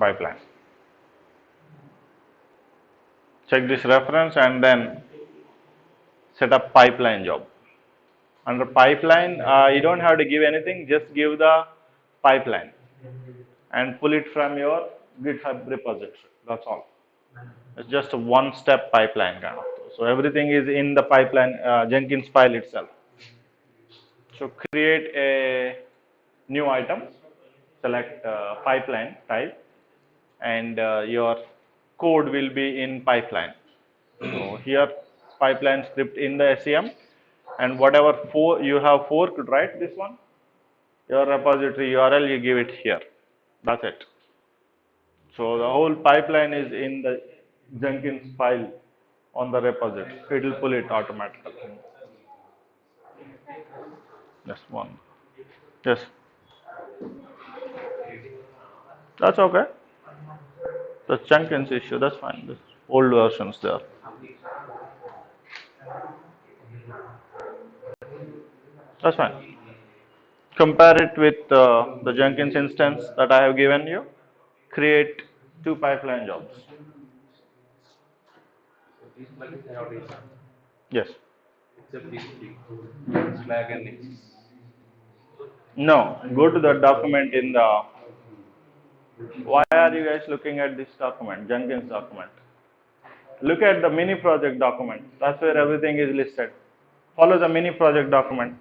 pipeline. Check this reference and then set up pipeline job. Under pipeline, you don't have to give anything, just give the pipeline and pull it from your GitHub repository. That's all. It's just a one-step pipeline kind of. So everything is in the pipeline Jenkins file itself. So create a new item, select pipeline type, and your code will be in pipeline. So here pipeline script in the SEM, and whatever you have forked, right? This one, your repository URL, you give it here. That's it. So the whole pipeline is in the Jenkins file on the repository. It will pull it automatically. Just one. Yes. That's okay. The Jenkins issue, that's fine. This old versions there. That's fine. Compare it with the Jenkins instance that I have given you. Create 2 pipeline jobs. Yes. No, go to the document in the. Why are you guys looking at this document, Jenkins document? Look at the mini project document. That's where everything is listed. Follow the mini project document.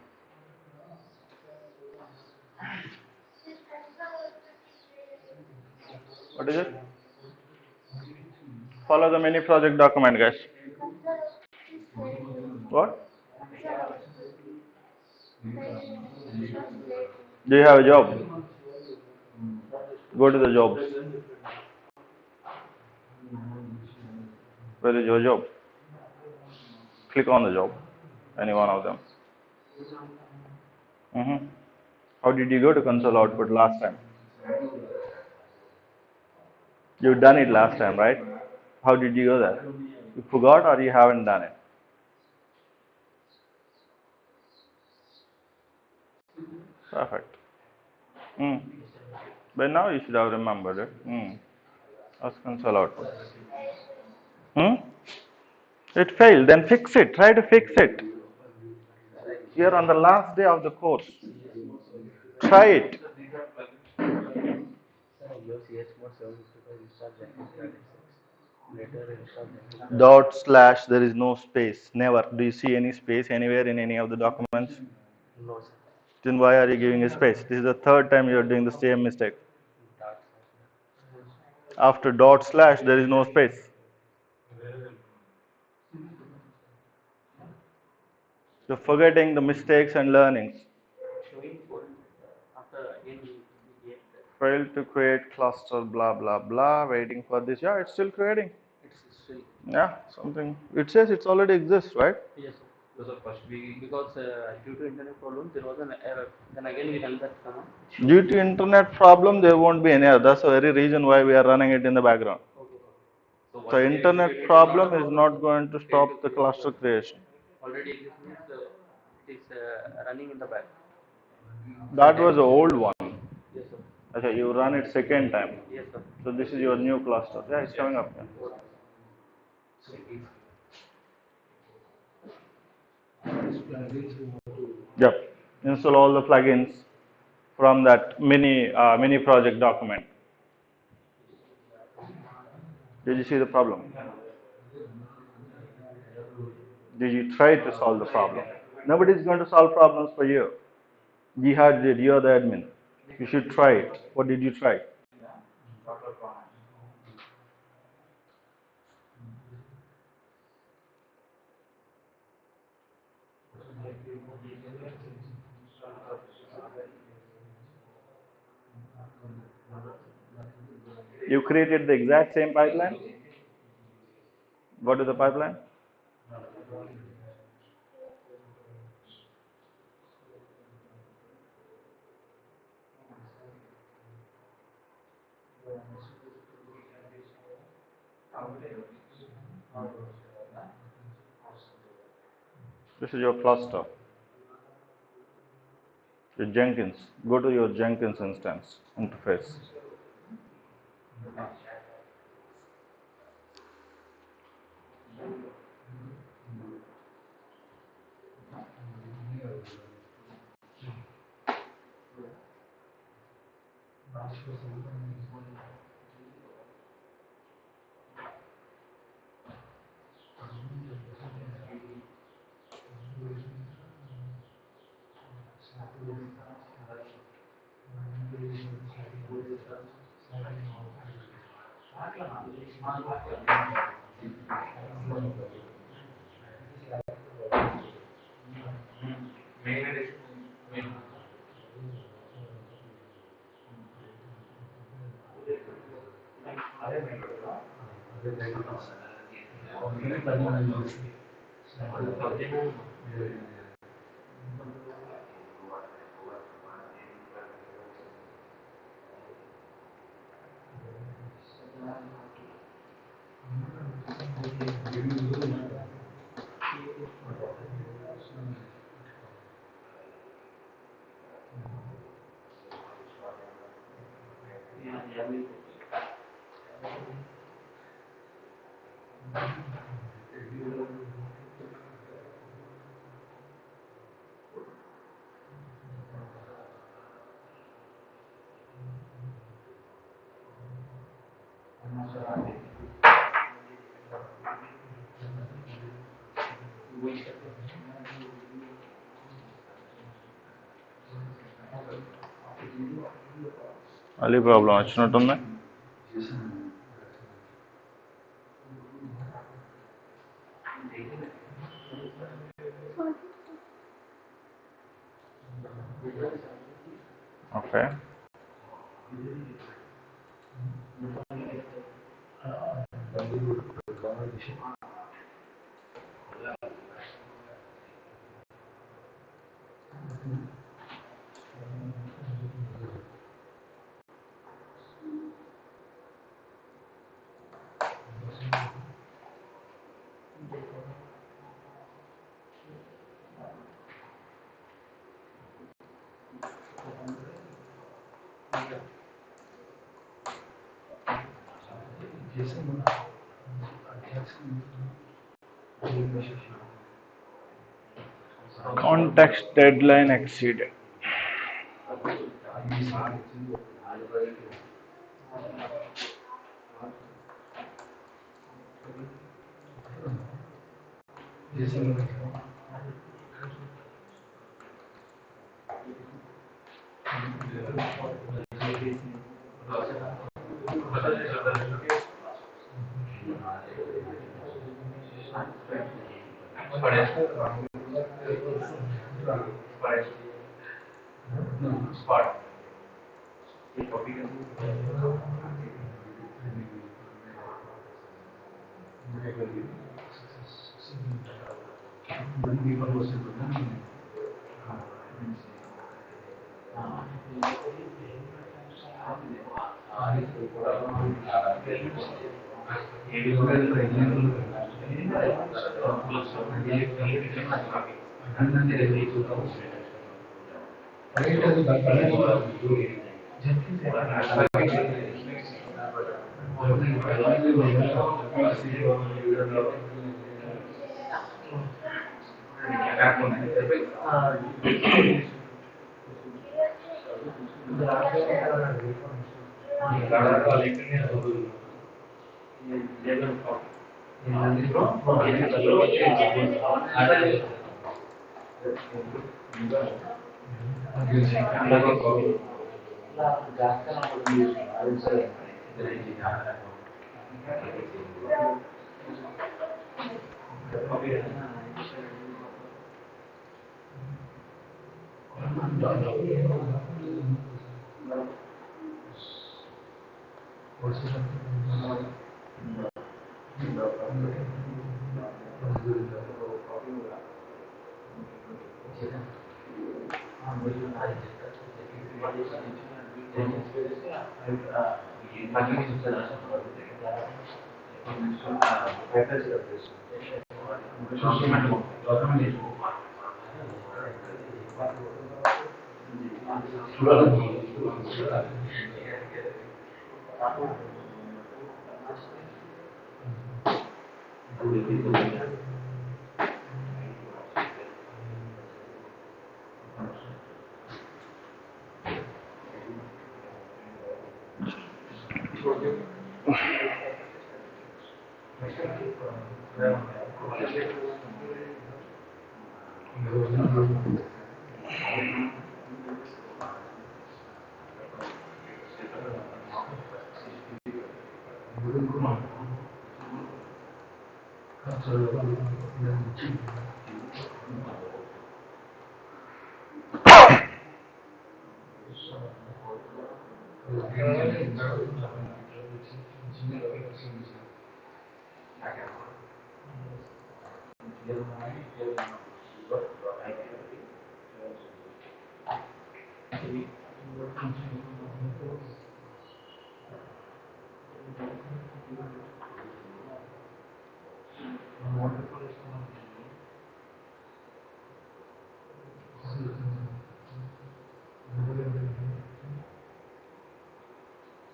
What is it? Follow the mini project document, guys. What? Do you have a job? Go to the jobs. Where is your job? Click on the job, any one of them. How did you go to console output last time? You've done it last time, right? How did you go there? You forgot or you haven't done it? Perfect. By now you should have remembered it. That's console output. It failed, then fix it. Try to fix it. You're on the last day of the course. Try it. Dot slash, there is no space. Never. Do you see any space anywhere in any of the documents? No, sir. Then why are you giving a space? This is the third time you are doing the same mistake. After dot slash, there is no space. You're forgetting the mistakes and learnings. Failed to create cluster, blah, blah, blah, waiting for this. Yeah, it's still creating. Yeah, something. It says it's already exists, right? Yes, sir. So the first because due to internet problem, there was an error. Then again we run that command. Due to internet problem, there won't be any error. That's the very reason why we are running it in the background. Okay. So internet problem is not going to stop the cluster creation. Already exists means it is running in the back. That was the old one. Yes, sir. Okay, you run it second time. Yes, sir. So this is your new cluster. Yeah, it's coming up. Yep. Install all the plugins from that mini project document. Did you see the problem? Did you try to solve the problem? Nobody is going to solve problems for you. Jihad did. You're the admin. You should try it. What did you try? You created the exact same pipeline? What is the pipeline? This is your cluster. Your Jenkins. Go to your Jenkins instance interface. మళ్ళీ problem వచ్చినట్టుంది. Okay, context deadline exceeded.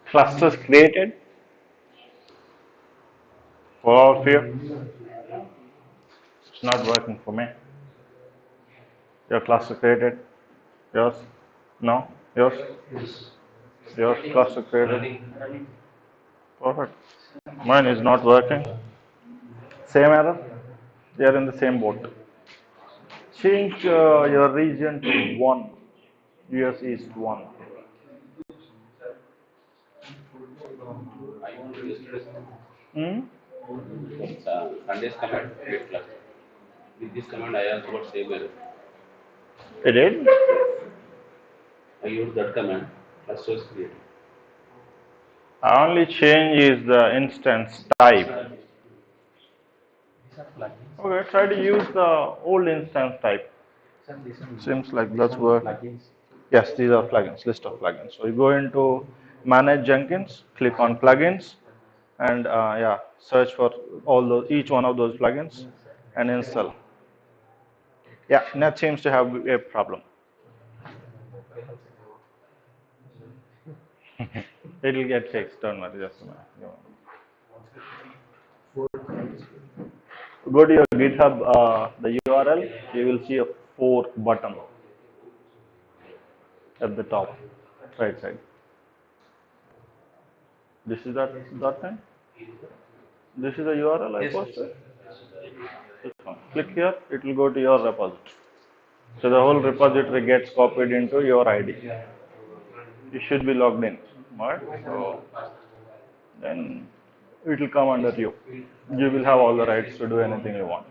Clusters created for all of you. It's not working for me. Your cluster created. Yours? No? Yours? Yours cluster created. Perfect. Mine is not working. Same error. They are in the same boat. Change your region to 1. US East 1. Hmm? Sunday's command get cluster. With this command, I also got same error. It did? I used that command, cluster was created. Only change is the instance type. Okay, try to use the old instance type. Seems like that's where. Yes, these are plugins, list of plugins. So you go into Manage Jenkins, click on Plugins, and yeah, search for all those, each one of those plugins, and install. Yeah, that seems to have a problem. It will get fixed. Don't worry, just a minute. Go to your GitHub, the URL. You will see a fork button at the top, right side. This is that thing. This is the URL I posted. This one. Click here. It will go to your repository. So the whole repository gets copied into your ID. You should be logged in, right? So then it will come under you. You will have all the rights to do anything you want.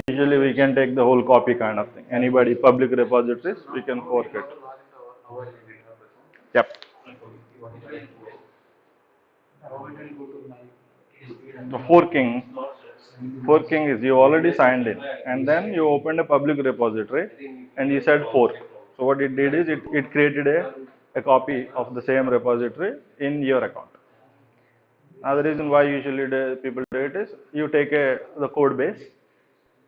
Usually we can take the whole copy kind of thing. Anybody public repositories, we can fork it. Yep. The forking is you already signed in and then you opened a public repository and you said fork. So what it did is it created a copy of the same repository in your account. Now the reason why usually people do it is you take the code base,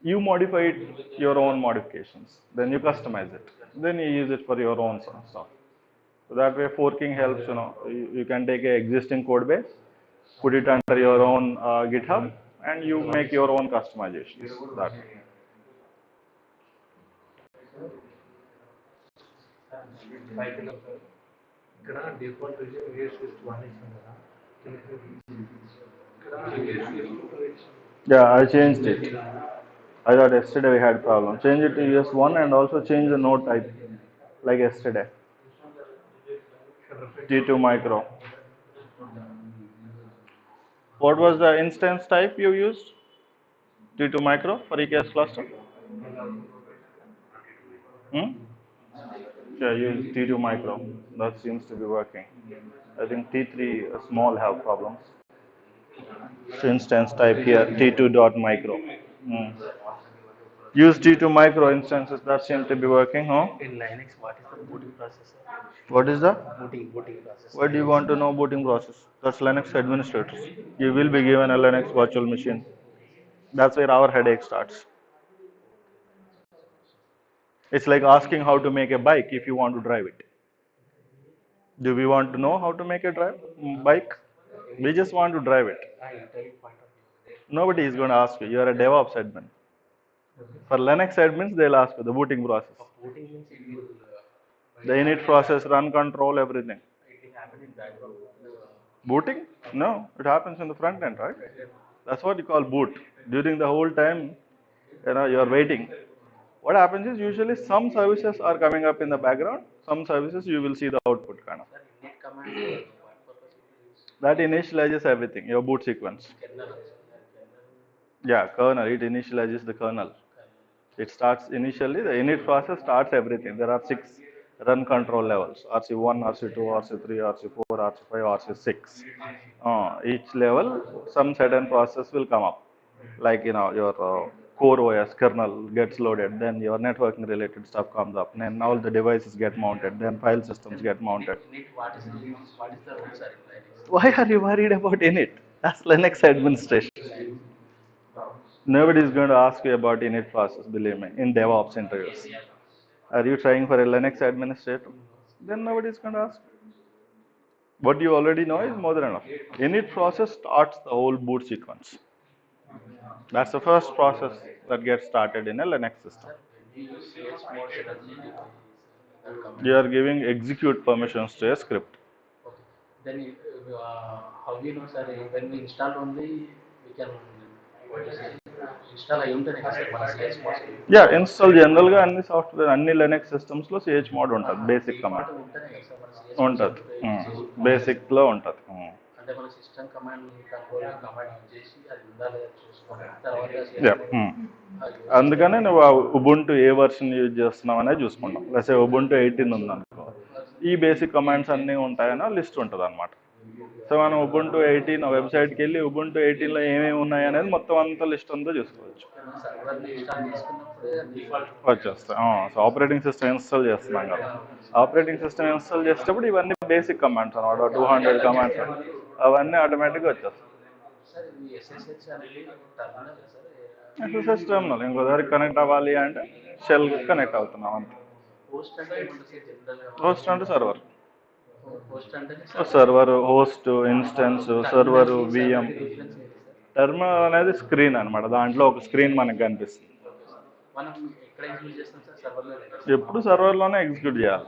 you modify it your own modifications, then you customize it, then you use it for your own stuff. So that way forking helps, you can take an existing code base, put it under your own GitHub, and you make your own customizations. That way. Yeah, I changed it. I thought yesterday we had problem. Change it to US1 and also change the node type like yesterday. T2 micro. What was the instance type you used? T2 micro for EKS cluster? Hmm? Yeah, use T2 micro. That seems to be working. I think T3 small have problems. So instance type here T2.micro. Hmm. Use T2 micro instances that seem to be working, huh? In Linux, what is the booting process? What is the? Booting process. Why do you want to know booting process? That's Linux administrators. You will be given a Linux virtual machine. That's where our headache starts. It's like asking how to make a bike if you want to drive it. Do we want to know how to make a bike? We just want to drive it. Nobody is going to ask you. You are a DevOps admin. For Linux admins, they'll ask you the booting process. The init process, run control, everything. Booting? No, it happens in the front end, right? That's what you call boot. During the whole time, you're waiting. What happens is usually some services are coming up in the background. Some services you will see the output kind of. That initializes everything, your boot sequence. Yeah, kernel. It initializes the kernel. It starts initially, the init process starts everything. There are 6 run control levels: RC1, RC2, RC3, RC4, RC5, RC6. Each level, some certain process will come up. Like, your core OS kernel gets loaded, then your networking related stuff comes up, then all the devices get mounted, then file systems get mounted. What is the rule, sir, in Linux? Why are you worried about init? That's Linux administration. Nobody is going to ask you about init process, believe me, in DevOps interviews. Are you trying for a Linux administrator? Then nobody is going to ask. What you already know is more than enough. Init process starts the whole boot sequence. That's the first process that gets started in a Linux system. You are giving execute permissions to a script. Okay. Then how we know, sir, when we install only, we can install ఉంటుంది కదా sir మన CS mod. Yeah, install general గా అన్ని software అన్ని Linux systems లో chmod ఉంటుంది, basic command ఉంటేనే కదా సార్ మన CS ఉంటుంది, బేసిక్ లో ఉంటుంది. అంటే మన system command control command use చేసి అది ఉందా లేదా చూసుకొని తర్వాత అందుకనే నువ్వు ఉబుంటు ఏ వర్షన్ యూజ్ చేస్తున్నావు అనేది చూసుకుంటాం. లేకపోతే ఉబుంటు 18 ఉందనుకో, ఈ బేసిక్ కమాండ్స్ అన్నీ ఉంటాయనో లిస్ట్ ఉంటుంది అనమాట. సో మనం ఉబుంటు 18 వెబ్సైట్కి వెళ్ళి ఉబుంటు 18లో ఏమేమి ఉన్నాయి అనేది మొత్తం అంతా లిస్ట్ అంతా చూసుకోవచ్చు. వచ్చేస్తాయి. సో ఆపరేటింగ్ సిస్టమ్ ఇన్స్టాల్ చేస్తున్నాం కదా, ఆపరేటింగ్ సిస్టమ్ ఇన్స్టాల్ చేసేటప్పుడు ఇవన్నీ బేసిక్ కమాండ్స్ అనమాట, 200 కమాండ్స్ అవన్నీ ఆటోమేటిక్గా వచ్చేస్తాయి. SSH టెర్మినల్ ఇంకో దగ్గరికి కనెక్ట్ అవ్వాలి అంటే షెల్ కనెక్ట్ అవుతున్నాం అంతే. హోస్ట్ అంటే server, server, host, instance, server, VM. Terminal అనేది స్క్రీన్ అనమాట, దాంట్లో ఒక స్క్రీన్ మనకు కనిపిస్తుంది. ఎప్పుడు సర్వర్లోనే ఎగ్జిక్యూట్ చేయాలి.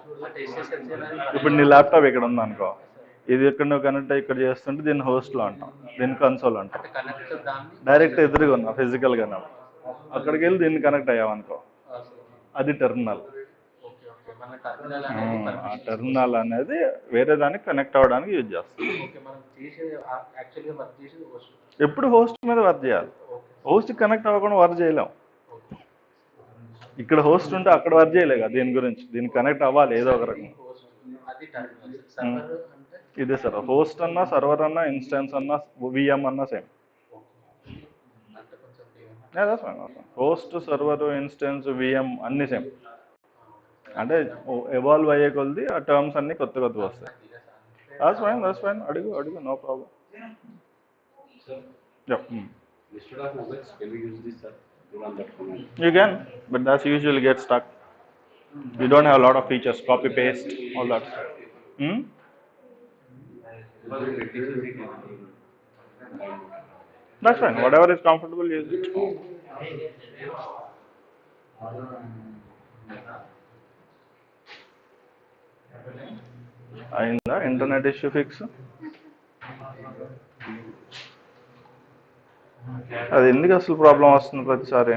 ఇప్పుడు నీ ల్యాప్టాప్ ఇక్కడ ఉందనుకో, ఇది ఇక్కడ నువ్వు కనెక్ట్ ఇక్కడ చేస్తుంటే దీన్ని హోస్ట్లో అంటాం, దీన్ని కన్సోల్ అంటాం. డైరెక్ట్ ఎదురుగా ఉన్నా ఫిజికల్గా అక్కడికి వెళ్ళి దీన్ని కనెక్ట్ అయ్యావనుకో, అది టెర్మినల్. ఆ టెర్మినల్ అనేది వేరే దానికి కనెక్ట్ అవ్వడానికి యూజ్ చేస్తాం. ఎప్పుడు హోస్ట్ మీద వర్క్ చేయాలి, హోస్ట్ కనెక్ట్ అవ్వకుండా వర్క్ చేయలేం. ఇక్కడ హోస్ట్ ఉంటే అక్కడ వర్క్ చేయలేక దీని గురించి, దీనికి కనెక్ట్ అవ్వాలి ఏదో ఒక రకంగా. ఇదే సార్, హోస్ట్ అన్నా, సర్వర్ అన్నా, ఇన్స్టెన్స్ అన్నా, VM అన్నా same. Host, server, instance, VM అన్నీ సేమ్. అంటే ఎవాల్వ్ అయ్యే కొద్ది ఆ టర్మ్స్ అన్నీ కొత్త వస్తాయి. దట్స్ ఫైన్, అడుగు, no problem. Instead of mobiles, can we use this, sir, to run that command? You can, but that's usually get stuck. You don't have a lot of features, copy, paste, all that. That's fine, whatever is comfortable, use it. అయిందా internet issue fix? అది ఎందుకు అసలు problem వస్తుంది ప్రతిసారి?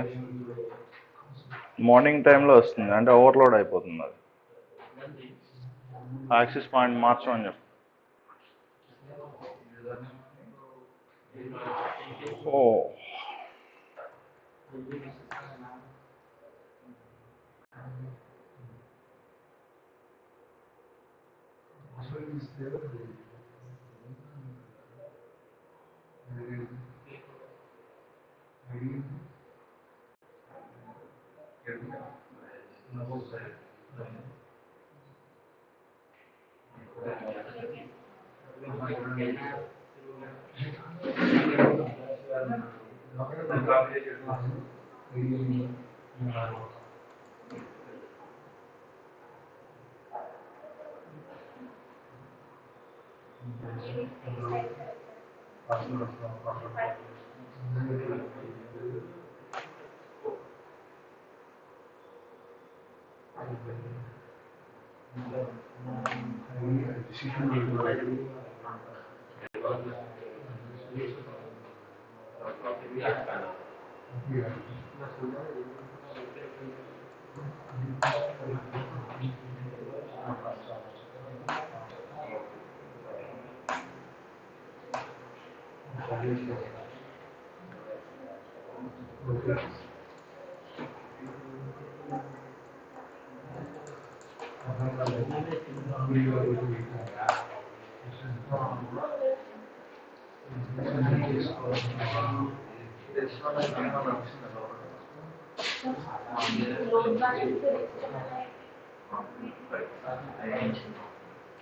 Morning టైంలో వస్తుంది, అంటే overload అయిపోతుంది. అది యాక్సెస్ పాయింట్ మార్చమని చెప్పు. ఓ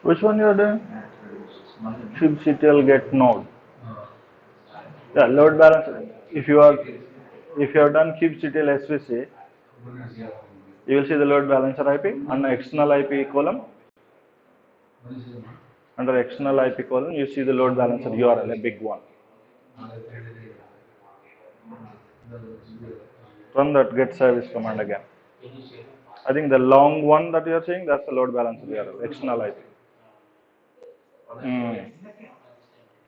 Which one you are doing? kubectl get node. Yeah, load balancer. If you have done kubectl svc, you will see the load balancer IP and external IP column. Under external IP column, you see the load balancer URL, a big one. Run that get service command again. I think the long one that you are seeing, that's the load balancer URL, external IP.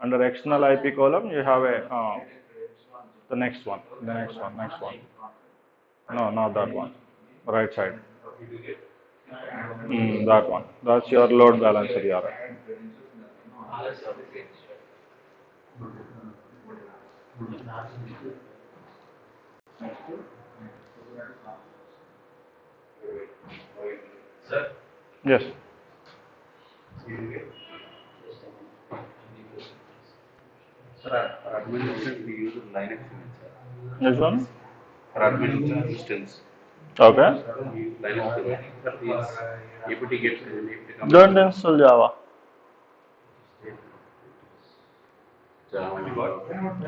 Under external IP column, you have a the next one. No, not that one. Right side. That one. That's your load balancer URL. Yes. Sir, for administration we use Linux. This one? For admin systems, Okay. we use Linux. Means APT gets APT Don't install Java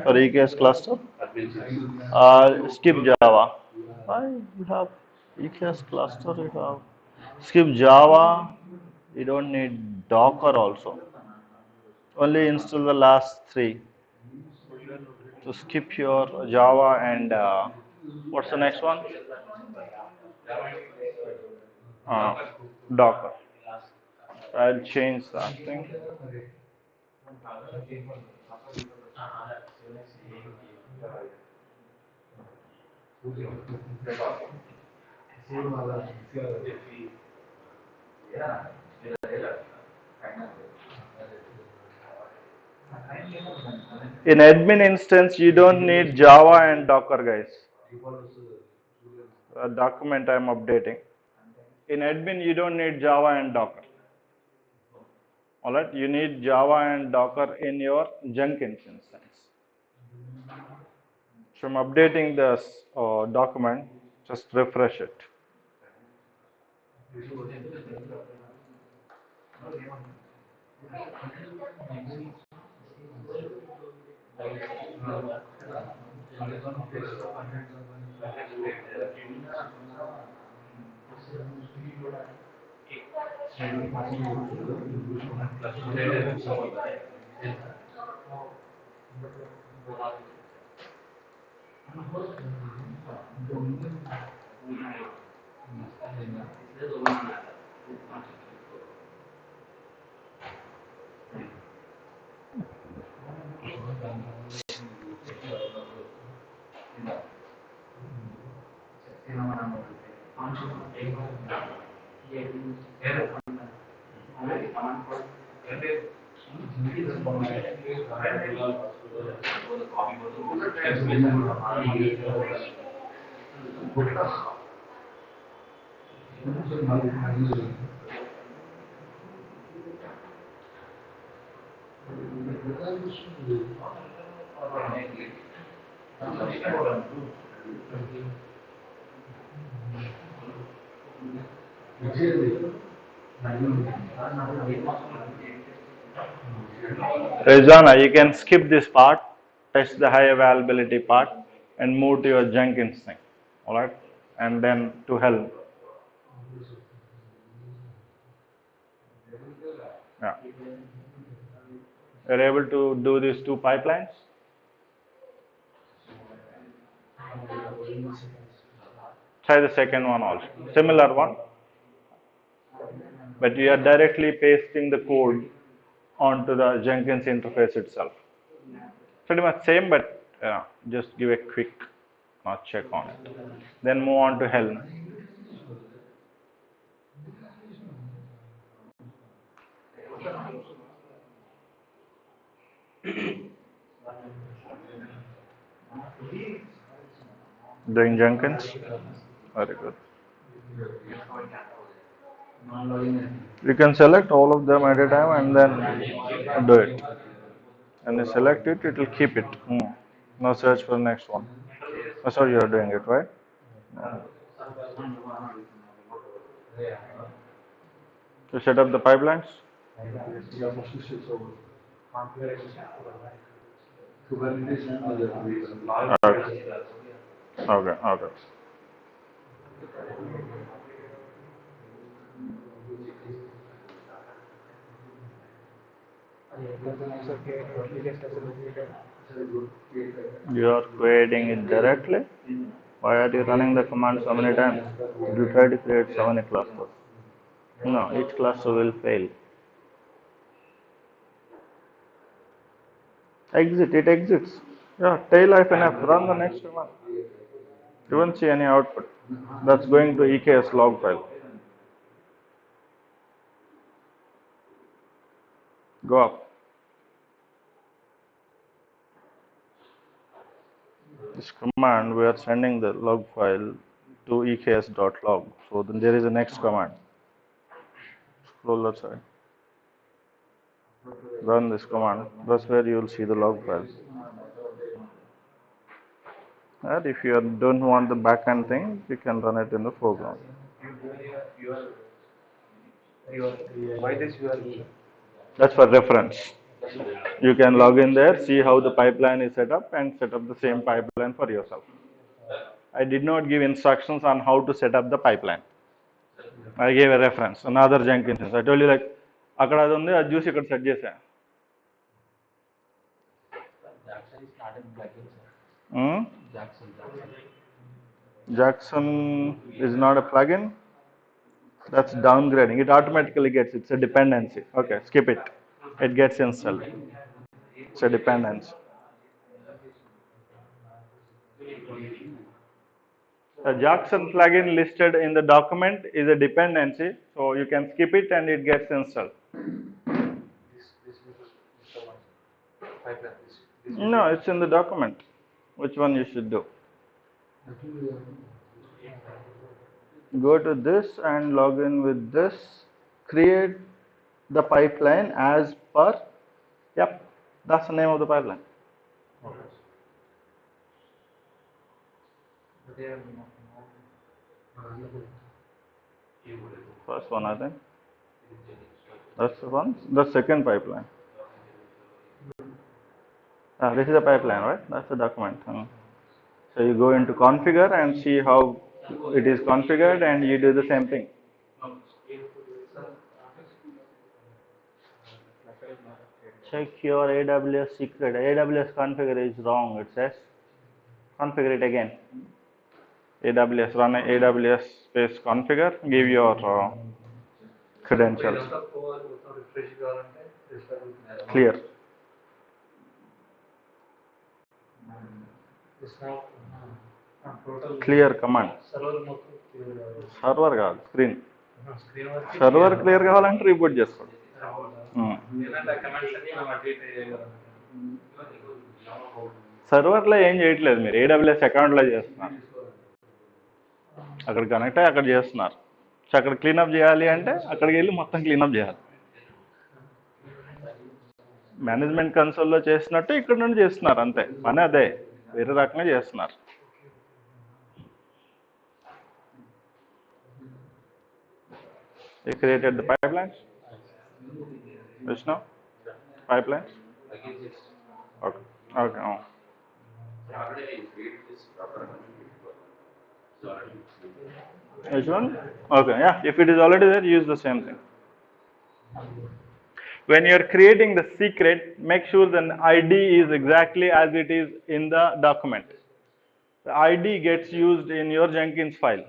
or EKS cluster. admin systems. Skip Java. Why you have EKS cluster? You have skip Java. You don't need Docker also. Only install the last three. So skip your Java and what's the next one? Docker. I'll change that thing. In admin instance, you don't need Java and Docker, guys. A document I'm updating. In admin, you don't need Java and Docker. Alright, you need Java and Docker in your Jenkins instance. So I'm updating this document, just refresh it. Rejana, you can skip this part, test the high availability part, and move to your Jenkins thing. Alright? And then to Helm. Yeah. You're able to do these two pipelines? Try the second one also. Similar one. but you are directly pasting the code onto the Jenkins interface itself. Pretty much same, but just give a quick check on it. Then move on to Helm. Doing Jenkins? Very good. You can select all of them at a time and then do it. And you select it, it will keep it. Now search for the next one. That's how you are doing it, right? To set up the pipelines? Okay, okay. You are creating it directly? Why are you running the command so many times? You try to create so many clusters. No, each cluster will fail. Exit, it exits. Yeah, tail -f, run the next command. You won't see any output. That's going to EKS log file. Go up. This command, we are sending the log file to eks.log. So then there is a next command. Scroll that side. Run this command. That's where you will see the log file. And if you don't want the backend thing, you can run it in the foreground. Why this URL? That's for reference. You can log in there, see how the pipeline is set up, and set up the same pipeline for yourself. I did not give instructions on how to set up the pipeline. I gave a reference, another Jenkins. I told you like, అక్కడ అది ఉంది, అది చూసి ఇక్కడ set చేసా. Jackson is not a plugin, sir. Hmm? Jackson. Jackson is not a plugin. That's downgrading. It automatically gets, it's a dependency. Okay, skip it. It gets installed. It's a dependency. A Jackson plugin listed in the document is a dependency, so you can skip it and it gets installed. No, it's in the document. Which one you should do? Go to this and log in with this. Create the pipeline as per. Yep, that's the name of the pipeline. First one, I think. That's the one. The second pipeline. This is a pipeline, right? That's the document. So you go into configure and see how it is configured, and you do the same thing. Check your AWS secret. AWS configure is wrong. It says configure it again. AWS, run a AWS space configure. Give your credentials. Clear. Clear command. Server కాదు, screen. Server clear కావాలంటే reboot చేసుకోండి. సర్వర్లో ఏం చేయట్లేదు, మీరు AWS అకౌంట్లో చేస్తున్నారు. అక్కడ connect అయ్యి అక్కడ చేస్తున్నారు. సో అక్కడ క్లీనప్ చేయాలి అంటే అక్కడికి వెళ్ళి మొత్తం క్లీనప్ చేయాలి. మేనేజ్మెంట్ కన్సోల్లో చేసినట్టు ఇక్కడ నుండి చేస్తున్నారు, అంతే పని అదే, వేరే రకంగా చేస్తున్నారు. You created the pipelines? Vishnu? Pipelines? Okay. Okay. Oh. Which one? Okay. Yeah. If it is already there, use the same thing. When you are creating the secret, make sure the ID is exactly as it is in the document. The ID gets used in your Jenkins file.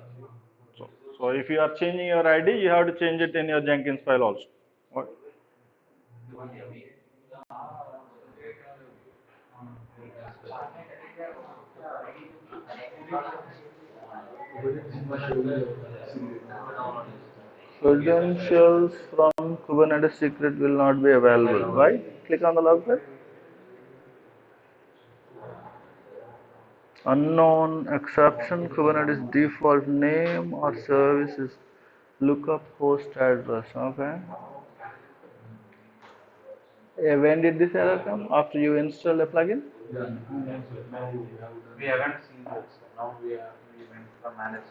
So if you are changing your ID, you have to change it in your Jenkins file also. What? Credentials from Kubernetes secret will not be available. Why? Click on the log file. Unknown exception, Kubernetes default name or services, lookup host address. Okay. When did this error come? After you install a plugin? We haven't seen that. Now we went for manage.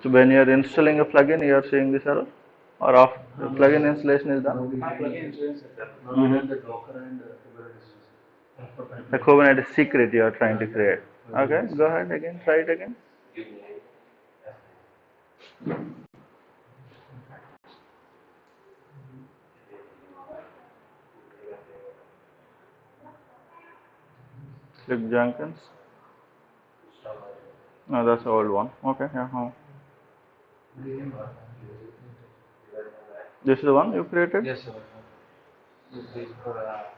So when you are installing a plugin, you are seeing this error? Or after the plugin installation is done? Plugin installation is done. Now we did the Docker and Kubernetes. The Kubernetes secret you are trying to create. Okay, go ahead again, try it again. Click Jenkins. No, that's the old one. Okay, yeah. This is the one you created? Yes, sir.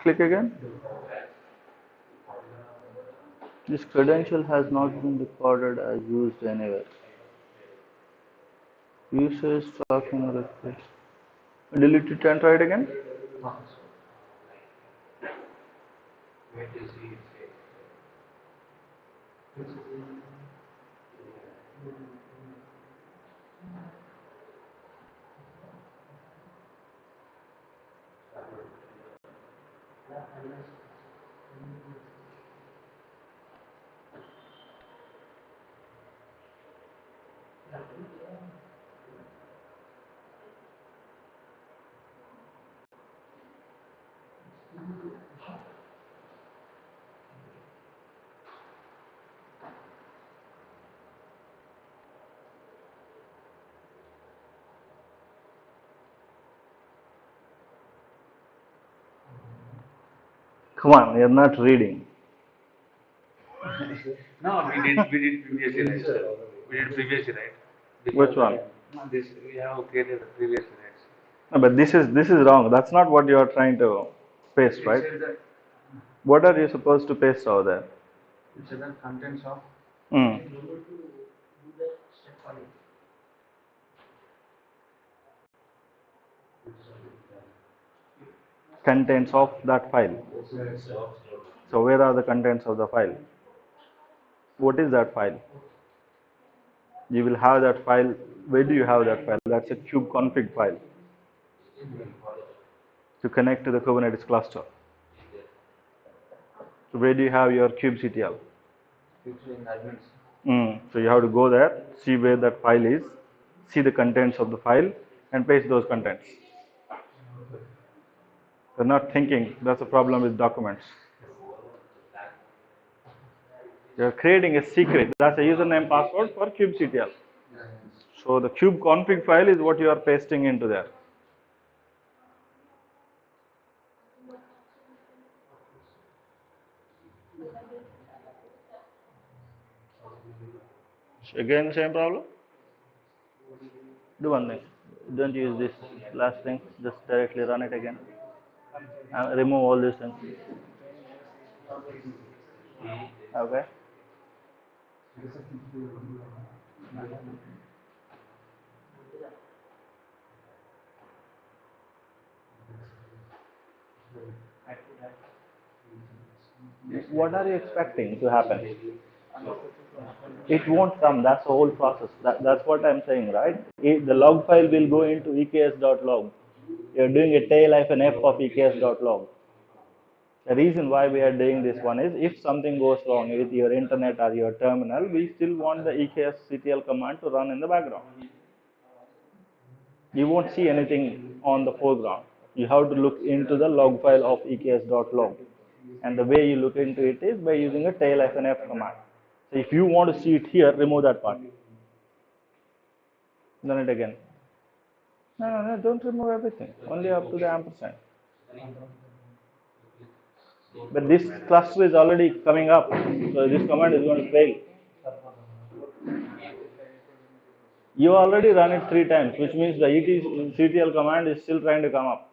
Click again. This credential has not been recorded as used anywhere. Usage talking request. Delete it and try it again. Come on, you're not reading. No, we did previously, right? Sir? We did previously, right? Which one? No, this we have created previously, right? No, but this is wrong. That's not what you are trying to paste, right? It said that What are you supposed to paste over there? it said that contents of Hmm. Contents of that file. So where are the contents of the file? What is that file? You will have that file. Where do you have that file? That's a kubeconfig file to connect to the Kubernetes cluster. So where do you have your kubectl? featuring admins. So you have to go there, see where that file is, see the contents of the file, and paste those contents. They're not thinking. That's a problem with documents. You're creating a secret. That's a username password for kubectl. So the kubeconfig file is what you are pasting into there. Again, same problem. Do one thing. Don't use this last thing. Just directly run it again. Remove all these things. Okay. What are you expecting to happen? It won't come. That's the whole process. That's what I'm saying, right? The log file will go into EKS.log. You're doing a tail-f of EKS.log. The reason why we are doing this one is if something goes wrong with your internet or your terminal, we still want the EKSCTL command to run in the background. You won't see anything on the foreground. You have to look into the log file of EKS.log. And the way you look into it is by using a tail-f command. So if you want to see it here, remove that part. Run it again. No, don't remove everything. Only up to the ampersand. But this cluster is already coming up, so this command is going to fail. You already run it 3 times, which means the etctl command is still trying to come up.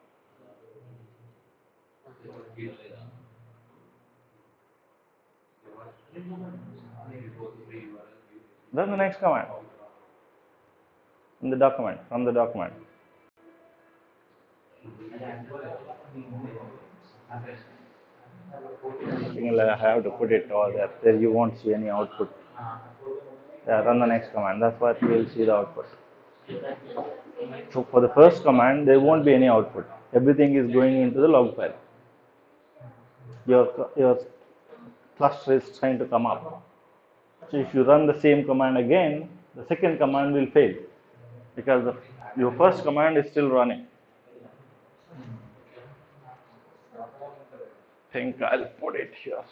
Then the next command in the document, from the document. I have to put it over there. There you won't see any output. Yeah, run the next command. That's what you will see the output. So for the first command, there won't be any output. Everything is going into the log file. Your cluster is trying to come up. So if you run the same command again, the second command will fail because your first command is still running. I think I'll put it here.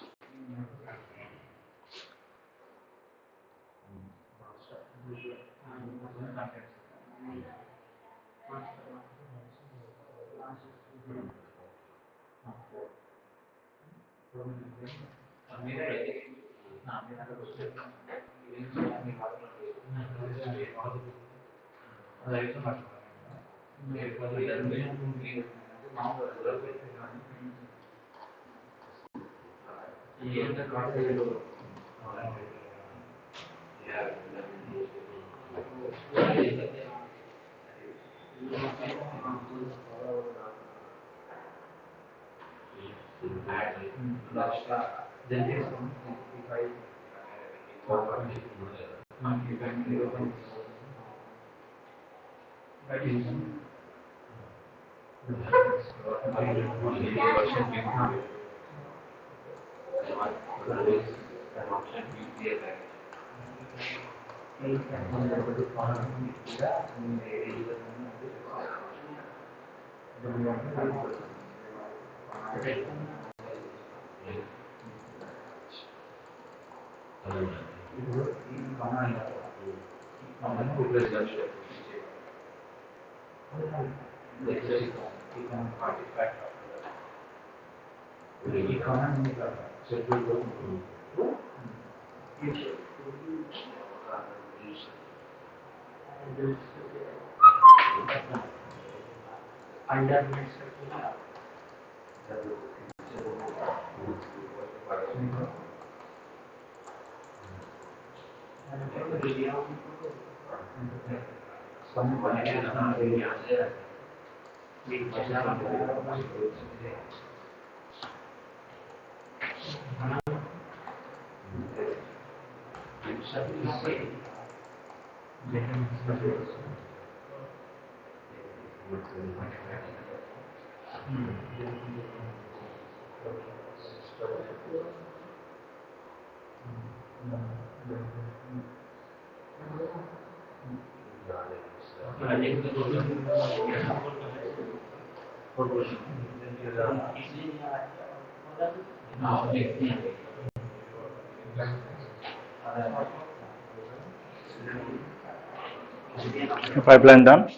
Pipeline done.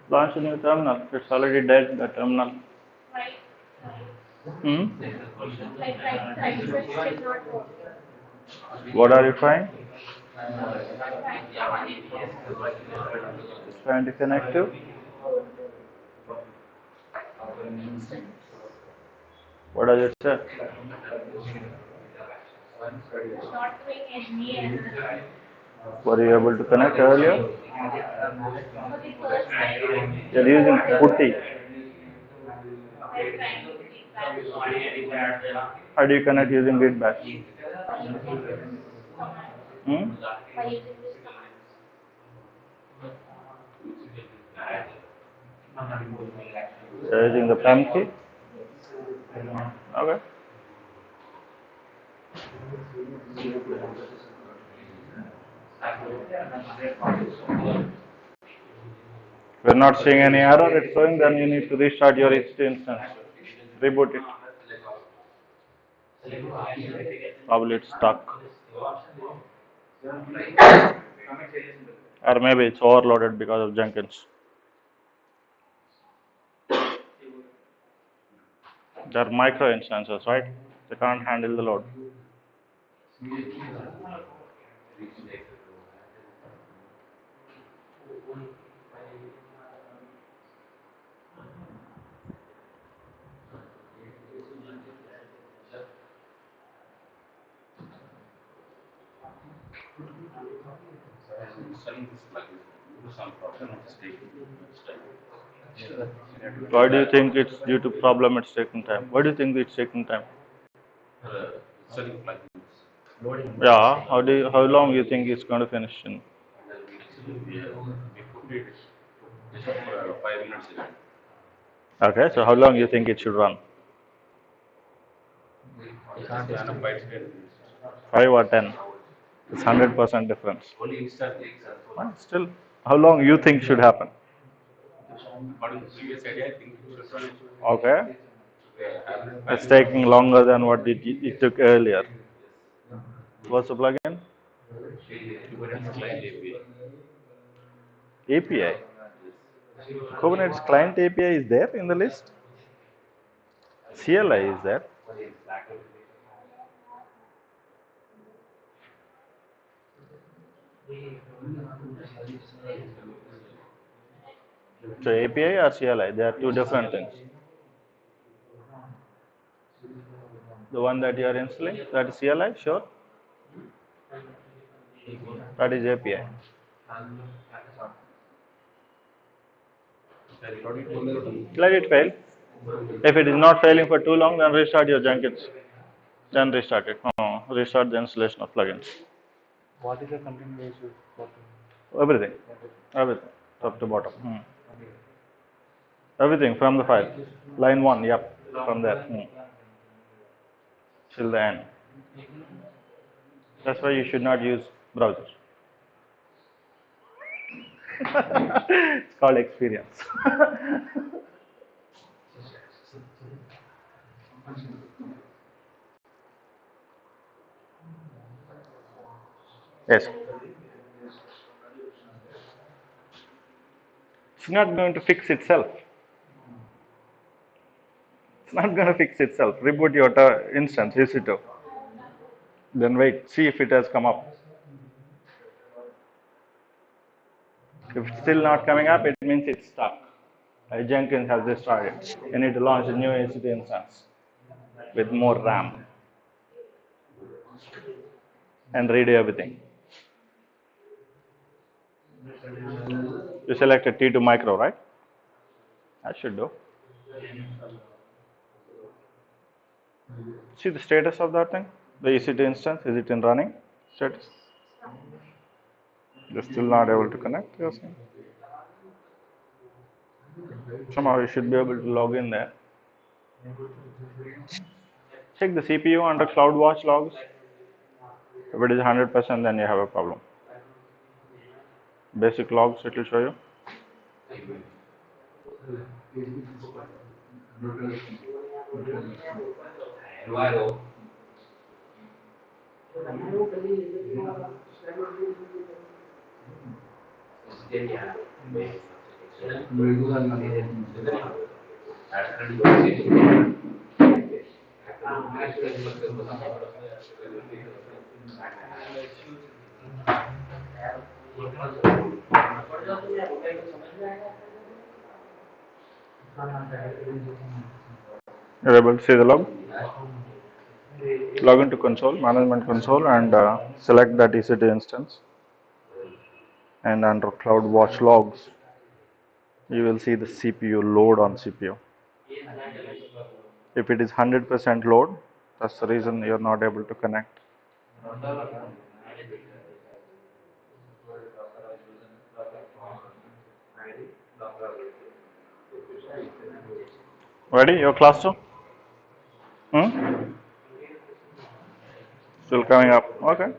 Launch a new terminal. It's already dead, the terminal. What are you trying? It's trying to connect to? What does it say? Were you able to connect earlier? You're using putty. How do you connect using git bash? You're using the PAM key? Okay. We're not seeing any error, it's showing, then you need to restart your EC2 instance. Reboot it. Probably it's stuck. Or maybe it's overloaded because of Jenkins. They're micro instances, right? They can't handle the load. Installing this plugin, some problem is taking time. Why do you think it's due to problem it's taking time? Why do you think it's taking time? Installing plugins. Yeah, how long you think it's going to finish in? Actually, we put it just for 5 minutes. Okay, so how long you think it should run? Plan of 5 to 10 minutes. 5 or 10? It's 100% difference. Only install. Still, how long you think should happen? According to previous idea, I think it should run. Okay, Okay, it's taking longer than what it took earlier. What's the plugin? Kubernetes client API. API. Kubernetes client API is there in the list. CLI is there. So API or CLI, they are two different things. The one that you are installing, that is CLI, sure. That is API. Let it fail. If it is not failing for too long, then restart your Jenkins. Then restart it. Restart the installation of plugins. What is the continuation? Everything. Everything. Top to bottom. Everything from the file. Line 1, yep. From there. Till the end. That's why you should not use browser. It's called experience. Yes. It's not going to fix itself. It's not going to fix itself. Reboot your instance, EC2. Then wait, see if it has come up. If it's still not coming up, it means it's stuck. Jenkins has destroyed it. You need to launch a new EC2 instance with more RAM and redo everything. You selected T2 micro, right? I should do. See the status of that thing? The EC2 instance, is it in running status? You're still not able to connect, you're saying? Somehow you should be able to log in there. Check the CPU under CloudWatch logs. If it is 100%, then you have a problem. Basic logs, it will show you. You're able to see the log. Log into console, management console, and select that EC2 instance. And under CloudWatch logs, you will see the CPU load on CPU. If it is 100% load, that's the reason you're not able to connect. Ready? Your class 2? Still coming up. Okay.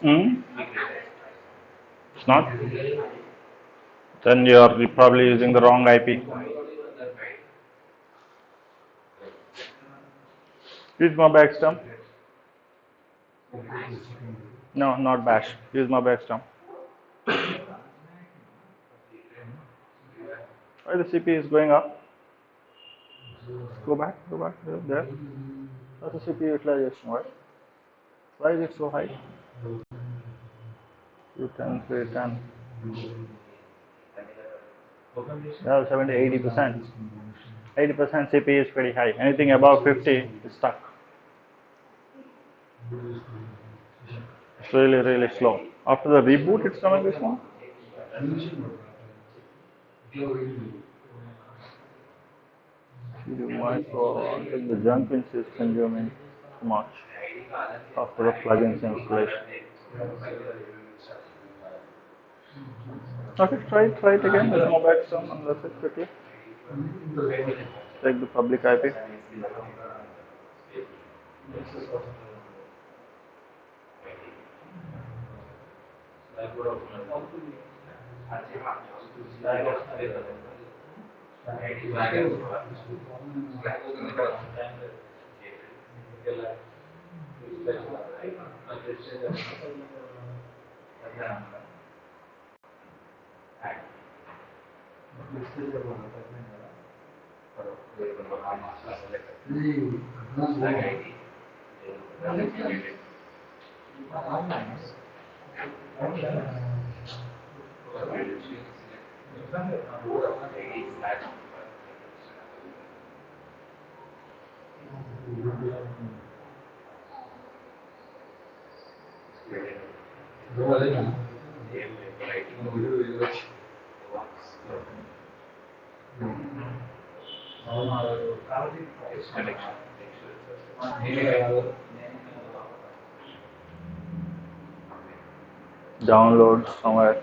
Hmm? It's not? Then you are probably using the wrong IP. Use my backstem. No, not bash. Use my backstem. Why the CPU is going up? Go back, there. That's the CPU utilization, right? Why is it so high? 210, 310. Yeah, 70, 80%. 80% CPU is pretty high. Anything above 50 is stuck. It's really, really slow. After the reboot, it's coming this one. I think the Jenkins is consuming too much after the plugins installation. Okay, try it again with more backstone and that's it quickly. Take the public IP. Download somewhere.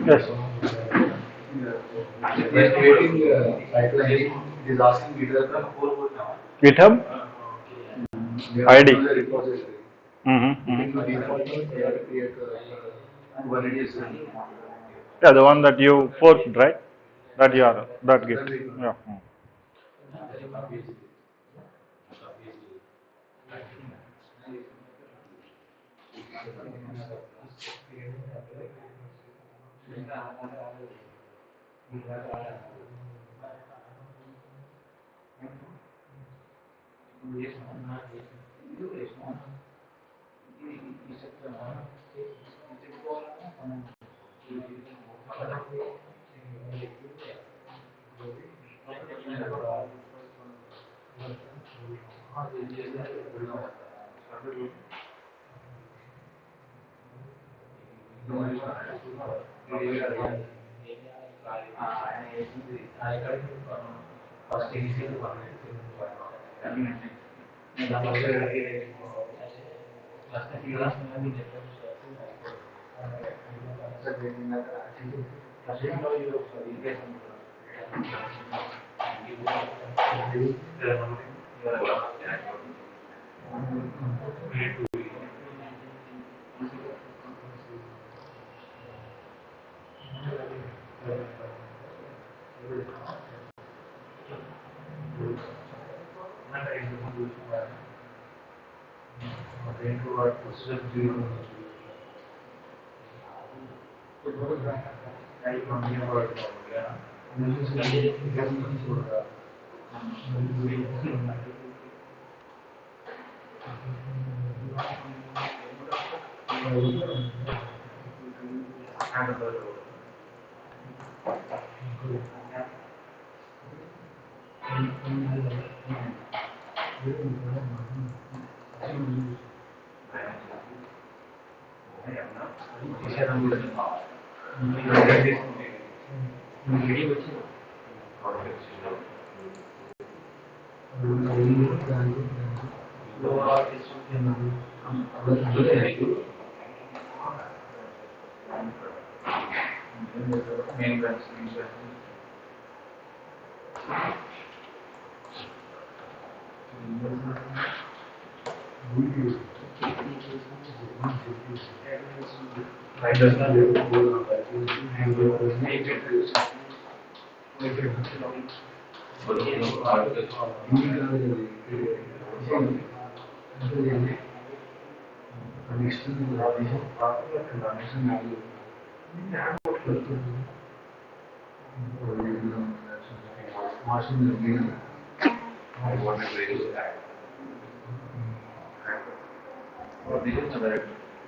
Yes. GitHub ID. Yeah, the one that you forked, right? That you are that Git. Yeah.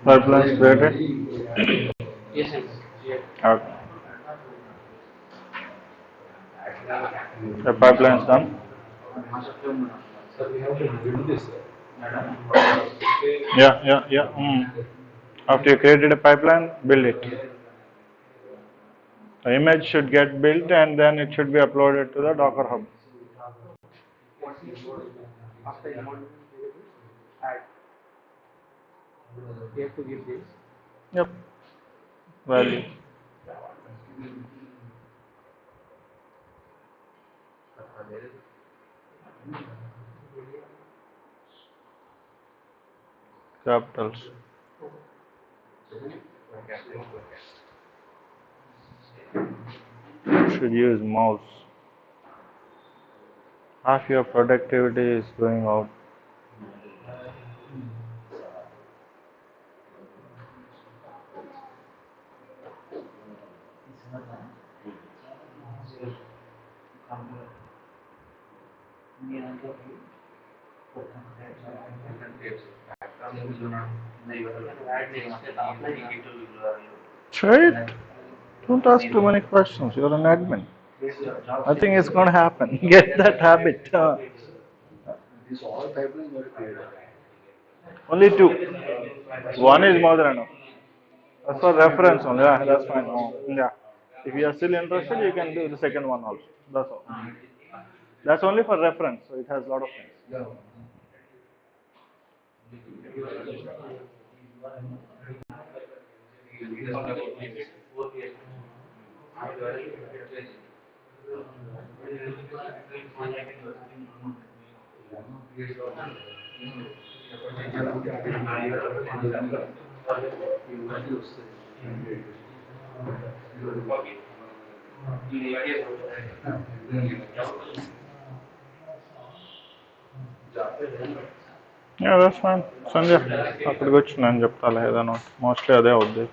Pipelines created. Yes, yes. Okay. The pipeline's done. Yeah, yeah, yeah. After you created a pipeline, build it. The image should get built and then it should be uploaded to the Docker Hub. We have to give this. Yep. Value. Capitals. Should use mouse. Half your productivity is going out. Try it. Don't ask too many questions. You're an admin. Nothing is going to happen. Get that habit. Only two. One is more than enough. That's for reference only. Yeah, that's fine. Oh, yeah. If you are still interested, you can do the second one also. That's all. That's only for reference, so it has a lot of things. Yeah, that's fine. Sanjay, అక్కడికి వచ్చి నేను చెప్తాలే ఏదైనా mostly అదే అవుద్ది.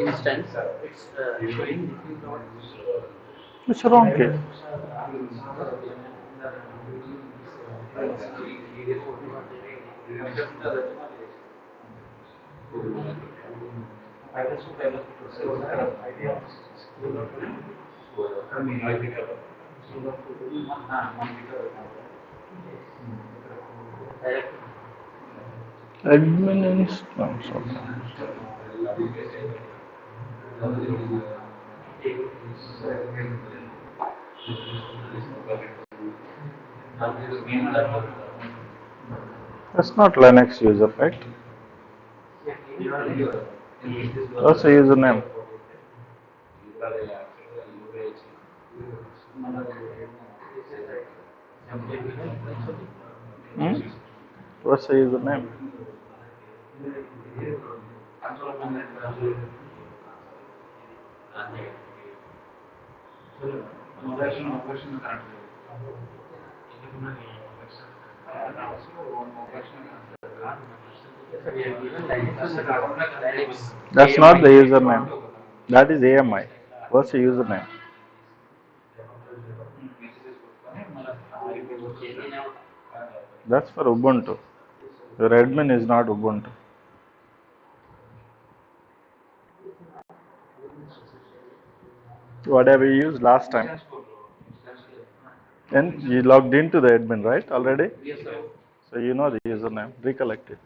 Instance, it's showing It's a wrong case. Admin instance. That's not Linux user, right? What's the username? Hmm? What's the username? That's not the username. That is AMI. What's the username? That's for Ubuntu. Your admin is not Ubuntu. Whatever you used last time. And you logged into the admin, right, already? Yes, sir. So you know the username. Recollect it.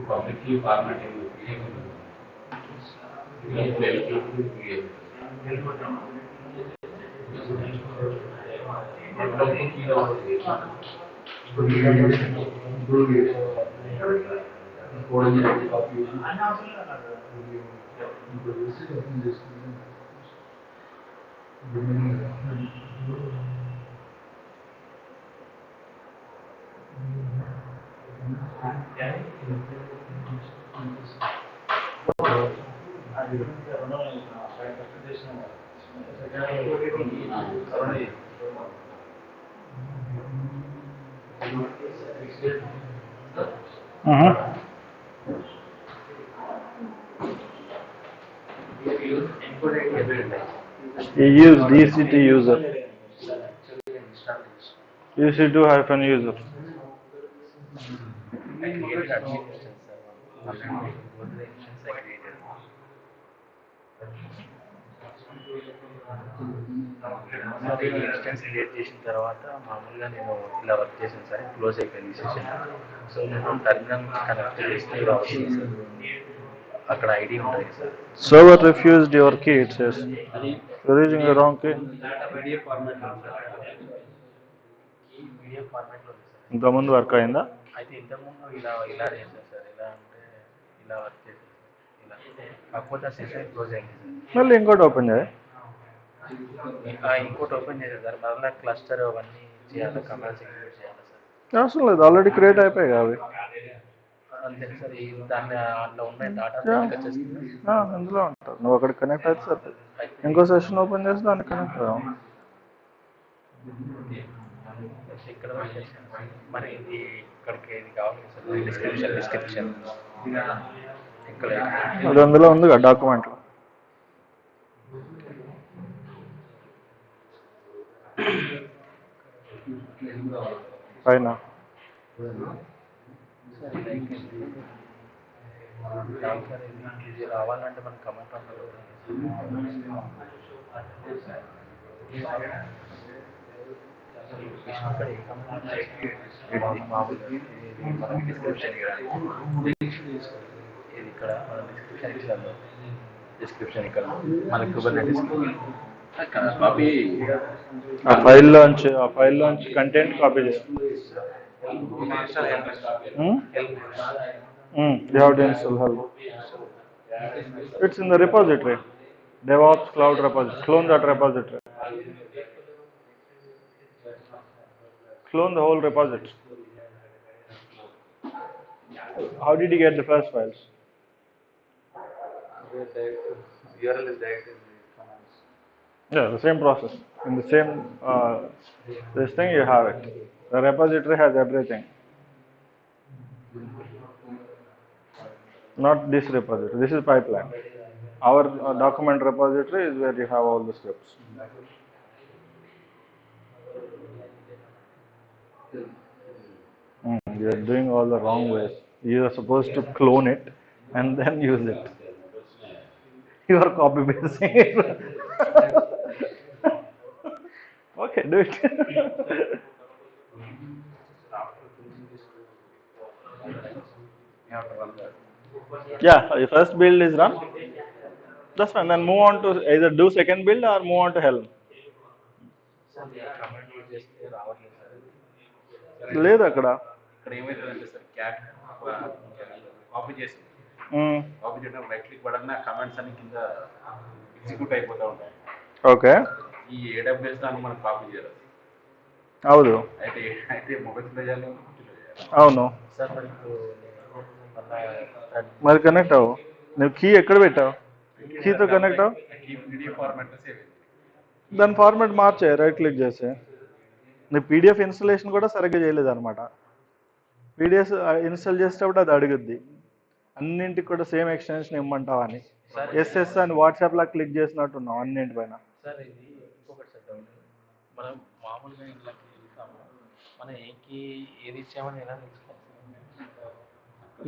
publicly formatting You use DCT user. EC2-user. Instance create చేసిన తర్వాత మామూలుగా నేను ఇలా work చేశాను sir, close అయిపోయింది session. So నేను terminal connect చేస్తే ఇలా వస్తుంది సార్, అక్కడ ఐడి ఉంటుంది sir. Server refused your key, it says. You're using the wrong key. PDF format PDF ఫార్మాట్లో ఉంది సార్. ఇంత ముందు వర్క్ అయిందా? అయితే ఇంతకుముందు ఇలా చేశాను సార్. ఎలా అంటే ఇలా వర్క్ చేశాను సార్. కాకపోతే ఆ సెషన్ క్లోజ్ అయింది మళ్ళీ ఇంకోటి ఓపెన్ చేయి. సార్. ఇంకోటి ఓపెన్ చేశారు సార్, మళ్ళీ క్లస్టర్ అవన్నీ చేయాలి, కమాండ్స్ ఎగ్జిక్యూట్ చేయాలి సార్. అవసరం లేదు, ఆల్రెడీ క్రియేట్ అయిపోయాయి అవి. అంతే సార్, దాన్ని అట్లా ఉన్న డాటా వచ్చేస్తుంది. అందులో ఉంటారు, నువ్వు అక్కడ కనెక్ట్ అయితే సరిపోతుంది. ఇంకో సెషన్ ఓపెన్ చేసి దాన్ని కనెక్ట్ అవ్వం. ఇక్కడ మరి ఇది ఇక్కడికి ఇది కావాలి సార్, డిస్క్రిప్షన్ ఇక్కడ అది అందులో ఉంది కదా డాక్యుమెంట్లో. పైన ఇది రావాలంటే మనం కమెంట్ డిస్క్రిప్షన్ ఇది ఇక్కడ మన డిస్క్రిప్షన్ ఇచ్చాము. డిస్క్రిప్షన్ ఇక్కడ మన కుబర్నెటిస్ కాపీ ఆ ఫైల్లోంచి కంటెంట్ కాపీ చేసుకో. You have to install Helm. It's in the repository. DevOps Cloud repository. Clone that repository. Clone the whole repository. How did you get the first files? URL is direct in the commands. Yeah, the same process. In the same this thing you have it. The repository has everything. Not this repository. This is pipeline. Our document repository is where you have all the scripts. You are doing all the wrong ways. You are supposed to clone it and then use it. You are copy pasting it. Okay, do it. Yeah, your first build is run. That's fine. Then move on to either do second build or move on to Helm. లేదు అక్కడ. ఇక్కడ ఏమైతుందంటే sir cat copy చేసి copy చేయడం right click పడంగా comments అన్ని కింద execute అయిపోతూ ఉంటాయి. ఓకే. ఈ AWS దాన్ని మనం కాపీ చేయాలి. అవును. అయితే మొబైల్ చేయాలి. అవును. మరి కనెక్ట్ అవ్వు. నువ్వు కీ ఎక్కడ పెట్టావు? కీతో కనెక్ట్ అవ్వు. దాని ఫార్మాట్ మార్చే రైట్ క్లిక్ చేసి. నీ PDF ఇన్స్టలేషన్ కూడా సరిగ్గా చేయలేదు అనమాట. PDF ఇన్స్టాల్ చేసేటప్పుడు అది అడుగుద్ది అన్నింటికి కూడా సేమ్ ఎక్స్టెన్షన్ ఇమ్మంటావా అని. SS అని వాట్సాప్లా క్లిక్ చేసినట్టున్నావు అన్నింటిపైన. సార్ ఇది ఇంకొకటి సార్, మనం మామూలుగా ఇట్లా వెళ్తాము, మనం ఏది ఇచ్చామని ఎలా తెలుసుకోవాలి?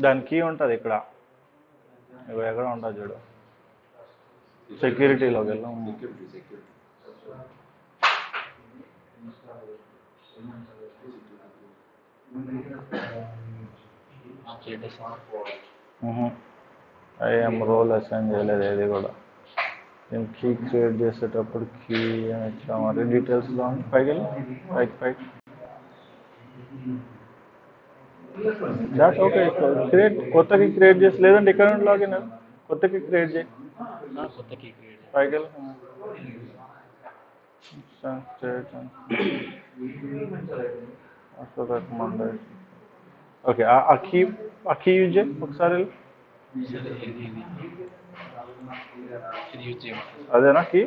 దాని కీ ఉంటుంది ఇక్కడ ఎక్కడ ఉంటుంది చూడు, సెక్యూరిటీలోకి వెళ్ళాం. ఐఎం రోల్ అసైన్ చేయలేదు ఏది కూడా. నేను కీ క్రియేట్ చేసేటప్పుడు కీ అని ఇచ్చాము. మరి డీటెయిల్స్లో పైకి వెళ్ళి పైకి దాట్స్ ఓకే. క్రియేట్ కొత్తకి క్రియేట్ చేసి, లేదంటే ఇక్కడ నుండి లాగిన్ కొత్తకి క్రియేట్ చేయి. పైకి వెళ్ళి ఓకే. ఆ కీ యూజ్ చేయి ఒకసారి. అదేనా కీ?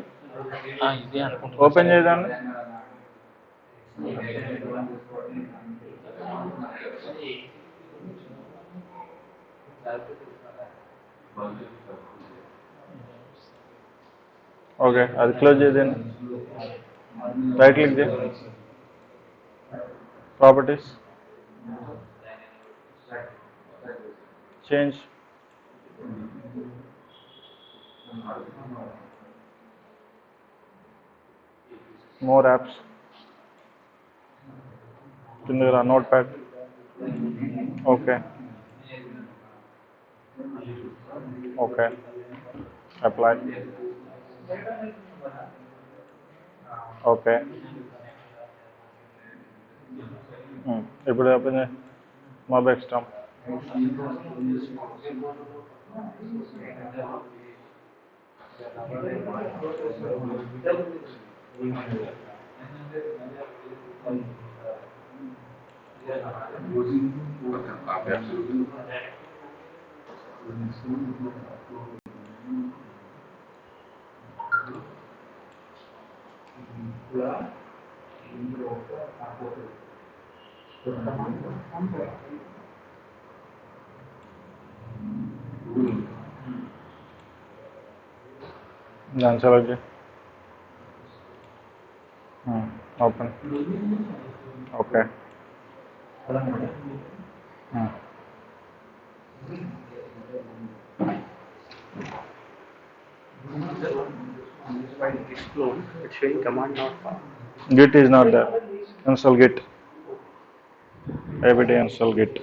ఓపెన్ చేయదాన్ని. ఓకే, అది క్లోజ్ చేయండి. రైట్ క్లిక్ చేయండి, ప్రాపర్టీస్, చేంజ్, మోర్ యాప్స్, కిందకి రా, note pad. Okay okay, apply. Okay, ఇప్పుడు ఓపెన్ చేయి. Mobile storm. Then select it. Open. Okay. It's showing command not found. Git is not there. Install Git. apt install Git.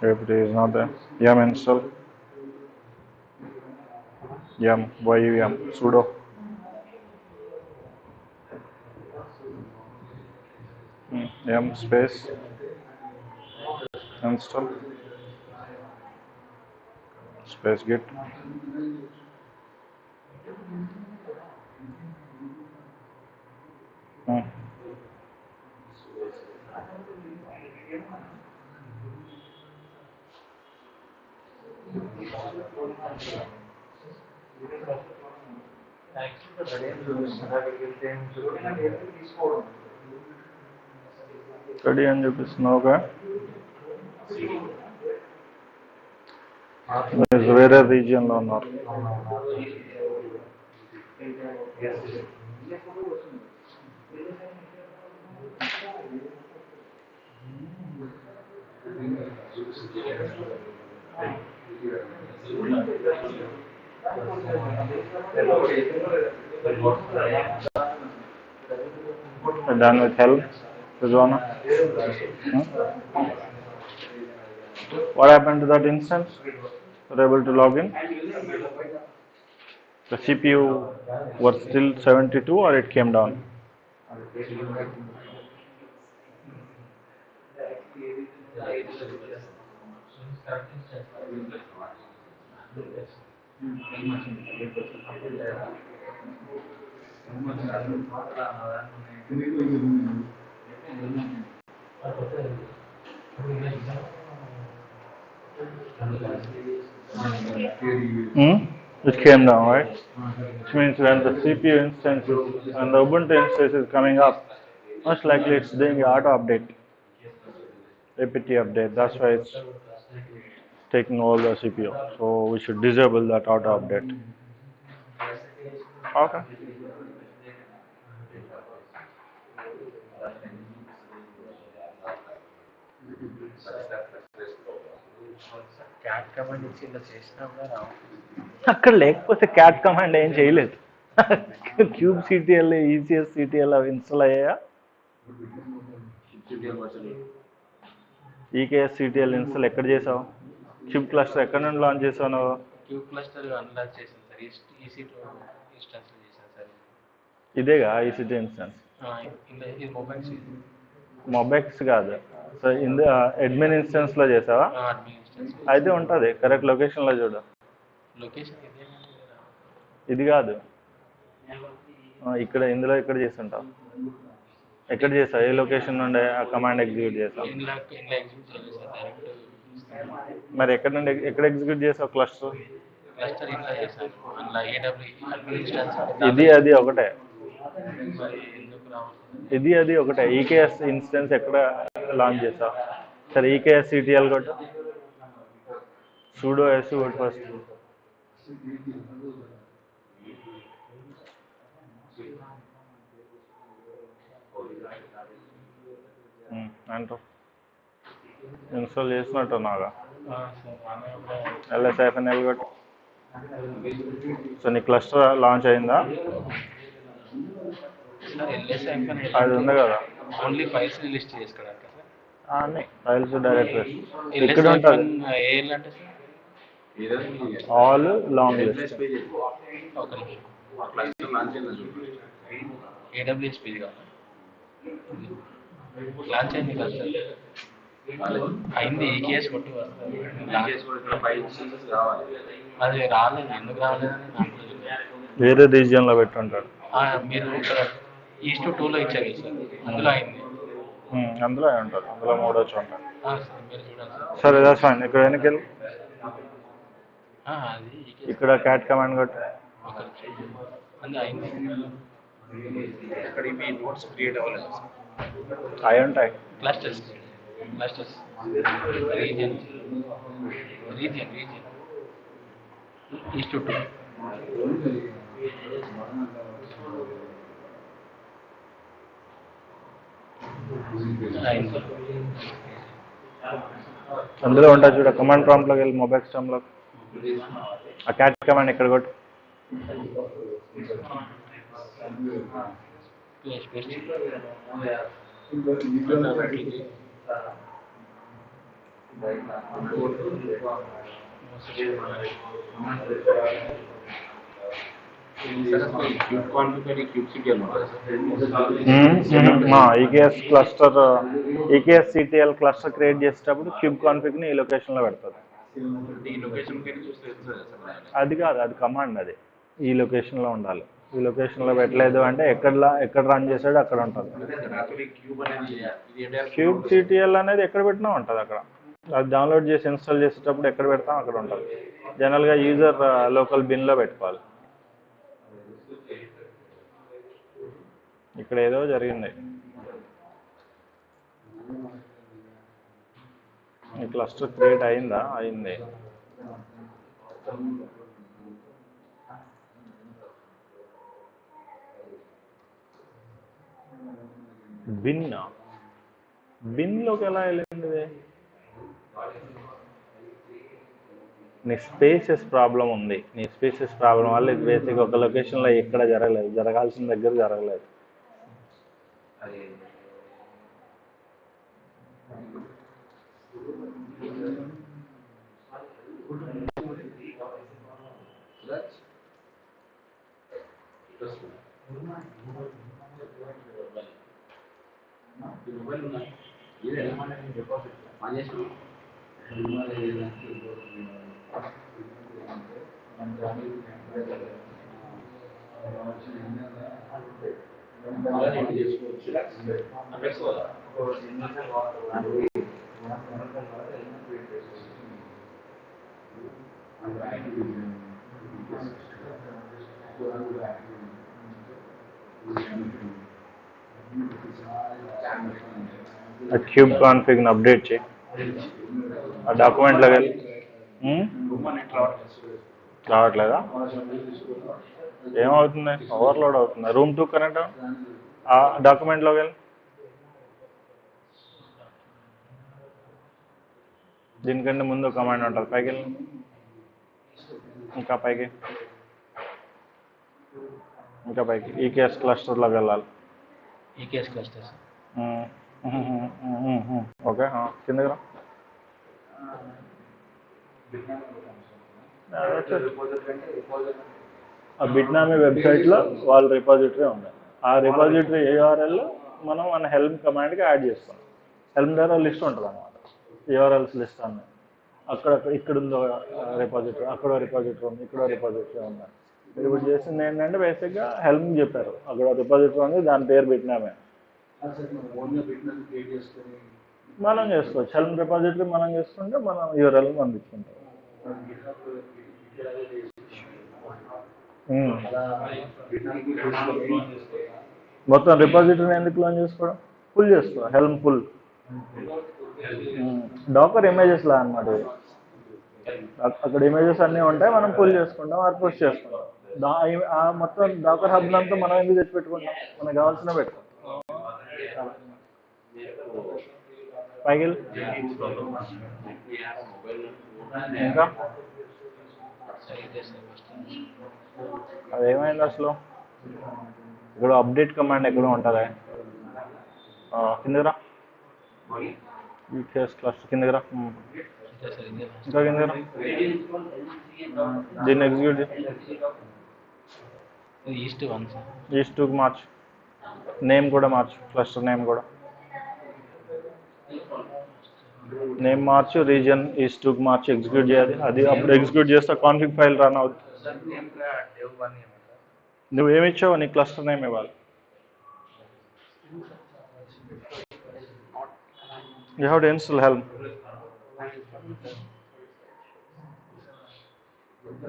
apt is not there. Yum install. Yum sudo. Yum space install space Git. Ready అని చూపిస్తున్నావుగా మీరు వేరే రీజియన్లో ఉన్నారు. Done with help, Rizwana? What happened to that instance? Were able to log in? The CPU was still 72 or it came down? It came down, right? Which means when the CPU instance and the Ubuntu instance is coming up, most likely it's doing the auto update, apt update. That's why it's taking all the CPU. So we should disable that auto update. Okay. Cat command ఇచ్చి ఇలా చేసినా కూడా రావు. అక్కడ లేకపోతే cat command ఏం చేయలేదు. Cube CTL ECS CTL అవి install అయ్యాయా? ఈకేఎస్ సిటిఎల్ ఇన్స్టాల్ ఎక్కడ చేసావు? క్యూబ్ క్లస్టర్ ఎక్కడ నుండి లాంచ్ చేసావు నువ్వు? క్యూబ్ క్లస్టర్ అన్లాక్ చేశాను సార్, ఈసీ2 ఇన్స్టాన్స్ చేశాను సార్. ఇదేగా ఈసీ2 ఇన్స్టాన్స్. ఇది మొబెక్స్ కాదు. సో ఇందు అడ్మిన్ ఇన్స్టెన్స్లో చేసావా? అయితే ఉంటుంది, కరెక్ట్ లొకేషన్లో చూడు. లొకేషన్ ఇది కాదు, ఇక్కడ ఇందులో ఇక్కడ చేస్తుంటావు. ఎక్కడ చేసావు? ఏ లొకేషన్ నుండి ఆ కమాండ్ ఎగ్జిక్యూట్ చేసావు? మరి ఎక్కడ నుండి ఎక్కడ ఎగ్జిక్యూట్ చేసావు క్లస్టర్? ఇది అది ఒకటే, ఇది అది ఒకటే. ఈకేఎస్ ఇన్స్టెన్స్ ఎక్కడ లాంచ్ చేసావు? సరే ఈకేఎస్ సిటిఎల్ కొట్టు, sudo s కొట్టు ఫస్ట్. అంటూ ఇన్స్టాల్ చేసినట్టు నాగా ls-l కొట్టు. సో నీ క్లస్టర్ లాంచ్ అయిందా? అది ఉంది కదా, ఓన్లీ ఫైల్స్ లిస్ట్ చేసుకోవడానికి. అన్నీ ఫైల్స్ డైరెక్టరీస్ LS ఇక్కడ ఉంటుంది. AL అంటే సార్ ఆల్ లాంగ్ లిస్ట్. ఒక నిమిషం. క్లస్టర్ లాంచ్ అయింది చూడండి. AWS పేజ్ కావాలి. లాంచ్ అయింది కదా సార్, అయింది. EKS కొట్టి వస్తుంది. EKS కూడా ఇక్కడ 5 instances కావాలి. అది రాలేదు, ఎందుకు రాలేదని నాకు కూడా తెలియదు. వేరే రీజియన్లో పెట్టుంటాడు. మీరు ఇక్కడ ఈస్ట్ 2లో ఇచ్చారు కదా సార్, అందులో అయింది. అందులో అయి ఉంటుంది, అందులో 3వ చోట. సార్ మీరు చూడండి సార్. సరే దాట్స్ ఫైన్. ఇక్కడ వెనక్కి వెళ్ళి అది EKS ఇక్కడ క్యాట్ కమాండ్ కొట్టి ఒక నిమిషం. అందులో అయింది. ఇక్కడ ఇవి నోట్స్ క్రియేట్ అవ్వలేదు. అయి ఉంటాయి. Clusters region east 2. అందులో ఉంటుంది చూడ, కమాండ్ ప్రాంప్ట్లోకి వెళ్ళి మొబైల్ సిస్టంలో ఆ క్యాట్ కమాండ్ ఇక్కడ కొట్టు. క్యూబ్ కాన్ఫిగర్ క్యూబ్ సిటిఎల్ ఉంటుంది. EKS cluster, EKS CTL cluster create చేసేటప్పుడు క్యూబ్ కాన్ఫిగ్ని ఈ లొకేషన్లో పెడుతుంది. ఈ లొకేషన్కి చూస్తే అది కాదు, అది కమాండ్. అది ఈ లొకేషన్లో ఉండాలి. ఈ లొకేషన్లో పెట్టలేదు అంటే ఎక్కడ రన్ చేసాడో అక్కడ ఉంటుంది. క్యూబ్ CTL అనేది ఎక్కడ పెట్టినా ఉంటుంది అక్కడ. అది డౌన్లోడ్ చేసి ఇన్స్టాల్ చేసేటప్పుడు ఎక్కడ పెడతాం అక్కడ ఉంటుంది. జనరల్గా యూజర్ లోకల్ బిన్లో పెట్టుకోవాలి. ఇక్కడ ఏదో జరిగింది. ఈ క్లస్టర్ క్రియేట్ అయిందా? అయింది. బిన్లోకి ఎలా వెళ్ళింది? నీ స్పేసెస్ ప్రాబ్లం ఉంది. నీ స్పేసెస్ ప్రాబ్లం వల్ల ఇది బేసిక్ ఒక లొకేషన్లో ఎక్కడ జరగలేదు, జరగాల్సిన దగ్గర జరగలేదు. ఆ క్యూబ్ కాన్ఫిగ్ని అప్డేట్ చేయి. ఆ డాక్యుమెంట్లోకి వెళ్ళి రావట్లేదా? ఏమవుతుంది? ఓవర్లోడ్ అవుతుంది. రూమ్ 2 కనెక్ట్ ఆ డాక్యుమెంట్లోకి వెళ్ళి దీనికంటే ముందు కమాండ్ ఉంటుంది. పైకి వెళ్ళి ఇంకా పైకి EKS క్లస్టర్లోకి వెళ్ళాలి. EKS క్లస్టర్స్ ఓకే, కిందకి రా. ఆ బిట్నామీ వెబ్సైట్లో వాళ్ళ రిపాజిటరీ ఉంది. ఆ రిపాజిటరీ URL మనం మన హెల్మ్ కమాండ్కి యాడ్ చేస్తాం. హెల్మ్ ద్వారా లిస్ట్ ఉంటుంది అన్నమాట, URLs లిస్ట్ అన్నీ. ఇక్కడ ఉందో రిపాజిటరీ, అక్కడ రిపాజిటరీ ఉంది, ఇక్కడ రిపాజిటరీ ఉంది. మీరు ఇప్పుడు చేసింది ఏంటంటే బేసిక్గా హెల్మ్ చెప్పారు, అక్కడ రిపాజిటరీ ఉంది, దాని పేరు బిట్నామే. మనం చేసుకోవచ్చు. హెల్మ్ రిపాజిటరీ మనం చేసుకుంటే మనం URL పంపించుకుంటాం. మొత్తం రిపాజిటరీని ఎందుకు క్లోన్ చేసుకోవడం? పుల్ చేసుకో, హెల్మ్ పుల్. డాకర్ ఇమేజెస్ లా అనమాట. అక్కడ ఇమేజెస్ అన్నీ ఉంటాయి, మనం పుల్ చేసుకుంటాం, ఆర్ పుష్ చేసుకుంటాం. మొత్తం డాకర్ హబ్ అంతా మనం ఎందుకు తెచ్చి పెట్టుకుంటాం? మనకు కావాల్సిన పెట్టుకుంటాం. పైకి ఇంకా అదేమైంది అసలు? ఇక్కడ అప్డేట్ కమాండ్ ఎక్కడ ఉంటుందా? కిందరా EKS cluster కిందకి రా. అంతే సార్ ఇదే ఇంకా కిందకి రా. దీన్ని ఎగ్జిక్యూట్ ఈస్ట్ 1 సార్. ఈస్ట్ 2కి మార్చు. నేమ్ కూడా మార్చు, క్లస్టర్ నేమ్ కూడా నేమ్ మార్చు. రీజన్ ఈస్ట్ 2కి మార్చి ఎగ్జిక్యూట్ చేయాలి. అది అప్పుడు ఎగ్జిక్యూట్ చేస్తే కాన్ఫిగ్ ఫైల్ రన్ అవుతుంది. సార్ నేమ్గా డెవ్ 1 ఏమంటారు? నువ్వు ఏమి ఇచ్చావు? నీ క్లస్టర్ నేమ్ ఇవ్వాలి. You have to install Helm.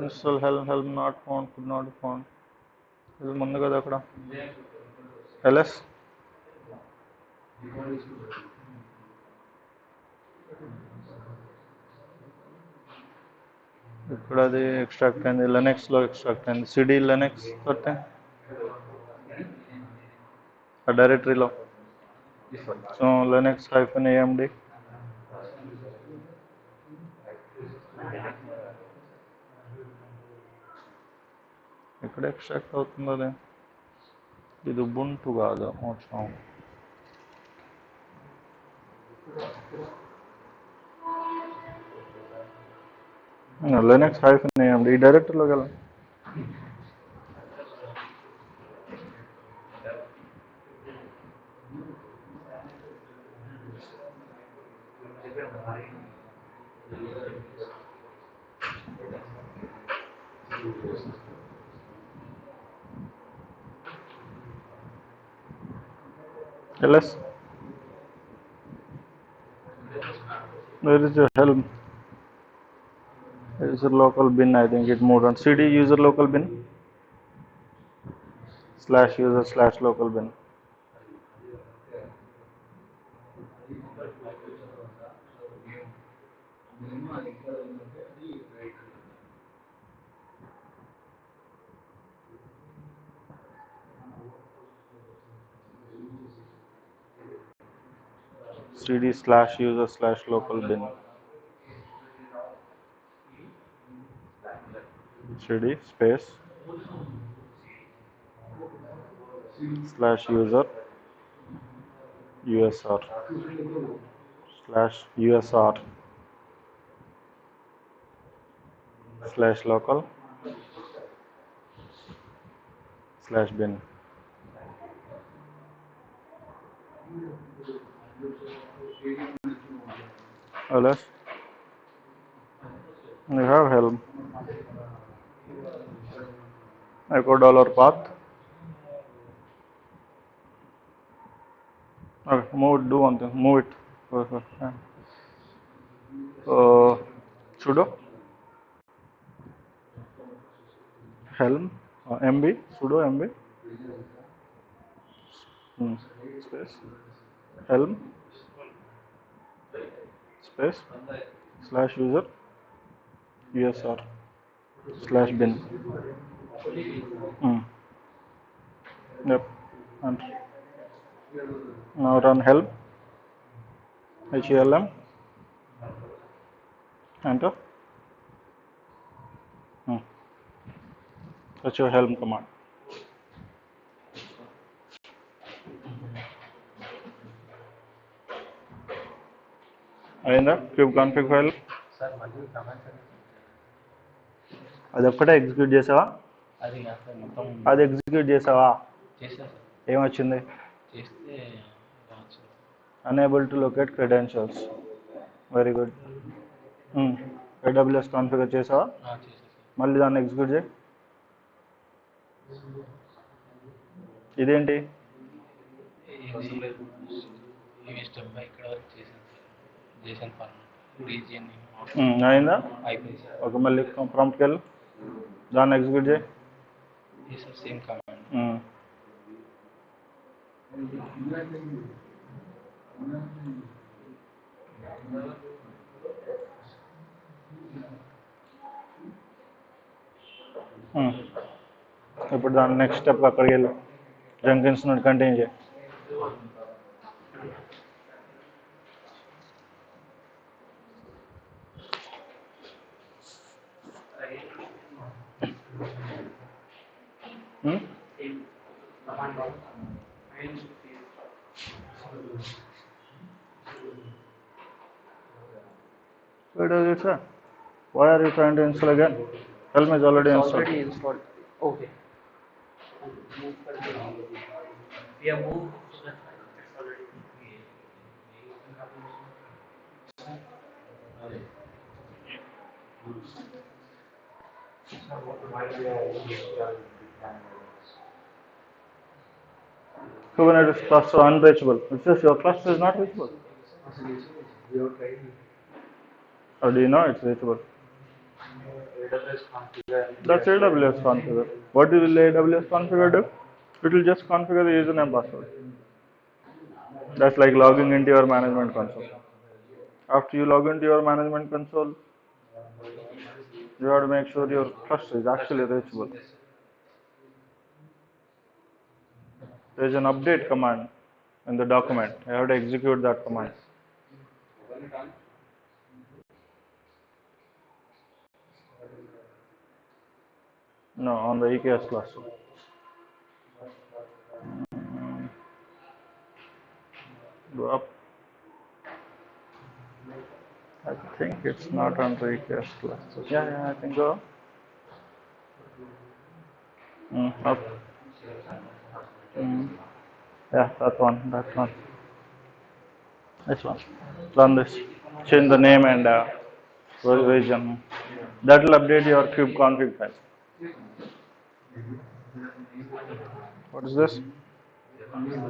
Install Helm not found, could not be found. ఇది ముందు కదా అక్కడ. ls ఇక్కడ అది ఎక్స్ట్రాక్ట్ అయింది, లినక్స్లో ఎక్స్ట్రాక్ట్ అయింది. cd linux కొడితే ఆ డైరెక్టరీలో. సో linux-amd ఎక్కడ ఎక్స్ట్రాక్ట్ అవుతుంది అది? ఇది ఉబుంటు కాదు. linux-amd ఈ డైరెక్టరీలోకి వెళ్ళండి. ls where is your Helm? User local bin, I think it moved on. cd user local bin /user/local bin. cd/user/local bin. cd space /user usr /usr/local /bin. ls you have Helm. echo $path. Okay, move it, do one thing, move it. Sudo Helm mb sudo mb space Helm space /user usr/bin. Yep, and now run Helm HELM, enter. That's your Helm command. అయిందా cube config file? Sir మళ్ళీ commands అనేది అది ఒక్కటే execute చేసావా? అది కాదు sir, మొత్తం అది ఎగ్జిక్యూట్ చేసావా? చేశాను సార్. ఏమొచ్చింది? చేస్తే ఇలా వచ్చింది. Unable to locate credentials. Very good. AWS configure చేసావా? చేశాను సార్. మళ్ళీ దాన్ని ఎగ్జిక్యూట్ చేయి. ఇదేంటి? ఇది స్టెప్ బై ఇక్కడ వరకు చేశాను సార్. చేశాను ఫార్మ్ రీజియన్ అయిందా? అయిపోయింది సార్. ఓకే, మళ్ళీ ప్రాంప్ట్కి వెళ్ళు, దాన్ని ఎగ్జిక్యూట్ చేయి. Sir same command. ఇప్పుడు దాని నెక్స్ట్ స్టెప్ అక్కడికి వెళ్ళు, జంకిన్స్ నుండి కంటిన్యూ చేయి. does it say? Why are you trying to install again? Helm is already It's installed. already installed. Okay. We have moved so that it's already. Kubernetes cluster unreachable. It says your cluster is not reachable. Or do you know it's reachable? That's AWS configure. What will AWS configure do? It will just configure the username password. That's like logging into your management console. After you log into your management console, you have to make sure your cluster is actually reachable. There is an update command in the document. You have to execute that command. No, on the EKS cluster. Go up. I think it's not on the EKS cluster. Yeah, I think go. Up. Yeah, that one. This one. Run this. Change the name and version. That will update your kubeconfig file. What is this?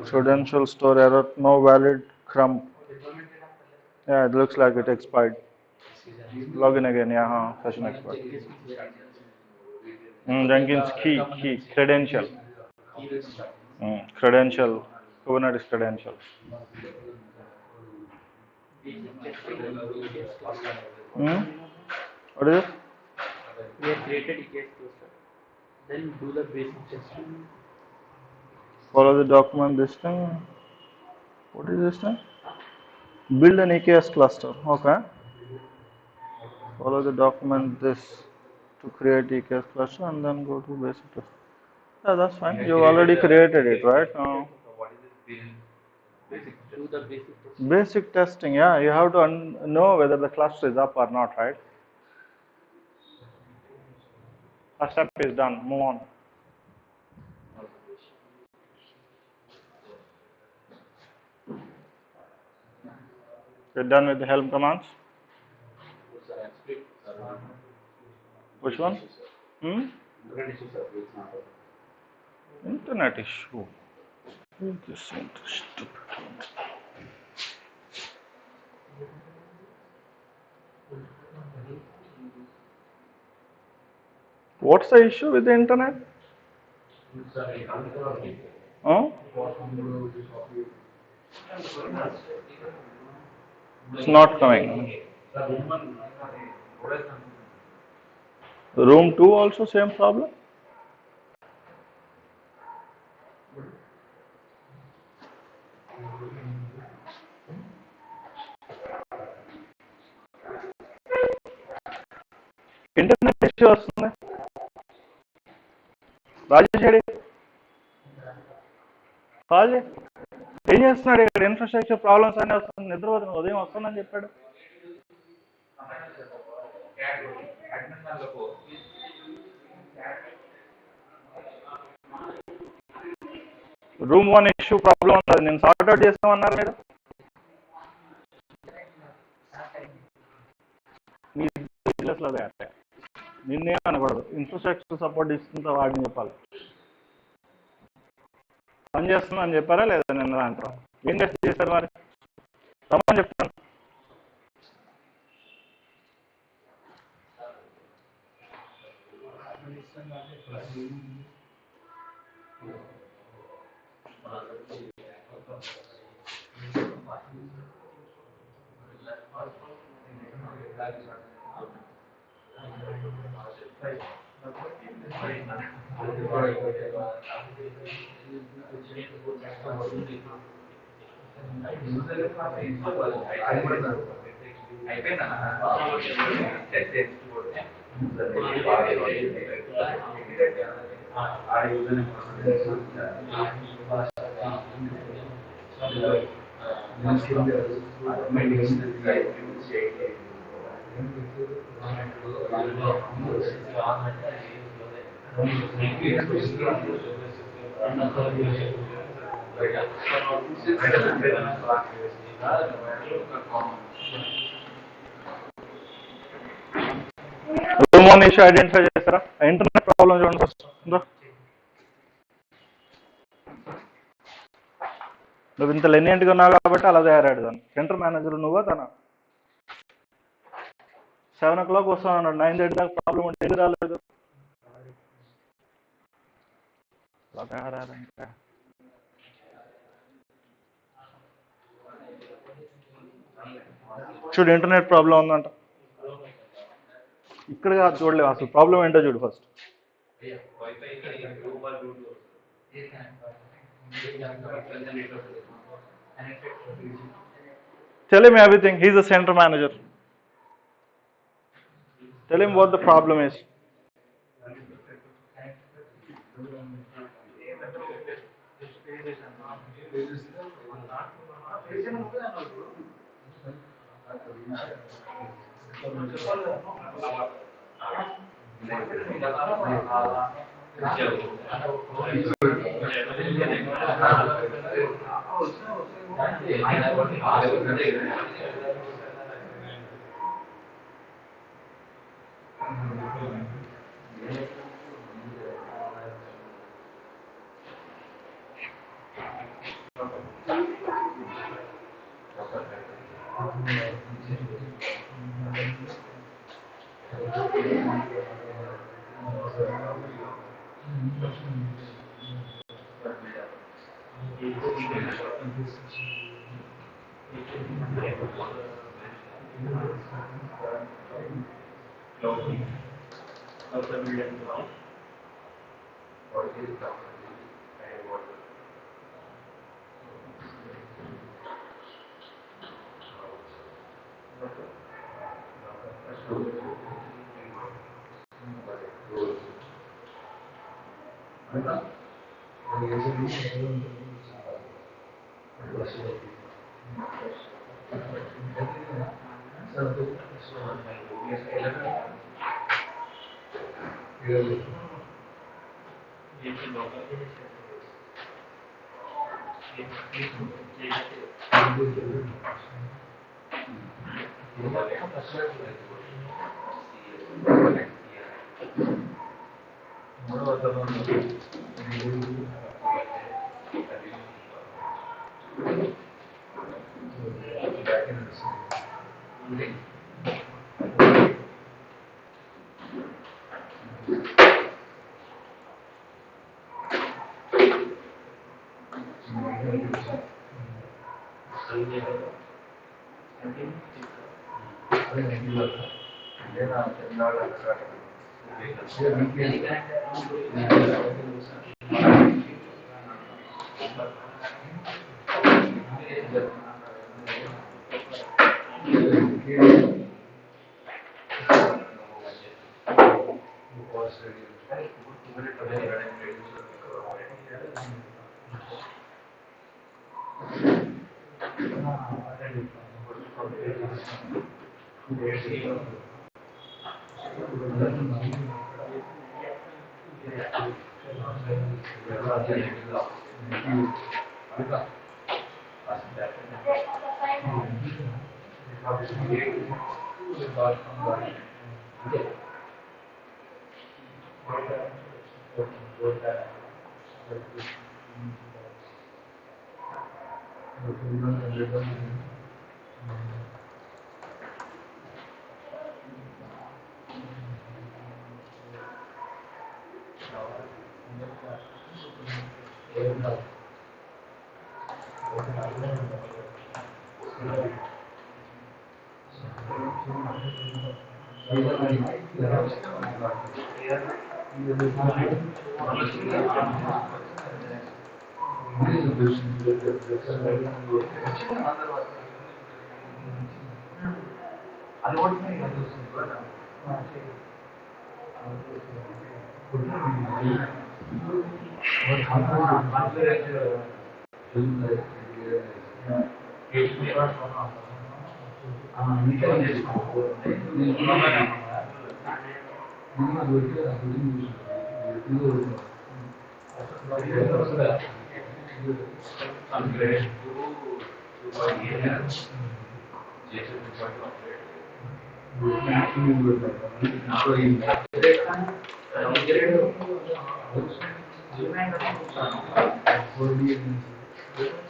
Credential store error. No valid crumb. Yeah, it looks like it expired. Login again. Yeah, session expired. Jenkins key, credential. Credential. Kubernetes credential. What is it? We have created EKS cluster. Then do the basic testing. Follow the document this thing. What is this thing? Build an EKS cluster. Okay. Follow the document this to create EKS cluster and then go to basic test. Yeah, that's fine. You already created it, right? What is this basic? Do the basic testing. Basic testing, yeah. You have to know whether the cluster is up or not, right? First step is done. Move on. You're done with the Helm commands? Which one? Internet issue. This stupid. What's the issue with the internet? Huh? It's not coming. Room 2 also same problem? Internet issue వస్తుంది Rajesh Reddy call ఏం చేస్తున్నాడు ఇక్కడ infrastructure problems అన్నీ వస్తుంది నిద్రపోతున్నా ఉదయం వస్తుందని చెప్పాడు room 1 issue problem ఉంటుంది నేను సార్ట్అవుట్ చేస్తామన్నారు మీరు మీ బిజినెస్లో అంటే నిన్నే అనకూడదు ఇన్ఫ్రాస్ట్రక్చర్ సపోర్ట్ ఇస్తుంటే వాడిని చెప్పాలి పని చేస్తున్నా అని చెప్పారా లేదా నిన్న దాంట్లో ఏం టెస్ట్ చేశారు మరి రమ్మని చెప్తాను రూమ్ వన్ ఇష్యూ ఐడెంటిఫై చేస్తారా? ఇంటర్నెట్ ప్రాబ్లం చూడండి ఫస్ట్. నువ్వు ఇంత లెనియంట్గా ఉన్నావు కాబట్టి అలా తయారాడు దాన్ని. సెంటర్ మేనేజర్ నువ్వా తన? 7 o'clock వస్తాను అన్నాడు, 9:30 దాకా ప్రాబ్లం ఉంటే ఎందుకు రాలేదు? అలా తయారారంటే చూడు, ఇంటర్నెట్ ప్రాబ్లం ఉందంట. ఇక్కడ కాదు, చూడలేవు అసలు ప్రాబ్లం ఏంటో చూడు first. Tell him everything. He's the center manager. Tell him what the problem is.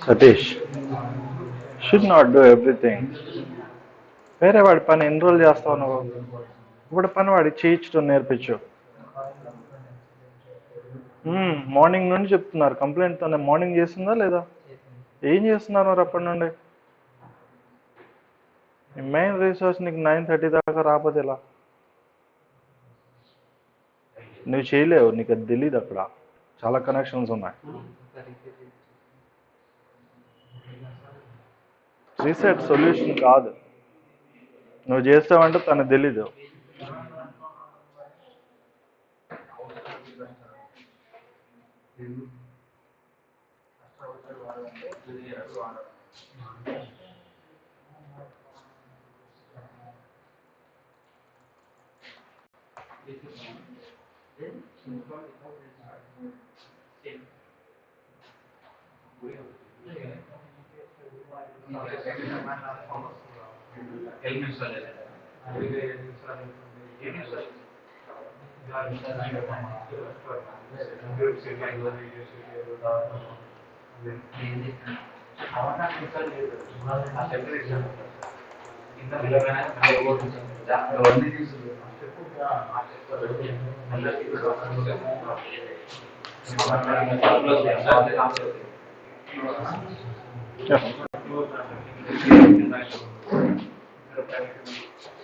Satish should not do everything. వేరే వాడి పని ఎన్రోల్ చేస్తావు నువ్వు. ఇప్పుడు పని వాడికి చేయించడం నేర్పించు. మార్నింగ్ నుండి చెప్తున్నారు కంప్లైంట్ తన మార్నింగ్ చేస్తుందా లేదా? ఏం చేస్తున్నారు మరి అప్పటి నుండి? మెయిన్ రీసోర్స్ నీకు 9:30 దాకా రాకపోతే ఎలా? నువ్వు చేయలేవు, నీకు అది తెలియదు. అక్కడ చాలా కనెక్షన్స్ ఉన్నాయి. రీసెట్ సొల్యూషన్ కాదు, నువ్వు చేస్తావంటే తనకు తెలీదు.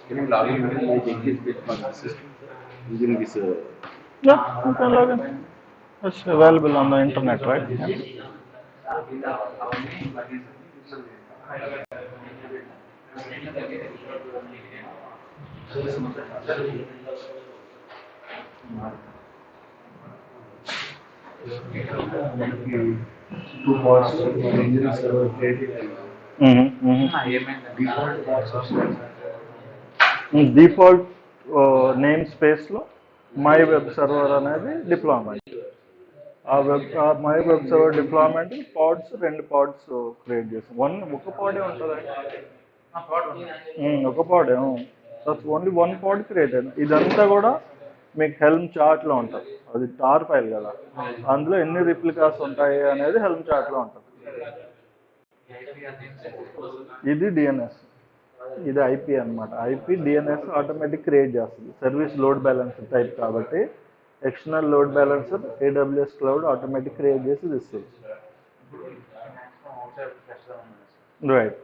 Can you log in with my Jenkins based on system using this? Yeah, you can log in. It's available on the internet, right? Yeah. Two pods engineering server created. Default name స్పేస్లో my web server అనేది deployment. ఆ my web server deployment pods 2 pods create చేసాం. ఒక పాడే ఉంటుంది, ఒక పాడే. Only 1 pod created. ఇదంతా కూడా మీకు హెల్మ్ చార్ట్లో ఉంటుంది. అది టార్ ఫైల్ కదా, అందులో ఎన్ని రిప్లికాస్ ఉంటాయి అనేది హెల్మ్ చార్ట్లో ఉంటుంది. ఇది డిఎన్ఎస్, ఇది ఐపీ అనమాట. ఐపీ డిఎన్ఎస్ ఆటోమేటిక్ క్రియేట్ చేస్తుంది. సర్వీస్ లోడ్ బ్యాలెన్సర్ టైప్ కాబట్టి external load balancer AWS cloud automatic create చేసి ఇస్తుంది. రైట్,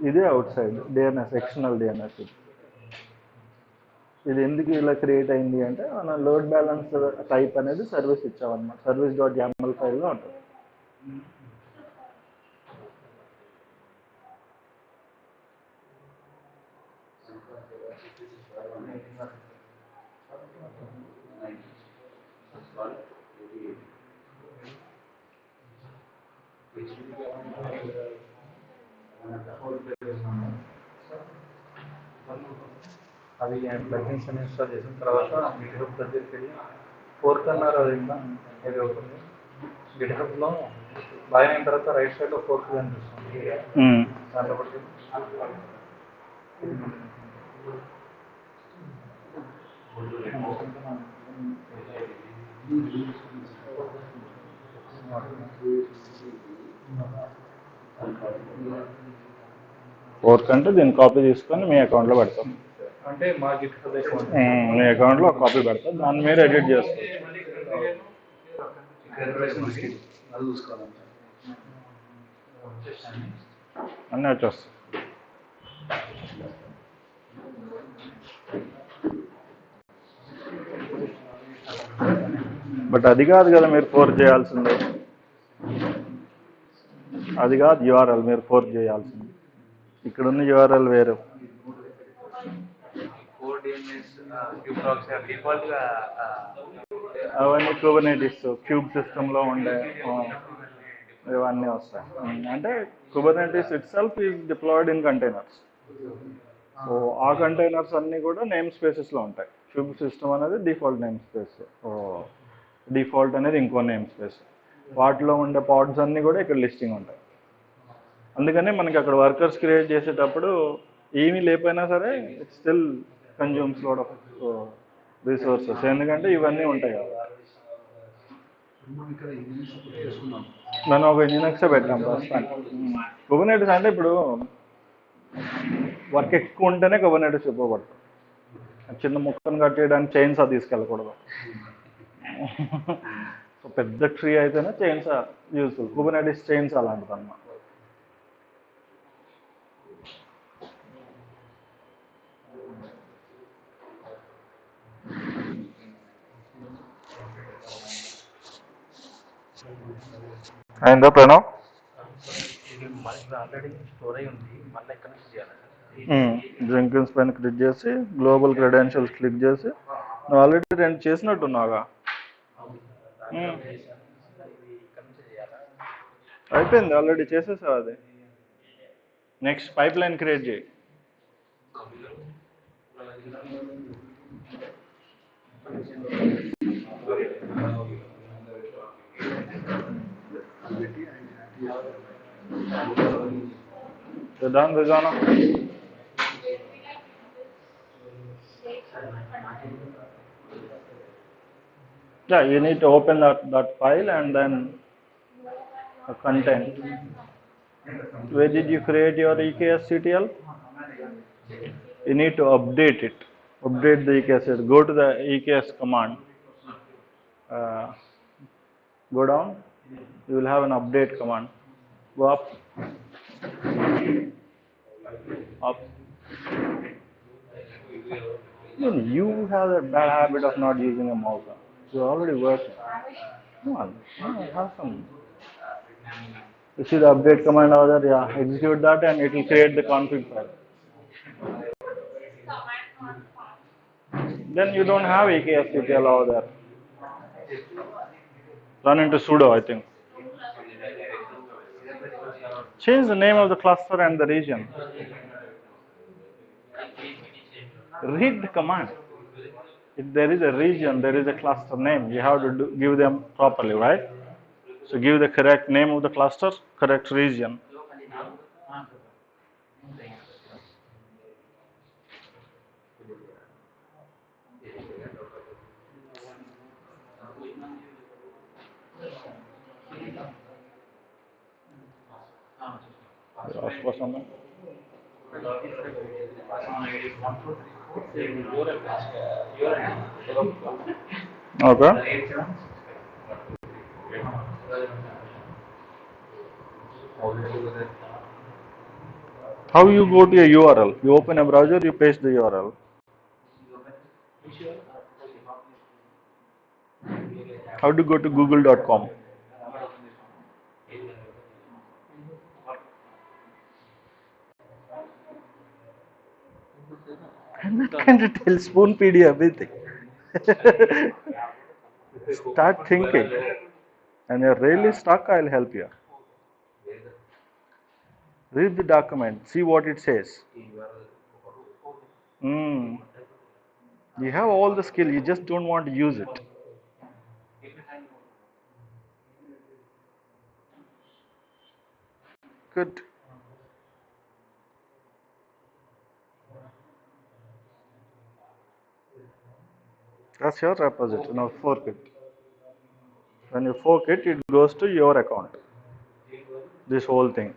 ఇది out side DNS, external DNS. ఇది ఎందుకు ఇలా క్రియేట్ అయింది అంటే మన లోడ్ బ్యాలెన్సర్ టైప్ అనేది సర్వీస్ ఇచ్చామన్నమాట. service.yaml ఫైల్లో ఉంటుంది. అవి ప్లగిన్స్ అని ఇన్స్టాల్ చేసిన తర్వాత గిట్హబ్ దగ్గరికి వెళ్ళి ఫోర్క్ అన్నారు. అది ఇంకా ఇది అవుతుంది. గిట్హబ్లో లాగిన్ అయిన తర్వాత రైట్ సైడ్లో ఫోర్క్ కనిపిస్తుంది. దాంట్లో బట్టి ఫోర్క్ అంటే దీన్ని కాపీ తీసుకొని మీ అకౌంట్లో పెడతాం. అంటే మా గిట్హబ్ అకౌంట్ మీ అకౌంట్లో కాపీ పెడతాం, దాన్ని మీరు ఎడిట్ చేసుకోవచ్చు. అది చూసుకోవాలి అన్నీ వచ్చేస్తాయి. బట్ అది కాదు కదా మీరు ఫోర్క్ చేయాల్సిందే, అది కాదు యూఆర్ఎల్ మీరు ఫోర్క్ చేయాల్సింది. ఇక్కడున్న యూఆర్ఎల్ వేరు. అవన్నీ కుబర్నెటిస్ క్యూబ్ సిస్టంలో ఉండే ఇవన్నీ వస్తాయి. అంటే Kubernetes itself is deployed in containers. So ఆ కంటైనర్స్ అన్నీ కూడా నేమ్ స్పేసెస్లో ఉంటాయి. క్యూబ్ సిస్టమ్ అనేది డిఫాల్ట్ నేమ్ స్పేస్, డిఫాల్ట్ అనేది ఇంకో నేమ్ స్పేస్. వాటిలో ఉండే పాడ్స్ అన్నీ కూడా ఇక్కడ లిస్టింగ్ ఉంటాయి. అందుకని మనకి అక్కడ వర్కర్స్ క్రియేట్ చేసేటప్పుడు ఏమీ లేకపోయినా సరే it still consumes lot of resources, ఎందుకంటే ఇవన్నీ ఉంటాయి కదా. మనం ఒక లినక్స్ పెట్టాం ప్రస్తుతానికి. కుబర్నెటిస్ అంటే ఇప్పుడు వర్క్ ఎక్కువ ఉంటేనే కుబర్నెటిస్ ఉపయోగపడుతుంది. చిన్న ముక్కను కట్టేయడానికి చైన్సా తీసుకెళ్ళకూడదు. సో పెద్ద ట్రీ అయితేనే చైన్సా యూస్ఫుల్. కుబర్నెటిస్ చైన్స్ అలాంటిది అన్నమాట. అయిందా ప్రణవ్? ఆల్రెడీ స్టోర్ అయి ఉంది, మళ్ళీ ఎక్కడ నుంచి చేయాలి? జెంకిన్స్ పైన క్లిక్ చేసి గ్లోబల్ క్రెడెన్షియల్స్ క్లిక్ చేసి నువ్వు ఆల్రెడీ రెండు చేసినట్టున్నావుగా. అయిపోయింది, ఆల్రెడీ చేసేసావు అది. నెక్స్ట్ పైప్ లైన్ క్రియేట్ చేయి. Done, Rizana? Yeah, you need to open that file and then the content. Where did you create your EKS CTL? You need to update it. Update the EKS. Go to the EKS command. Go down. You will have an update command. Go up. Up. You have that bad habit of not using a mouse. You're already working. Come on, have some. You see the update command over there? Yeah, execute that and it will create the config file. Then you don't have EKSCTL over there. Run into sudo, I think. Change the name of the cluster and the region. Read the command. If there is a region, there is a cluster name. You have to give them properly, right? So give the correct name of the cluster, correct region. Ask for something. Okay. How you go to a URL? You open a browser, you paste the URL. How to go to google.com? I'm not going to tell Spoon PD everything. Start thinking. And you're really stuck, I'll help you. Read the document, see what it says. You have all the skill, you just don't want to use it. Good. That's your repository. Now fork it. When you fork it, it goes to your account. This whole thing.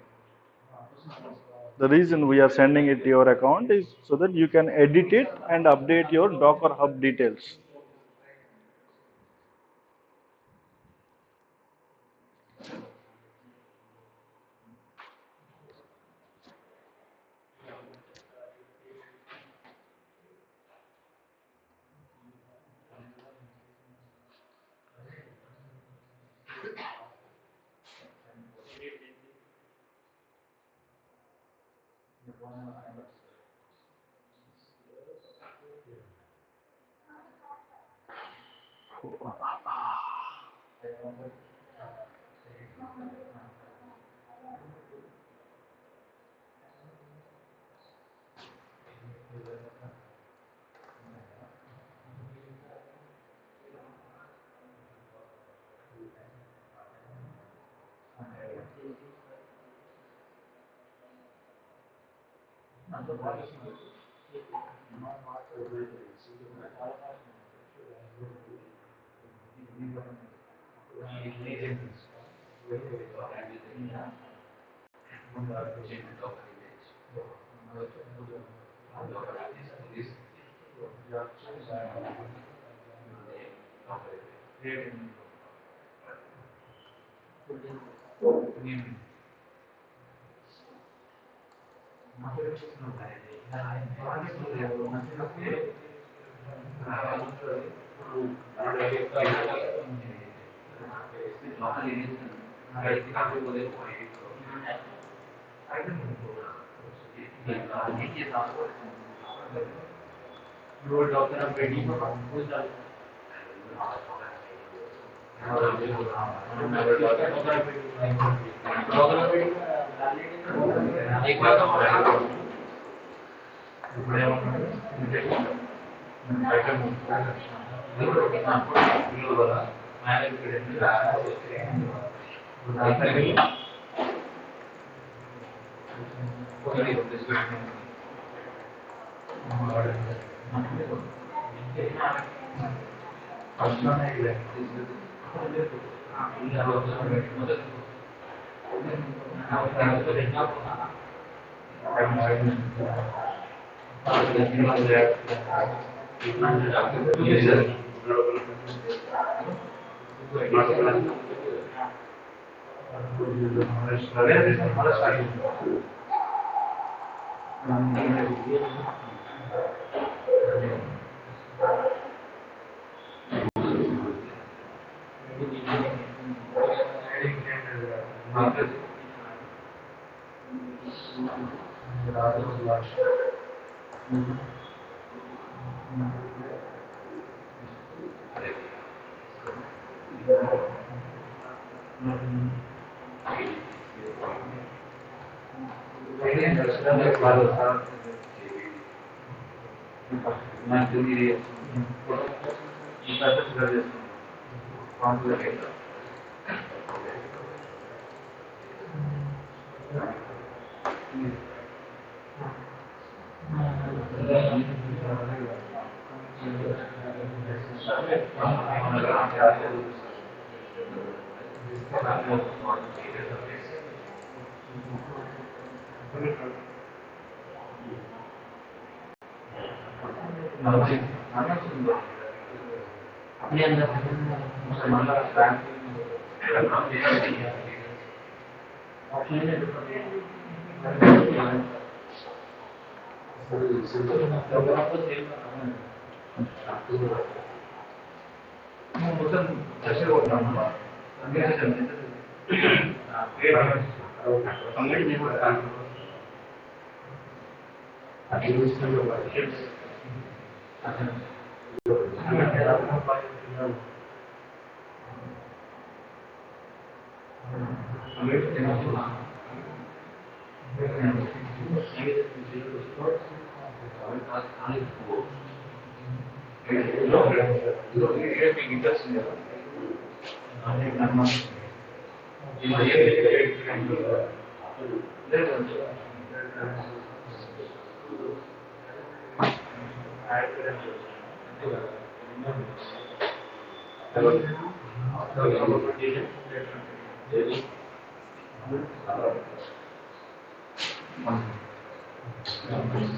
The reason we are sending it to your account is so that you can edit it and update your Docker Hub details.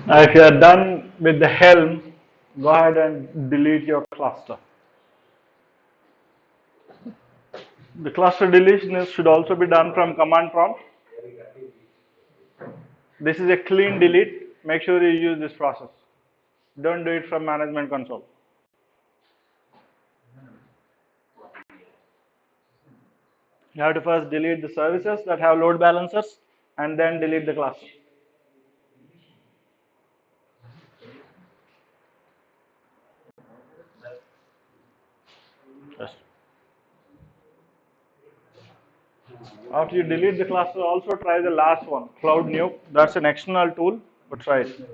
If you are done with the Helm, go ahead and delete your cluster. The cluster deletion should also be done from command prompt. This is a clean delete. Make sure you use this process. Don't do it from management console. You have to first delete the services that have load balancers and then delete the cluster. Yes. After you delete the cluster, also try the last one, Cloud Nuke. That's an external tool, but try it.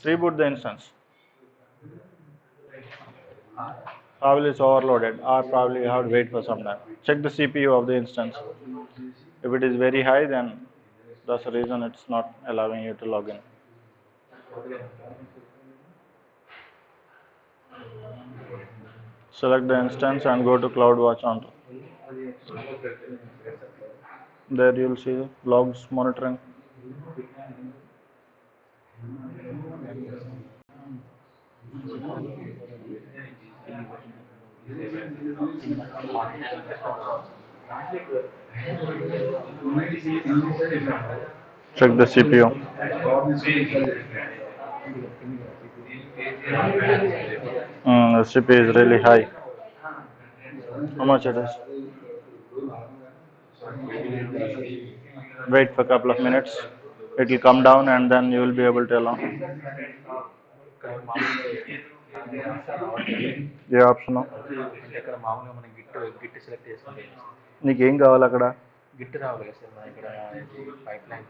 Reboot the instance. Probably it's overloaded, or probably you have to wait for some time. Check the CPU of the instance. If it is very high, then that's the reason it's not allowing you to log in. Select the instance and go to CloudWatch on. There you'll see logs monitoring. Check the CPU. The CPU is really high. How much it is? Wait for a couple of minutes. It will come down and then you will be able to allow. A option? అంటే ఇక్కడ మామూలుగా మనం Git select చేసుకుంటే నీకేం కావాలి అక్కడ? Git రావాలి కదా సార్, మన ఇక్కడ పైప్ లైన్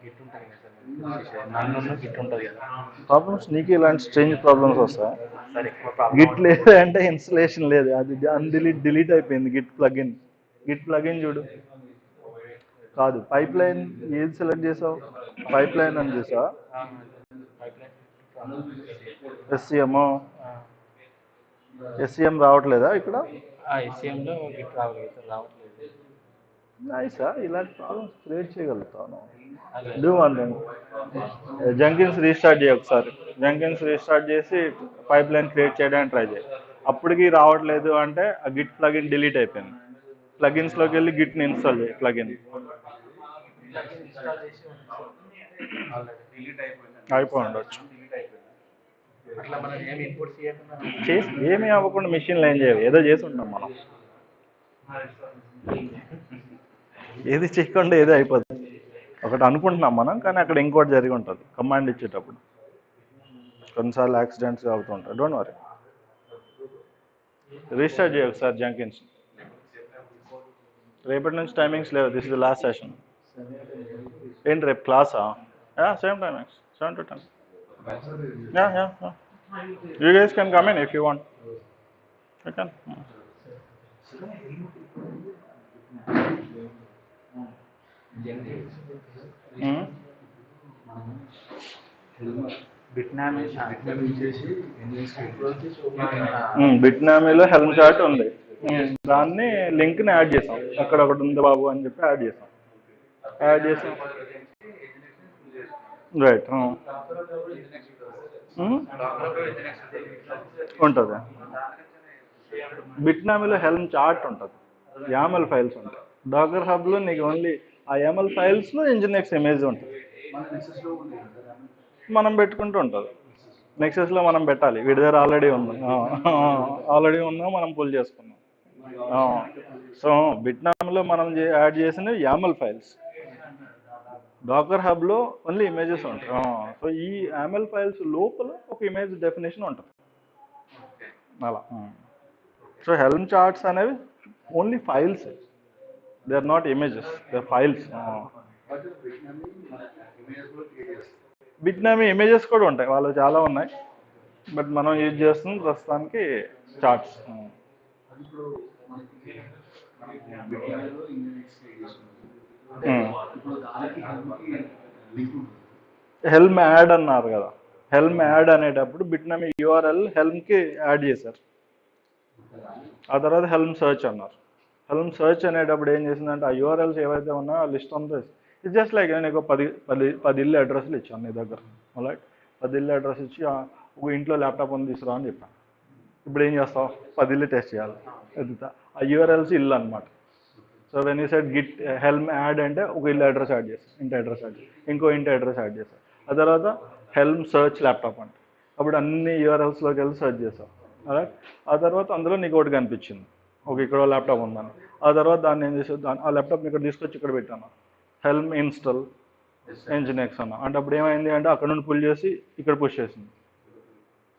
గిట్ ఉంటుంది కదా సార్, నన్ను గిట్ ఉంటుంది కదా. ప్రాబ్లమ్స్ నీకు ఇలాంటి స్ట్రేంజ్ ప్రాబ్లమ్స్ వస్తాయి. సార్ ఎక్కువ ప్రాబ్లమ్ గిట్ లేదు అంటే ఇన్స్టలేషన్ లేదు, అది డిలీట్ అయిపోయింది. గిట్ ప్లగిన్ చూడు. కాదు, పైప్ లైన్ ఏది సెలెక్ట్ చేసావు? పైప్ లైన్ అని చూసావా? ఎస్సీఎం రావట్లేదా ఇక్కడ? ఎస్సీఎంలో గిట్ రావట్లేదు. నైసా, ఇలాంటి ప్రాబ్లమ్స్ క్రియేట్ చేయగలుగుతాను. Do one thing, Jenkins restart చేయి ఒకసారి. జెంకిన్స్ రీస్టార్ట్ చేసి పైప్ లైన్ క్రియేట్ చేయడానికి ట్రై చేయి. అప్పటికి రావట్లేదు అంటే ఆ గిట్ ప్లగిన్ డిలీట్ అయిపోయింది. ప్లగిన్స్లోకి వెళ్ళి గిట్ని ఇన్స్టాల్ చేయి. ప్లగిన్ అయిపోయి ఉండొచ్చు. అట్లా మనం ఏమి ఇంపోర్ట్ చేయకుండా చేసి ఏమీ అవ్వకుండా మిషన్లో ఏం చేయవు, ఏదో చేసి ఉంటాం మనం. ఏది చేయకుండా ఏదో అయిపోతుంది. ఒకటి అనుకుంటున్నాం మనం, కానీ అక్కడ ఇంకోటి జరిగి ఉంటుంది కమాండ్ ఇచ్చేటప్పుడు. కొన్నిసార్లు యాక్సిడెంట్స్ అవుతూ ఉంటాయి. డోంట్ వరీ, రీస్టార్ట్ చేయ ఒకసారి జంకిన్స్. రేపటి నుంచి టైమింగ్స్ లేవు, this is the last session. ఏంటి రేపు క్లాసా? Same timings 7 to 10. Yeah. You guys can come in if you want. You can. బిట్నామీలో హెల్మ్ చార్ట్ ఉంది, దాన్ని లింక్ని యాడ్ చేసాం. అక్కడ ఒకటి ఉంది బాబు అని చెప్పి యాడ్ చేసాం. రైట్ ఉంటుంది. బిట్నామీలో హెల్మ్ చార్ట్ ఉంటుంది, యామల్ ఫైల్స్ ఉంటాయి. డాకర్ హబ్లో నీకు ఓన్లీ ఆ యామల్ ఫైల్స్లో ఇంజినెక్స్ ఇమేజ్ ఉంటుంది. మనం పెట్టుకుంటూ ఉంటుంది. నెక్సెస్లో మనం పెట్టాలి, వీడి దగ్గర ఆల్రెడీ ఉందా మనం పుల్ చేసుకున్నాం. సో బిట్నామీలో మనం యాడ్ చేసినవి యామల్ ఫైల్స్, డాకర్ హబ్లో ఓన్లీ ఇమేజెస్ ఉంటాయి. సో ఈ యామల్ ఫైల్స్ లోపల ఒక ఇమేజ్ డెఫినేషన్ ఉంటుంది అలా. సో హెల్మ్ చార్ట్స్ అనేవి only files, they are not images, they are files. Bitnami images కూడా ఉంటాయి, వాళ్ళు చాలా ఉన్నాయి, బట్ మనం యూజ్ చేస్తుంది ప్రస్తుతానికి చార్ట్స్. హెల్మ్ యాడ్ అన్నారు కదా, హెల్మ్ యాడ్ అనేటప్పుడు బిట్నామీ యూఆర్ఎల్ హెల్మ్కి యాడ్ చేశారు. ఆ తర్వాత హెల్మ్ సర్చ్ అన్నారు. హెల్మ్ సర్చ్ అనేటప్పుడు ఏం చేసిందంటే ఆ యూఆర్ఎల్స్ ఏవైతే ఉన్నాయో ఆ లిస్ట్ అంతా ఇట్స్ జస్ట్ లైక్ నేను 10 ఇల్లు అడ్రస్లు ఇచ్చాను నీ దగ్గర. రైట్, 10 ఇల్లు అడ్రస్ ఇచ్చి ఒక ఇంట్లో ల్యాప్టాప్ ఉంది తీసుకురా అని చెప్పాను. ఇప్పుడు ఏం చేస్తావు? 10 ఇల్లు టెస్ట్ చేయాలి. ఎదుగుతా ఆ యూఆర్ఎల్స్ ఇల్లు అనమాట. So when you set git helm add అంటే ఒక ఇల్లు అడ్రస్ యాడ్ చేస్తాను, ఇంటి అడ్రస్ యాడ్ చేస్తాను, ఇంకో ఇంటి అడ్రస్ యాడ్ చేస్తాను. ఆ తర్వాత హెల్మ్ సర్చ్ ల్యాప్టాప్ అంటే అప్పుడు అన్ని యూఆర్ఎల్స్లోకి వెళ్ళి సర్చ్ చేస్తాం. రైట్, ఆ తర్వాత అందులో నీకు ఒకటి కనిపించింది, ఒక ఇక్కడ ల్యాప్టాప్ ఉందని. ఆ తర్వాత దాన్ని ఏం చేసేది, ఆ ల్యాప్టాప్ని ఇక్కడ తీసుకొచ్చి ఇక్కడ పెట్టాను, హెల్మ్ ఇన్స్టాల్ ఇంజినెక్స్ అన్న అంటే అప్పుడు ఏమైంది అంటే అక్కడ నుండి పుల్ చేసి ఇక్కడ పుష్ చేసింది.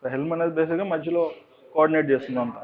సో హెల్మ్ అనేది బేసిక్గా మధ్యలో కోఆర్డినేట్ చేస్తుంది అంతా.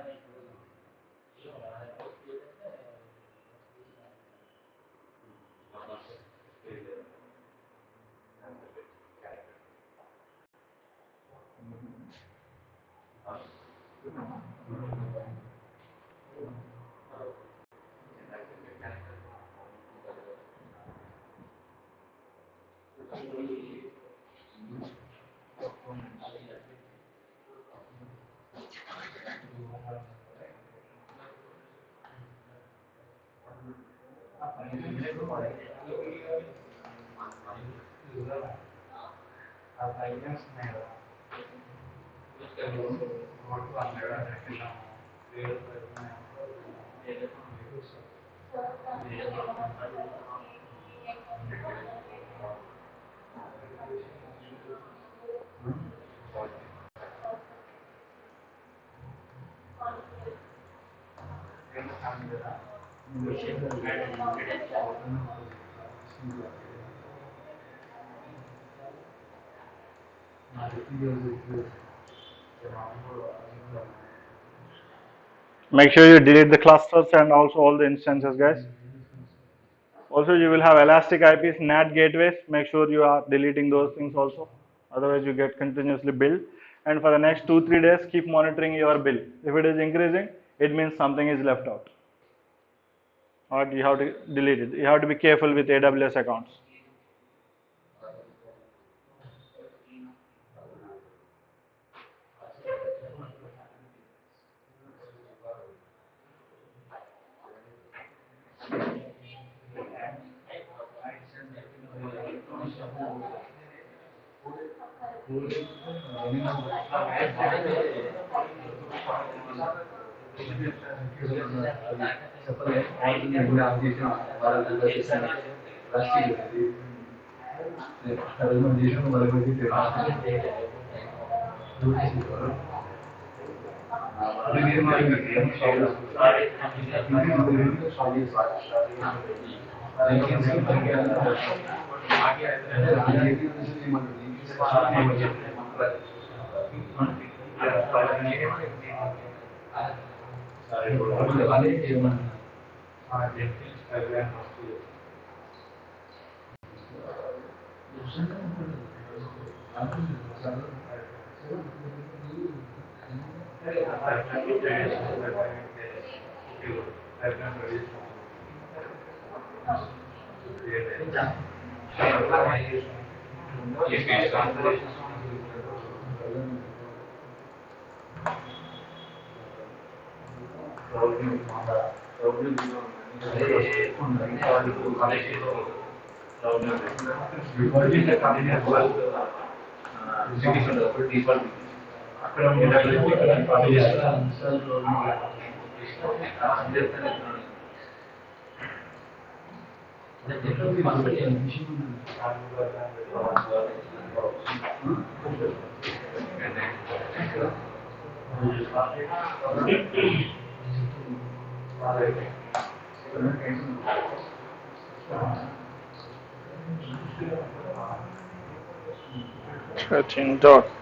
Make sure you delete the clusters and also all the instances, guys. Also, you will have elastic IPs, NAT gateways. Make sure you are deleting those things also. Otherwise, you get continuously billed. And for the next 2-3 days, keep monitoring your bill. If it is increasing, it means something is left out. Or you have to delete it. You have to be careful with AWS accounts.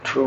.2.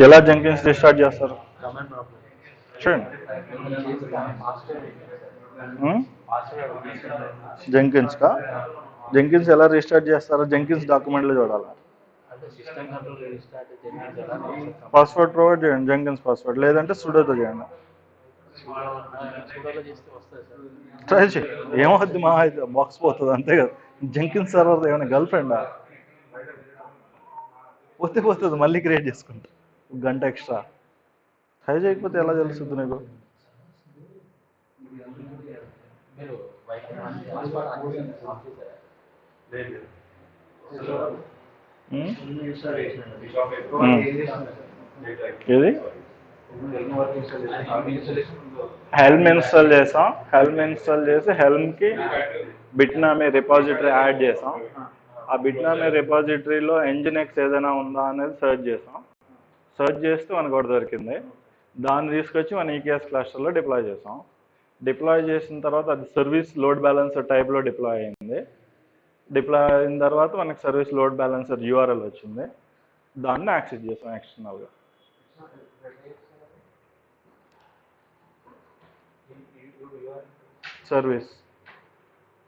ఎలా Jenkins restart చేస్తారు చూడండి Jenkins కా Jenkins ఎలా restart చేస్తారో Jenkins డాక్యుమెంట్లో చూడాలి password provide చేయండి Jenkins password లేదంటే సుడోతో చేయండి ట్రై చేయి ఏమవుద్ది మా అయితే బాక్స్ పోతుంది అంతే కదా జెంకిన్స్ సర్వర్ ఏమైనా గర్ల్ ఫ్రెండా పోతే పోతుంది మళ్ళీ క్రియేట్ చేసుకుంటా గంట ఎక్స్ట్రా ట్రై చేయకపోతే ఎలా తెలుస్తుంది నీకు? మీరు వైఫై హాట్స్పాట్ ఆన్ చేశారా? లేదు. ఏది హెల్మ్ ఇన్స్టాల్ చేసాం. హెల్మ్ ఇన్స్టాల్ చేసి హెల్మ్కి బిట్నామీ రిపాజిటరీ యాడ్ చేసాం. ఆ బిట్నామీ రిపాజిటరీలో ఎంజినెక్స్ ఏదైనా ఉందా అనేది సెర్చ్ చేసాం. సెర్చ్ చేస్తే మనకు ఒకటి దొరికింది. దాన్ని తీసుకొచ్చి మన ఈకేఎస్ క్లస్టర్లో డిప్లాయ్ చేసాం. డిప్లాయ్ చేసిన తర్వాత అది సర్వీస్ లోడ్ బ్యాలెన్సర్ టైప్లో డిప్లాయ్ అయింది. డిప్లాయ్ అయిన తర్వాత మనకి సర్వీస్ లోడ్ బ్యాలెన్సర్ యూఆర్ఎల్ వచ్చింది. దాన్ని యాక్సెస్ చేసాం ఎక్స్టర్నల్గా. సర్వీస్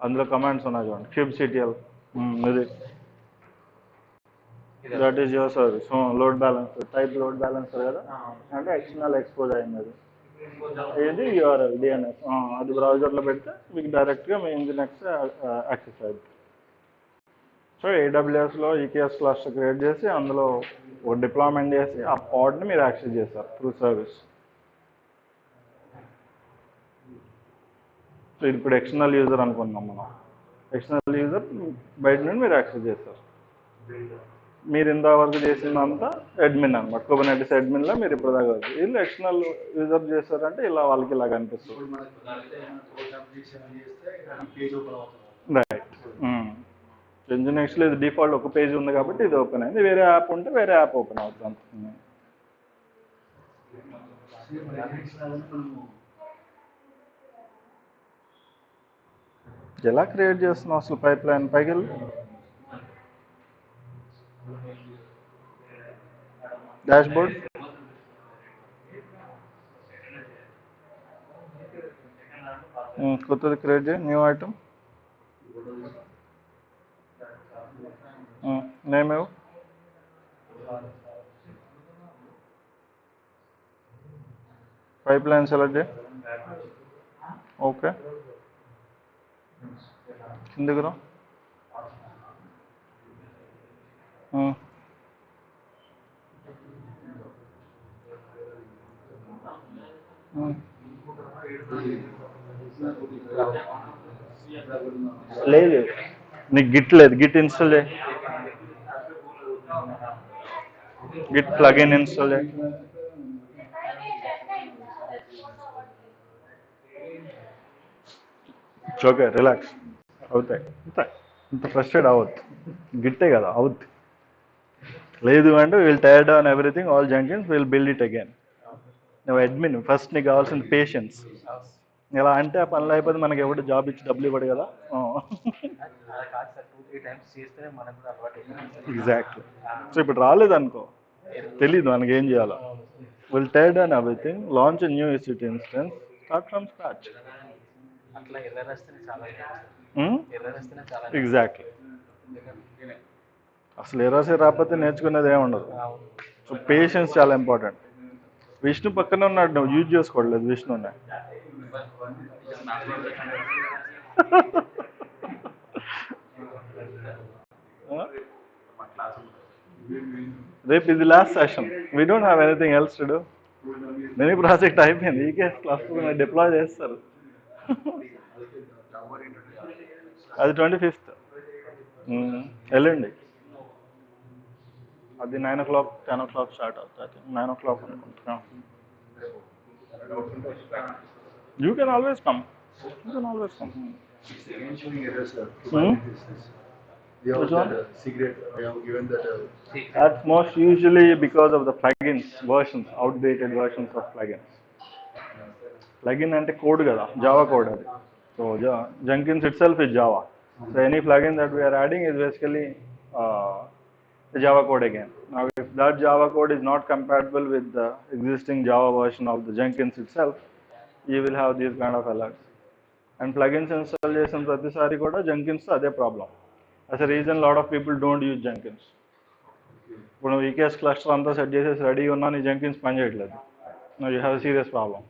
అందులో కమాండ్స్ ఉన్నాయి చూడండి. kubectl ఇది that is your service. Load balancer type load balancer కదా, అంటే ఎక్స్టర్నల్ ఎక్స్పోజ్ అయింది అది. ఇది యూఆర్ఎల్ డిఎన్ఎస్. అది బ్రౌజర్లో పెడితే మీకు డైరెక్ట్గా మీ ఇంజినెక్స్ యాక్సెస్ అయింది. సో ఏడబ్ల్యూఎస్లో ఈకేఎస్ క్లస్టర్ క్రియేట్ చేసి అందులో ఒక డిప్లాయ్మెంట్ చేసి ఆ పాడ్ని మీరు యాక్సెస్ చేస్తారు త్రూ సర్వీస్. సో ఇది ఇప్పుడు ఎక్స్టర్నల్ యూజర్ అనుకున్నాం మనం. ఎక్స్టర్నల్ యూజర్ బయట నుండి మీరు యాక్సెస్ చేస్తారు. మీరు ఇంతవరకు చేసిందంతా అడ్మిన్ అనమాట. కుబర్నెటిస్ అడ్మిన్లో మీరు ఇప్పుడు దాకా వీళ్ళు ఎక్స్టర్నల్ యూజర్ చేస్తారంటే ఇలా వాళ్ళకి ఇలా కనిపిస్తుంది. రైట్. ఇంజినెక్స్లో ఇది డిఫాల్ట్ ఒక పేజ్ ఉంది కాబట్టి ఇది ఓపెన్ అయింది. వేరే యాప్ ఉంటే వేరే యాప్ ఓపెన్ అవుతుంది. ఎలా క్రియేట్ చేస్తున్నావు అసలు పైప్ లైన్? పైకి వెళ్ళి డాష్ బోర్డ్ కొత్తది క్రియేట్ చేయి. న్యూ ఐటమ్ నేమ్ ఏవు. పైప్ లైన్ సెలెక్ట్ చేయి. ఓకే, కిందకి రా. లేదు నీకు గిట్ లేదు. గిట్ ఇన్స్టాల్ చేయి. గిట్ ప్లగిన్ ఇన్స్టాల్ చేయి. Okay, relax. అవుతాయి ఇంత ఫ్రస్ట్రేట్ అవ్వద్దు. గిట్టే కదా అవుద్ది. లేదు అంటే will tear down everything all Jenkins will build it again. నువ్వు అడ్మిన్ ఫస్ట్ నీకు కావాల్సిన పేషెన్స్. ఇలా అంటే ఆ పనులు అయిపోతే మనకి ఎవరు జాబ్ ఇచ్చి డబ్బులు ఇవ్వడు కదా. ఎగ్జాక్ట్లీ. సో ఇప్పుడు రాలేదనుకో, తెలీదు మనకి ఏం చేయాలో. Will tear down everything, launch new EC2 instance, start from scratch. Exactly. అసలు ఎర్రర్స్ రాకపోతే నేర్చుకునేది ఏమి ఉండదు. సో పేషెన్స్ చాలా ఇంపార్టెంట్. విష్ణు పక్కనే ఉన్నాడు, నువ్వు యూజ్ చేసుకోవట్లేదు విష్ణునే. రేపు ఇది last session. We don't have anything else to do. Mini project అయిపోయింది. ఈకేఎస్ క్లస్టర్ డిప్లాయ్ చేస్తారు. అది 25th ఎల్లుండి. అది 9 o'clock 10 o'clock స్టార్ట్ అవుతుంది. 9 o'clock అనుకుంటున్నా. You can always come. You can always come. Which one? Secret. I have given that. That's most usually because of the plugins versions, outdated versions of plugins. Plugin ante code kada, Java code adi. So Jenkins itself is Java. So any plugin that we are adding is basically the Java code again. Now if that Java code is not compatible with the existing Java version of the Jenkins itself, you will have these kind of alerts. And plugins install చేసిన ప్రతిసారి కూడా Jenkins అదే problem. As a reason, lot of people don't use Jenkins. ఇప్పుడు నువ్వు EKS cluster అంతా set చేసేసి ready ఉన్నా నీ Jenkins పని చేయట్లేదు. Now you have a serious problem.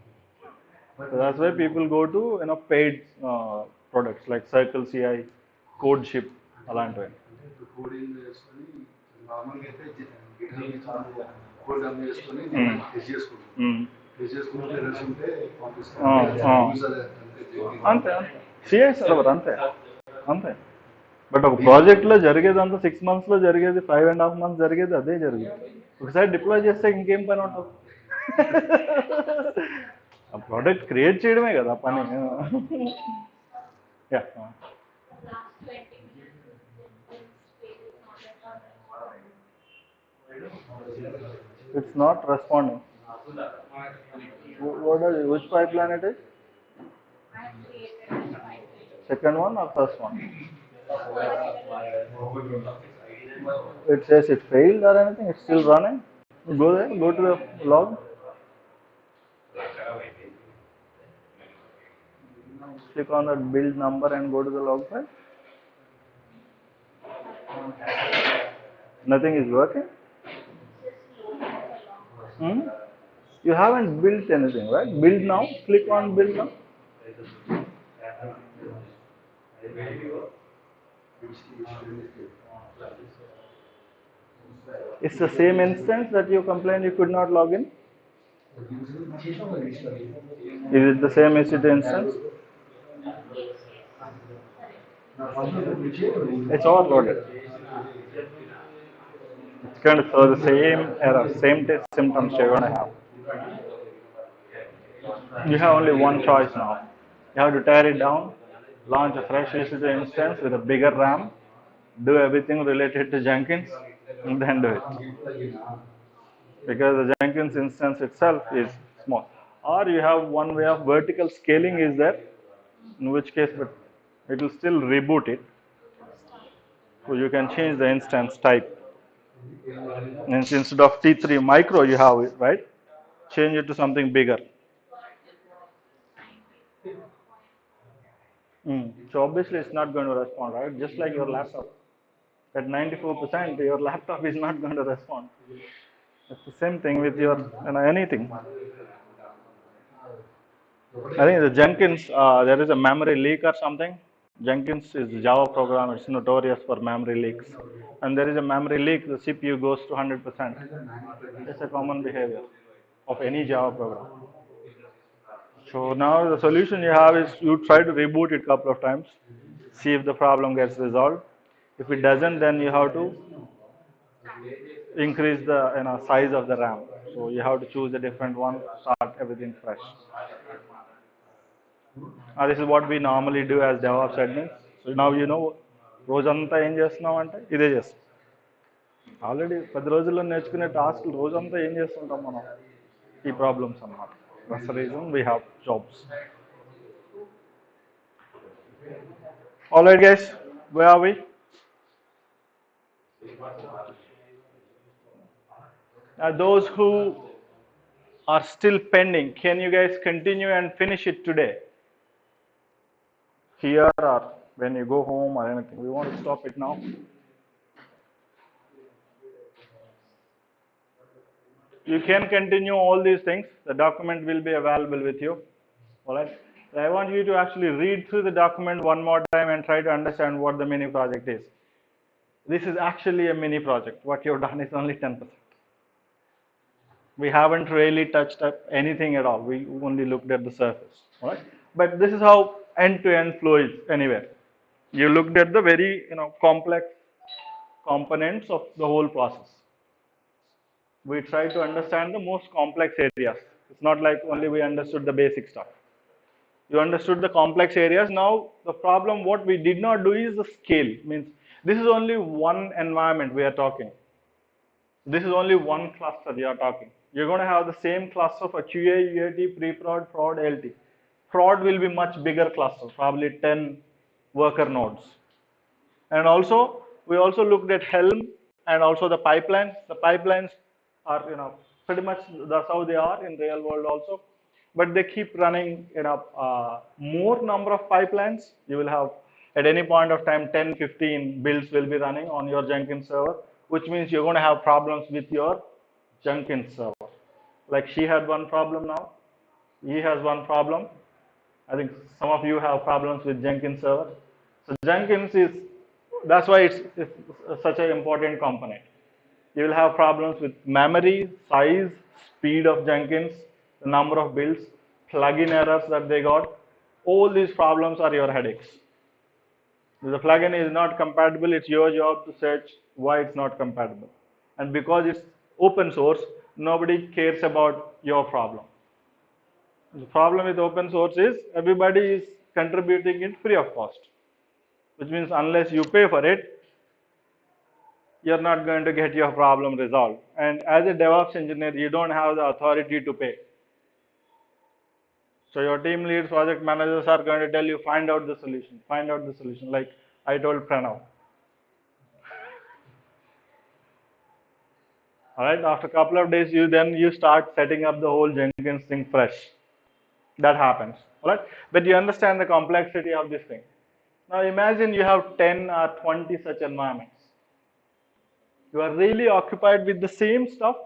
So that's why people go to paid products like Circle CI, CodeShip అలాంటివి. Code run చేసుకొని టెస్ట్ చేసుకుంటాం. టెస్ట్ చేసుకుంటే ఎర్రర్స్ ఉంటే పంపిస్తాం. అంతే అంతే సిఐ సర్వర్ అంతే అంతే. బట్ ఒక ప్రాజెక్ట్లో జరిగేది అంతా 6 monthsలో జరిగేది 5.5 months జరిగేది అదే జరిగింది. ఒకసారి డిప్లాయ్ చేస్తే ఇంకేం పని ఉంటుంది. ఆ ప్రోడక్ట్ క్రియేట్ చేయడమే కదా పని. Yeah it's not responding. What are which pipeline it is? Second one or first one? It says it failed or anything. It's still running. Go there. Go to the log. Click on that build number and go to the log file. Nothing is working. You haven't built anything, right? Build now. Click on build now. It's the same instance that you complained you could not log in. Is it the same EC2 instance? It's overloaded. It's going to throw the same error, same symptoms you're going to have. You have only one choice now. You have to tear it down, launch a fresh EC2 instance with a bigger RAM, do everything related to Jenkins, and then do it. Because the Jenkins instance itself is small. Or you have one way of vertical scaling is there, in which case but it will still reboot it. So you can change the instance type. And instead of T3 micro you have it, right? Change it to something bigger. So obviously it's not going to respond, right? Just like your laptop. At 94%, your laptop is not going to respond. It's the same thing with your anything. I think the Jenkins, there is a memory leak or something. Jenkins is a Java program. It's notorious for memory leaks. And there is a memory leak, the CPU goes to 100%. It's a common behavior of any Java program. So now the solution you have is you try to reboot it a couple of times, see if the problem gets resolved. If it doesn't, then you have to increase the size of the RAM. So you have to choose a different one, start everything fresh. This is what we normally do as DevOps admins. So now you know, రోజంతా ఏం చేస్తున్నాం అంటే ఇదే చేస్తాం. Already 10 రోజుల్లో నేర్చుకునే టాస్క్లు రోజంతా ఏం చేస్తుంటాం మనం, ఈ ప్రాబ్లమ్స్ అన్నమాట. That's the reason we have jobs. All right, guys, where are we? Now, those who are still pending, can you guys continue and finish it today? Here or when you go home or anything. We want to stop it now. You can continue all these things. The document will be available with you. All right. I want you to actually read through the document one more time and try to understand what the mini project is. This is actually a mini project. What you've done is only 10%. We haven't really touched up anything at all. We only looked at the surface. All right. But this is how end-to-end flow is anywhere. You looked at the very complex components of the whole process. We try to understand the most complex areas. It's not like only we understood the basic stuff. You understood the complex areas. Now the problem what we did not do is the scale. Means this is only one environment we are talking. This is only one cluster we are talking. You're going to have the same cluster for QA, UAT, pre-prod, prod, LT. Prod will be much bigger cluster, probably 10 worker nodes. And also, we also looked at Helm and also the pipelines. The pipelines are, pretty much that's how they are in real world also. But they keep running, more number of pipelines. You will have at any point of time 10, 15 builds will be running on your Jenkins server, which means you're going to have problems with your Jenkins server. Like she had one problem now, he has one problem. I think some of you have problems with Jenkins server. So Jenkins is, that's why it's such an important component. You will have problems with memory, size, speed of Jenkins, the number of builds, plugin errors that they got. All these problems are your headaches. If the plugin is not compatible, it's your job to search why it's not compatible. And because it's open source, nobody cares about your problem. The problem with open source is everybody is contributing it free of cost, which means unless you pay for it, you're not going to get your problem resolved. And as a DevOps engineer, you don't have the authority to pay. So your team leads, project managers are going to tell you, find out the solution, like I told Pranav. All right, after a couple of days, you start setting up the whole Jenkins thing fresh. That happens. All right, but you understand the complexity of this thing. Now imagine you have 10 or 20 such environments. You are really occupied with the same stuff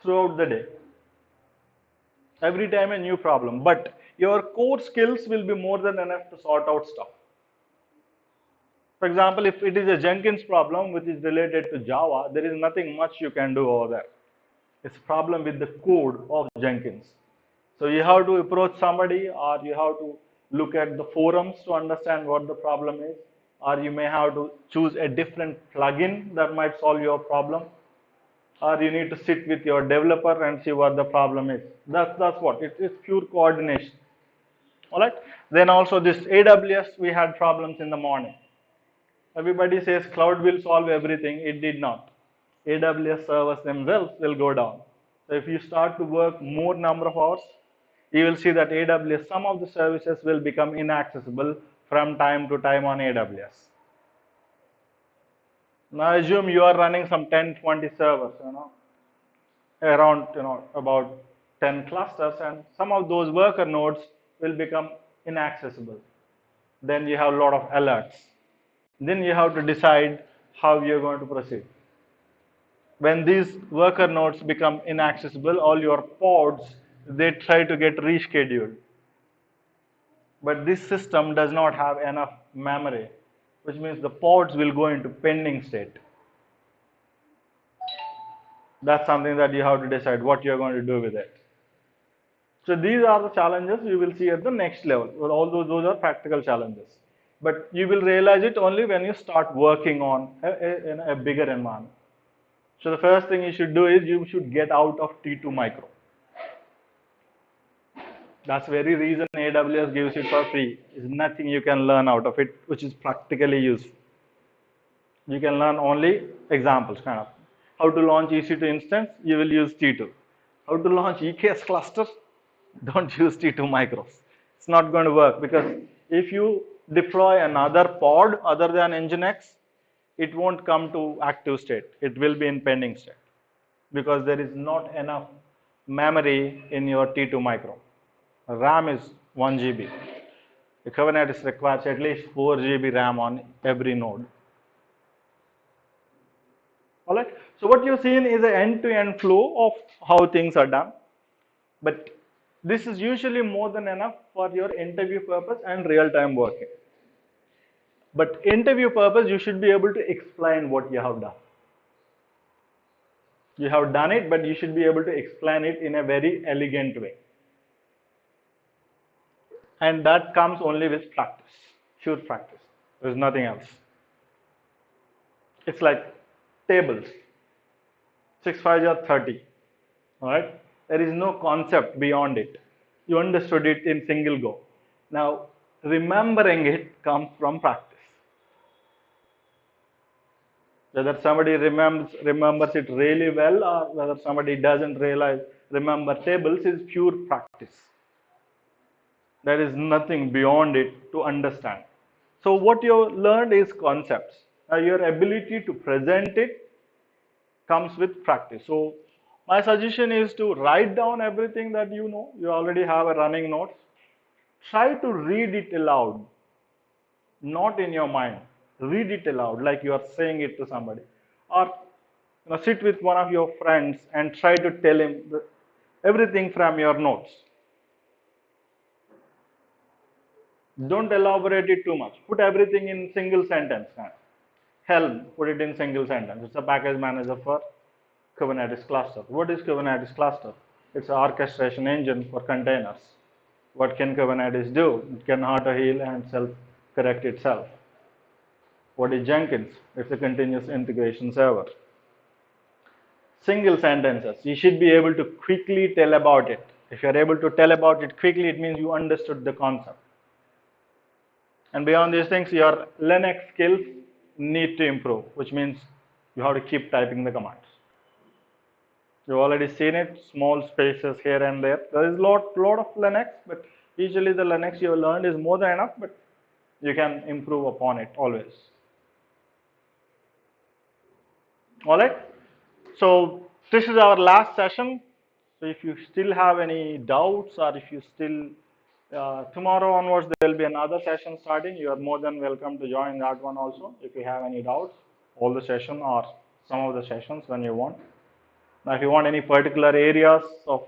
throughout the day. Every time a new problem, but your core skills will be more than enough to sort out stuff. For example, if it is a Jenkins problem which is related to Java, there is nothing much you can do over there. It's a problem with the code of Jenkins. So you have to approach somebody, or you have to look at the forums to understand what the problem is, or you may have to choose a different plugin that might solve your problem, or you need to sit with your developer and see what the problem is. That's what it is, pure coordination. All right. Then also this AWS, we had problems in the morning. Everybody says cloud will solve everything. It did not. AWS servers themselves will go down. So if you start to work more number of hours, you will see that AWS, some of the services will become inaccessible from time to time on AWS. Now assume you are running some 10, 20 servers, around, about 10 clusters, and some of those worker nodes will become inaccessible. Then you have a lot of alerts. Then you have to decide how you're going to proceed. When these worker nodes become inaccessible, all your pods, they try to get rescheduled. But this system does not have enough memory, which means the pods will go into pending state. That's something that you have to decide what you're going to do with it. So these are the challenges you will see at the next level. Well, all those are practical challenges. But you will realize it only when you start working on a bigger environment. So the first thing you should do is you should get out of T2 micro. That's the very reason AWS gives it for free. There's nothing you can learn out of it which is practically useful. You can learn only examples, kind of. How to launch EC2 instance, you will use T2. How to launch EKS cluster, don't use T2 micros. It's not going to work, because if you deploy another pod other than Nginx, it won't come to active state. It will be in pending state, because there is not enough memory in your T2 micro. RAM is 1 GB. The Kubernetes requires at least 4 GB RAM on every node. All right. So what you've seen is an end-to-end flow of how things are done. But this is usually more than enough for your interview purpose and real-time working. But interview purpose, you should be able to explain what you have done. You have done it, but you should be able to explain it in a very elegant way. And that comes only with practice, pure practice. There's nothing else. It's like tables. 6 5s are 30. All right. There is no concept beyond it. You understood it in single go. Now, remembering it comes from practice. Whether somebody remembers it really well, or whether somebody doesn't remember tables, is pure practice. There is nothing beyond it to understand. So what you learned is concepts. Now your ability to present it comes with practice. So my suggestion is to write down everything that you know. You already have a running notes. Try to read it aloud, not in your mind. Read it aloud like you are saying it to somebody. Or sit with one of your friends and try to tell him everything from your notes. Don't elaborate it too much. Put everything in single sentence. Helm, put it in single sentence. It's a package manager for Kubernetes cluster. What is Kubernetes cluster? It's an orchestration engine for containers. What can Kubernetes do? It can auto-heal and self-correct itself. What is Jenkins? It's a continuous integration server. Single sentences. You should be able to quickly tell about it. If you're able to tell about it quickly, it means you understood the concept. And beyond these things, your Linux skills need to improve, which means you have to keep typing the commands. You've already seen it, small spaces here and there. There is a lot of Linux, but usually the Linux you have learned is more than enough, but you can improve upon it always. All right. So this is our last session. So if you still have any doubts, or if you still tomorrow onwards there will be another session starting. You are more than welcome to join that one also. If you have any doubts, all the session or some of the sessions when you want. Now, if you want any particular areas of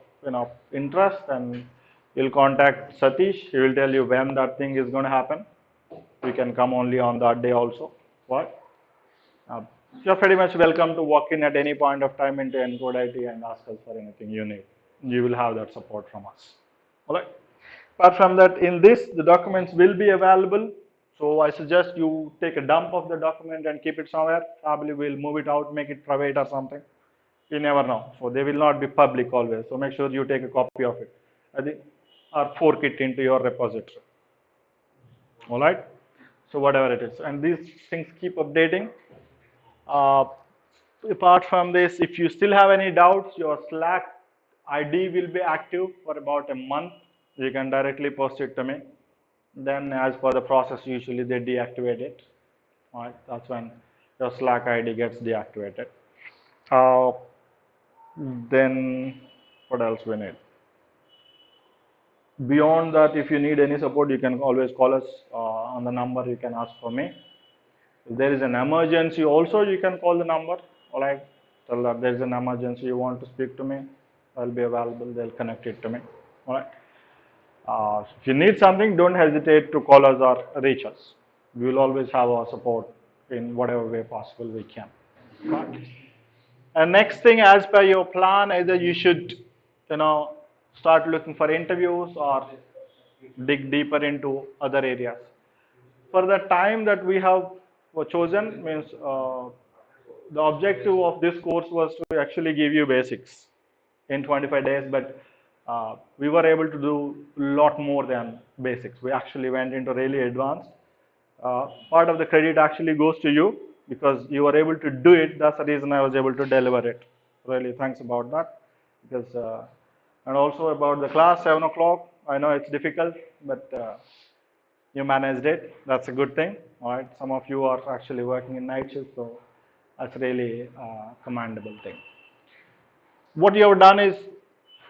interest, then you'll contact Satish. He will tell you when that thing is going to happen. You can come only on that day also. What? You're pretty much welcome to walk in at any point of time into Encode IT and ask us for anything you need. You will have that support from us. All right. Apart from that, in this, the documents will be available. So I suggest you take a dump of the document and keep it somewhere. Probably we'll move it out, make it private or something. You never know. So they will not be public always. So make sure you take a copy of it. I think, or fork it into your repository. All right. So whatever it is, and these things keep updating. Apart from this, if you still have any doubts, your Slack ID will be active for about a month. You can directly post it to me. Then as per the process, usually they deactivate it. All right, that's when your Slack ID gets deactivated. Then what else we need? Beyond that, if you need any support, you can always call us on the number. You can ask for me. If there is an emergency also, you can call the number. All right, tell that there is an emergency, you want to speak to me, I'll be available, they'll connect it to me. All right. If you need something, don't hesitate to call us or reach us. We will always have our support in whatever way possible we can. Right. And next thing, as per your plan, either you should, start looking for interviews or dig deeper into other areas. For the time that we have chosen, means the objective of this course was to actually give you basics in 25 days, but we were able to do a lot more than basics. We actually went into really advanced. Part of the credit actually goes to you because you were able to do it. That's the reason I was able to deliver it. Really, thanks about that. Because and also about the class, 7 o'clock. I know it's difficult, but you managed it. That's a good thing. All right. Some of you are actually working in night shifts, so that's really a commendable thing. What you have done is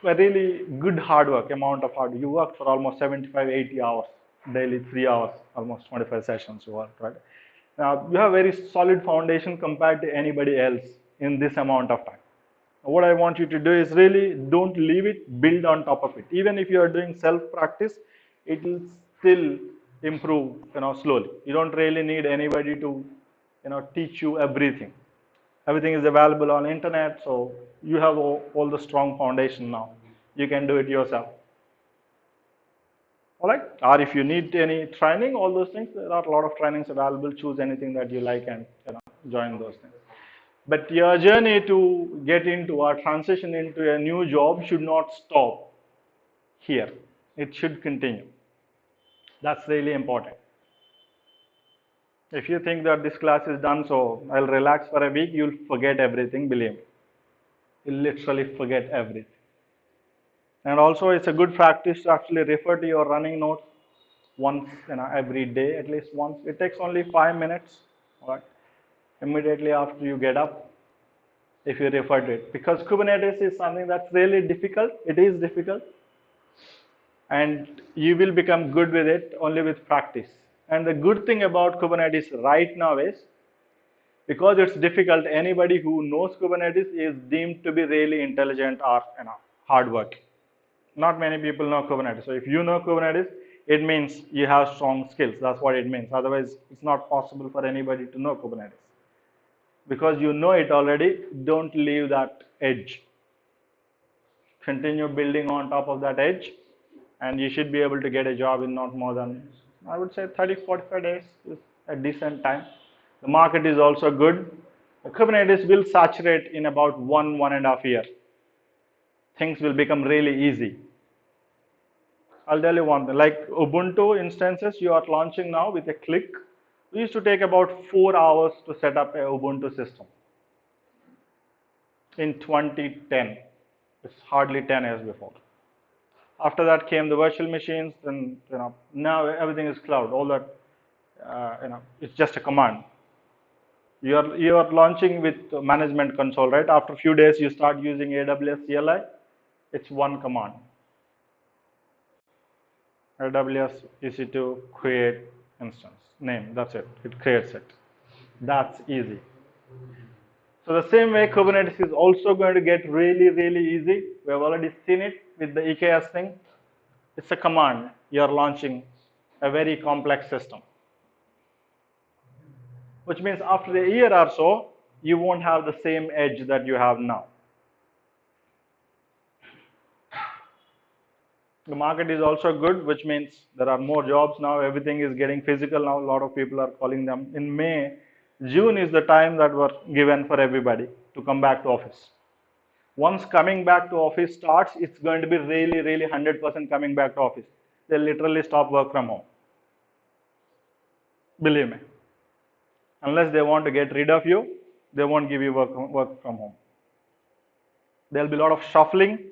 a really good hard work, amount of hard work. You worked for almost 75, 80 hours, daily 3 hours, almost 25 sessions you worked, right? Now, you have a very solid foundation compared to anybody else in this amount of time. What I want you to do is really don't leave it, build on top of it. Even if you are doing self-practice, it will still improve, slowly. You don't really need anybody to, teach you everything. Everything is available on internet, so you have all the strong foundation now. You can do it yourself. All right. Or if you need any training, all those things, there are a lot of trainings available. Choose anything that you like and join those things. But your journey to get into or transition into a new job should not stop here. It should continue. That's really important. If you think that this class is done, so I'll relax for a week, you'll forget everything, believe me. You'll literally forget everything. And also, it's a good practice to actually refer to your running notes once, every day, at least once. It takes only 5 minutes, right? Immediately after you get up, if you refer to it. Because Kubernetes is something that's really difficult. It is difficult. And you will become good with it only with practice. And the good thing about Kubernetes right now is, because it's difficult, anybody who knows Kubernetes is deemed to be really intelligent or hardworking. Not many people know Kubernetes. So if you know Kubernetes, it means you have strong skills. That's what it means. Otherwise, it's not possible for anybody to know Kubernetes. Because you know it already, don't leave that edge. Continue building on top of that edge, and you should be able to get a job in not more than, I would say, 30-45 days is a decent time. The market is also good. The Kubernetes will saturate in about 1.5 years. Things will become really easy. I'll tell you one thing, like Ubuntu instances you are launching now with a click. We used to take about 4 hours to set up a Ubuntu system. In 2010, it's hardly 10 years before. After that came the virtual machines, then now everything is cloud. All that it's just a command. You are launching with management console, right? After a few days, you start using AWS CLI. It's one command. AWS EC2 create instance name. That's it. It creates it. That's easy. So the same way, Kubernetes is also going to get really, really easy. We have already seen it with the EKS thing. It's a command. You are launching a very complex system. Which means after a year or so, you won't have the same edge that you have now. The market is also good, which means there are more jobs now. Everything is getting physical now. A lot of people are calling them. In May, June is the time that were given for everybody to come back to office. Once coming back to office starts, it's going to be really, really 100% coming back to office. They'll literally stop work from home. Believe me. Unless they want to get rid of you, they won't give you work from home. There'll be a lot of shuffling.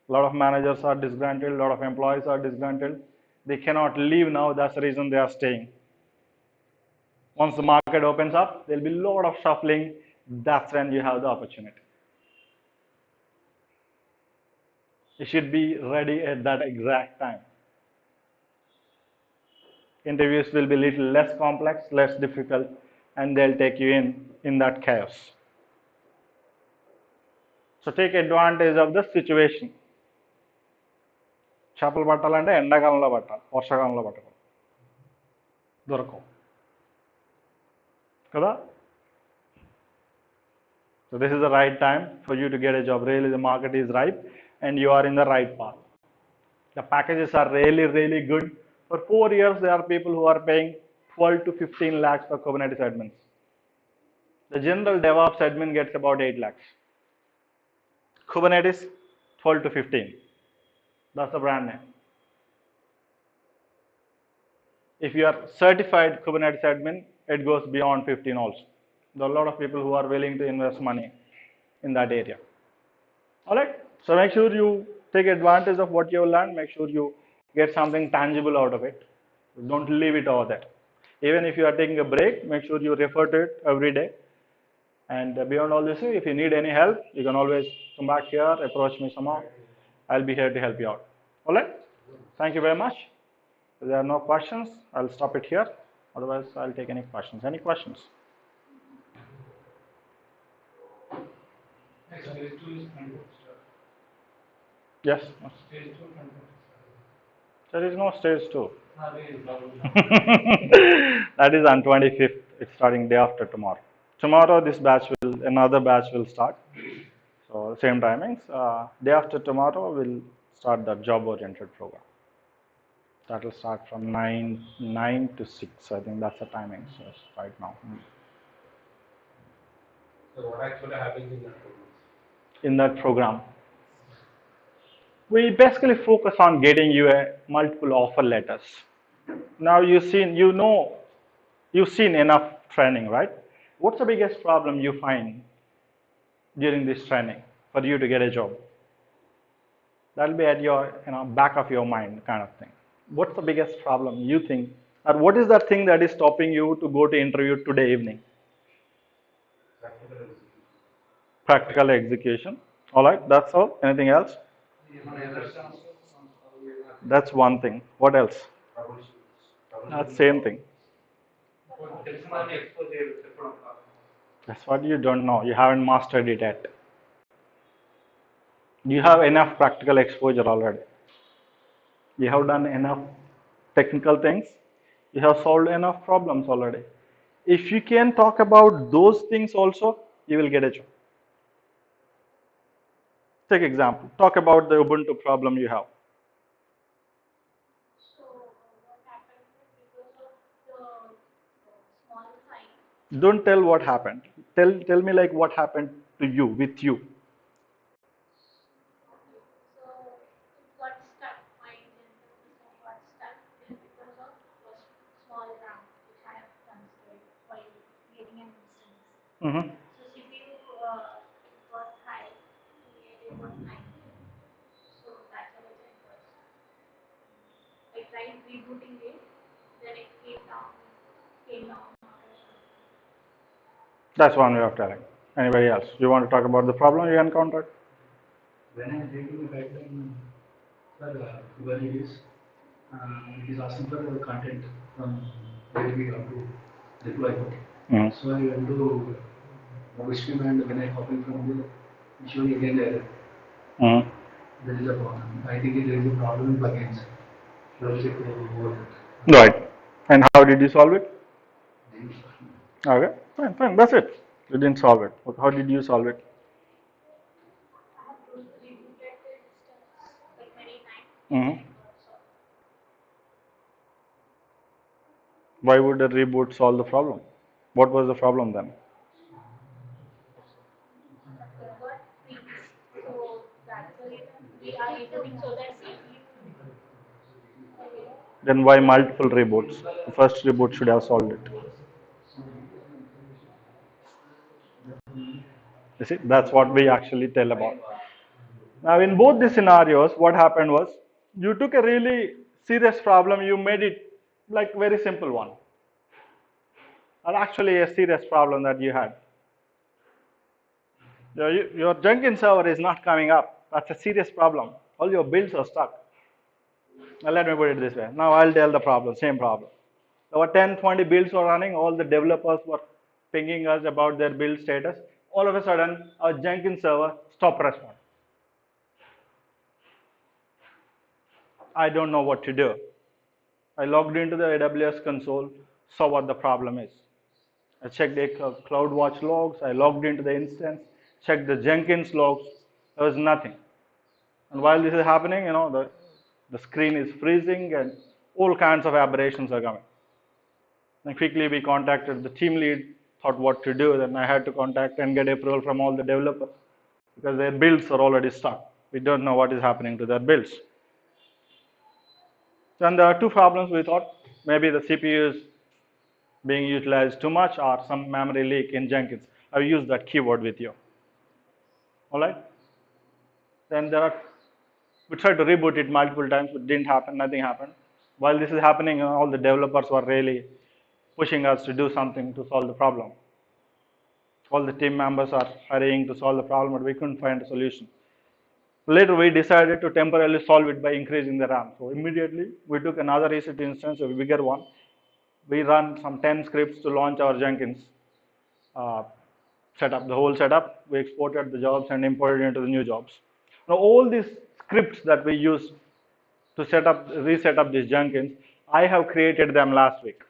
A lot of managers are disgruntled. A lot of employees are disgruntled. They cannot leave now. That's the reason they are staying. Once the market opens up, there'll be a lot of shuffling. That's when you have the opportunity. You should be ready at that exact time. Interviews will be a little less complex, less difficult, and they'll take you in that chaos. So take advantage of the situation. చేపలు పట్టాలంటే ఎండాకాలంలో పట్టాలి, వర్షాకాలంలో పట్టకూడదు, దొరకవు కదా. So this is the right time for you to get a job. Really, the market is ripe and you are in the right path. The packages are really, really good. For 4 years, there are people who are paying 12 to 15 lakhs for Kubernetes admins. The general DevOps admin gets about 8 lakhs. Kubernetes, 12 to 15. That's the brand name. If you are certified Kubernetes admin, it goes beyond 15 also. There are a lot of people who are willing to invest money in that area. All right. So make sure you take advantage of what you have learned. Make sure you get something tangible out of it. Don't leave it over there. Even if you are taking a break, make sure you refer to it every day. And beyond all this, if you need any help, you can always come back here, approach me somehow. I'll be here to help you out. All right? Thank you very much. If there are no questions, I'll stop it here. Otherwise, I'll take any questions. Any questions? Yes? There is no stage 2. That is on 25th. It's starting day after tomorrow. Tomorrow, another batch will start. So same timings. Day after tomorrow, we'll start the job-oriented program. That will start from 9 to 6. I think that's the timing. So right now. So what actually happens in that program? In that program, we basically focus on getting you multiple offer letters. Now you've seen enough training, right? What's the biggest problem you find during this training for you to get a job? That'll be at your back of your mind kind of thing. What's the biggest problem you think, or what is that thing that is stopping you to go to interview today evening? Practical execution. All right, that's all. Anything else? That's one thing. What else? That's same thing. That's what you don't know. You haven't mastered it yet. You have enough practical exposure already. You have done enough technical things. You have solved enough problems already. If you can talk about those things also, you will get a job. Take example. Talk about the Ubuntu problem you have. Don't tell what happened. Tell me like what happened to you with you. Mm-hmm. That's one way of telling. Anybody else? You want to talk about the problem you encountered? When I did the pipeline for Kubernetes, it is asking for the content from where we have to deploy it. Mm. So I went to Wishpim, and when I copy from the showing again the error. Mm. There is a problem. I think there is a problem in plugins. Should I check over Right. And how did you solve it? it? Okay. Fine. That's it. You didn't solve it. How did you solve it? Mm-hmm. Why would a reboot solve the problem? What was the problem then? Then why multiple reboots? The first reboot should have solved it. You see, that's what we actually tell about. Now, in both the scenarios, what happened was you took a really serious problem, you made it like very simple one, or actually a serious problem that you had. Your Jenkins server is not coming up. That's a serious problem. All your builds are stuck. Now, let me put it this way. Now I'll tell the problem, same problem. Our 10, 20 builds were running. All the developers were pinging us about their build status. All of a sudden, our Jenkins server stopped responding. I don't know what to do. I logged into the AWS console, saw what the problem is. I checked the CloudWatch logs. I logged into the instance, checked the Jenkins logs. There was nothing. And while this is happening, the screen is freezing and all kinds of aberrations are coming. And quickly we contacted the team lead, thought what to do. Then I had to contact and get approval from all the developers because their builds are already stuck. We don't know what is happening to their builds. Then there are two problems we thought. Maybe the CPU is being utilized too much or some memory leak in Jenkins. I've used that keyword with you. All right. Then we tried to reboot it multiple times, but it didn't happen, nothing happened. While this is happening, all the developers were really pushing us to do something to solve the problem. All the team members are hurrying to solve the problem, but we couldn't find a solution. Later, we decided to temporarily solve it by increasing the RAM. So immediately, we took another EC2 instance, a bigger one. We ran some 10 scripts to launch our Jenkins setup, the whole setup. We exported the jobs and imported into the new jobs. Now, all these scripts that we used to reset up this Jenkins, I have created them last week.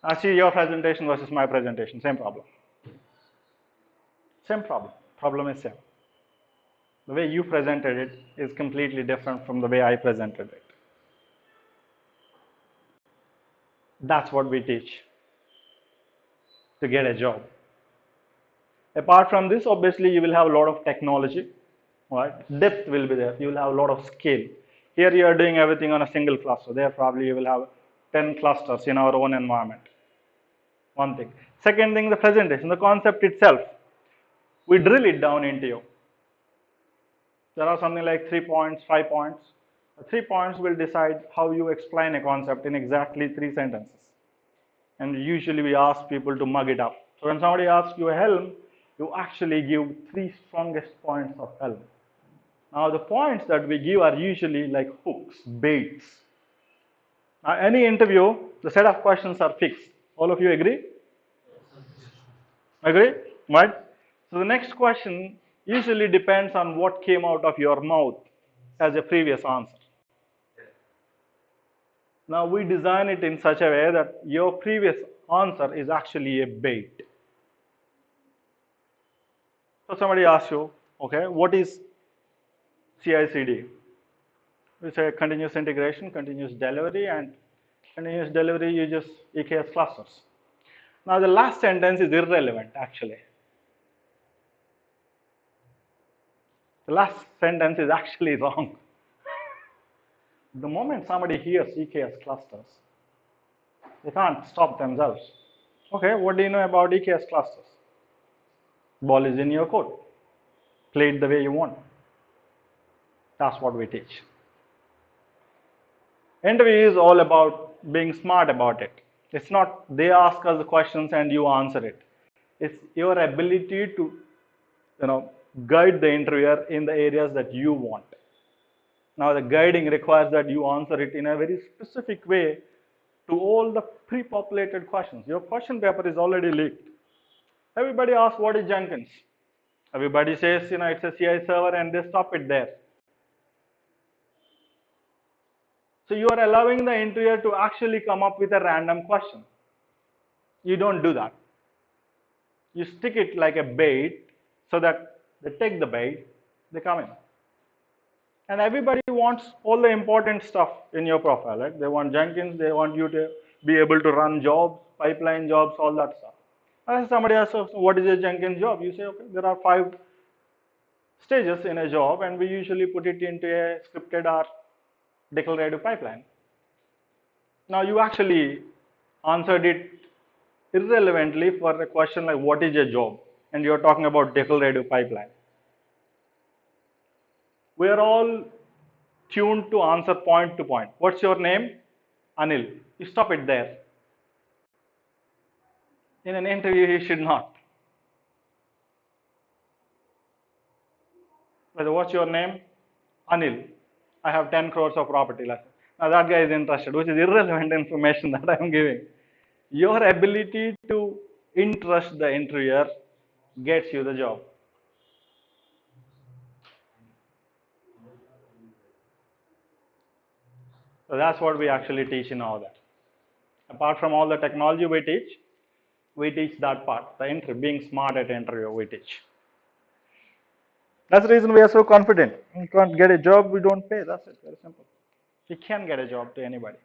Now, see your presentation versus my presentation, same problem. Same problem. Problem is same. The way you presented it is completely different from the way I presented it. That's what we teach to get a job. Apart from this, obviously, you will have a lot of technology, right? Depth will be there. You will have a lot of skill. Here, you are doing everything on a single cluster. There, probably you will have 10 clusters in our own environment. One thing. Second thing, the presentation, the concept itself. We drill it down into you. There are something like 3 points, 5 points. The 3 points will decide how you explain a concept in exactly 3 sentences. And usually we ask people to mug it up. So when somebody asks you a Helm, you actually give 3 strongest points of Helm. Now the points that we give are usually like hooks, baits. Now any interview, the set of questions are fixed. All of you agree? Agree? Right? So the next question usually depends on what came out of your mouth as a previous answer. Now we design it in such a way that your previous answer is actually a bait. So somebody asks you, okay, what is CI/CD? We say continuous integration, continuous delivery, and continuous delivery uses EKS clusters. Now the last sentence is irrelevant actually. The last sentence is actually wrong. The moment somebody hears EKS clusters, they can't stop themselves. Okay, what do you know about EKS clusters? Ball is in your court. Play it the way you want. That's what we teach. Interview is all about being smart about it. It's not they ask us the questions and you answer it. It's your ability to, guide the interviewer in the areas that you want. Now the guiding requires that you answer it in a very specific way to all the pre-populated questions. Your question paper is already leaked. Everybody asks what is Jenkins. Everybody says, it's a CI server and they stop it there. So you are allowing the interviewer to actually come up with a random question. You don't do that. You stick it like a bait so that they take the bait, they come in. And everybody wants all the important stuff in your profile, right? They want Jenkins, they want you to be able to run jobs, pipeline jobs, all that stuff. And somebody asks, what is a Jenkins job? You say, okay, there are 5 stages in a job and we usually put it into a scripted or declarative pipeline. Now you actually answered it irrelevantly for a question like what is a job, and you're talking about declarative pipeline. We are all tuned to answer point to point. What's your name? Anil. You stop it there. In an interview, you should not. What's your name? Anil. I have 10 crores of property. Now that guy is interested, which is irrelevant information that I'm giving. Your ability to interest the interviewer gets you the job. So that's what we actually teach in all that. Apart from all the technology we teach that part, the being smart at interview we teach. That's the reason we are so confident. You can't get a job, we don't pay. That's it, very simple. You can get a job to anybody.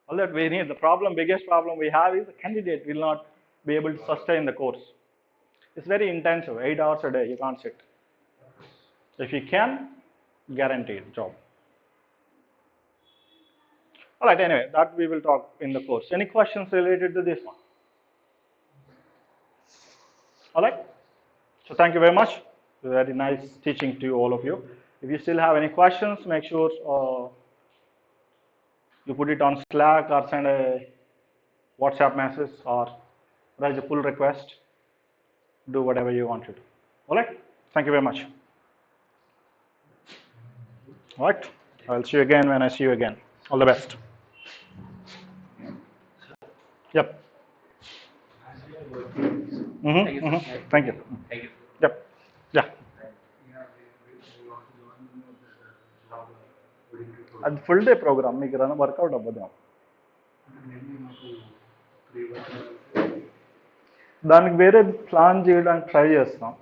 All that we need, biggest problem we have is the candidate will not be able to sustain the course. It's very intensive, 8 hours a day, you can't sit. If you can, guaranteed job. All right, anyway, that we will talk in the course. Any questions related to this one? All right. So thank you very much. Very nice teaching to all of you. If you still have any questions, make sure you put it on Slack or send a WhatsApp message or write a pull request. Do whatever you want to do. All right. Thank you very much. All right. I'll see you again when I see you again. All the best. Yep. Thank you. Thank you. Yep. Yeah. అది full day programme మీకు run work out అవ్వదు. దానికి వేరే plan చేయడానికి try చేస్తున్నాం,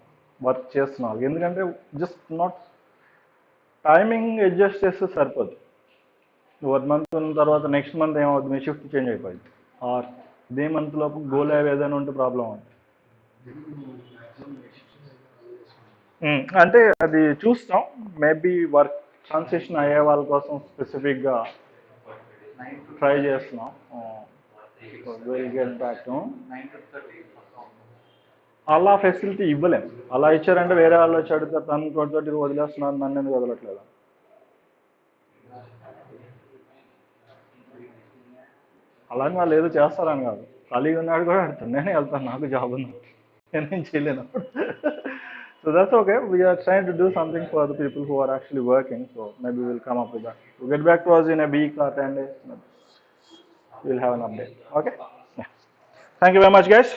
work చేస్తున్నాం. ఎందుకంటే just not timing adjust చేస్తే సరిపోదు. 1 మంత్ ఉన్న తర్వాత నెక్స్ట్ మంత్ ఏమవుతుంది, మీ షిఫ్ట్ చేంజ్ అయిపోయింది. ఆర్ ఇదే మంత్ లోపు గో లైవ్ ఏదైనా ఉంటే ప్రాబ్లం అవుతుంది. అంటే అది చూస్తాం. మేబీ వర్క్ ట్రాన్సిషన్ అయ్యే వాళ్ళ కోసం స్పెసిఫిక్గా ట్రై చేస్తున్నాం. Will get back. అలా ఫెసిలిటీ ఇవ్వలేం. అలా ఇచ్చారంటే వేరే వాళ్ళు వచ్చి అడుగుతారు, తను వదిలేస్తున్నారు, నన్ను ఎందుకు వదలట్లేదు. అలాని వాళ్ళు ఏదో చేస్తారని కాదు, ఖాళీగా ఉన్నాడు కూడా అడుగుతాను, నేనే వెళ్తాను, నాకు జాబ్ ఉంది, నేనేం చేయలేను. So that's okay. We are trying to do something for the people who are actually working. So maybe we'll come up with that. So get back to us in a week or 10 days. We'll have an update. Okay? Yeah. Thank you very much, guys.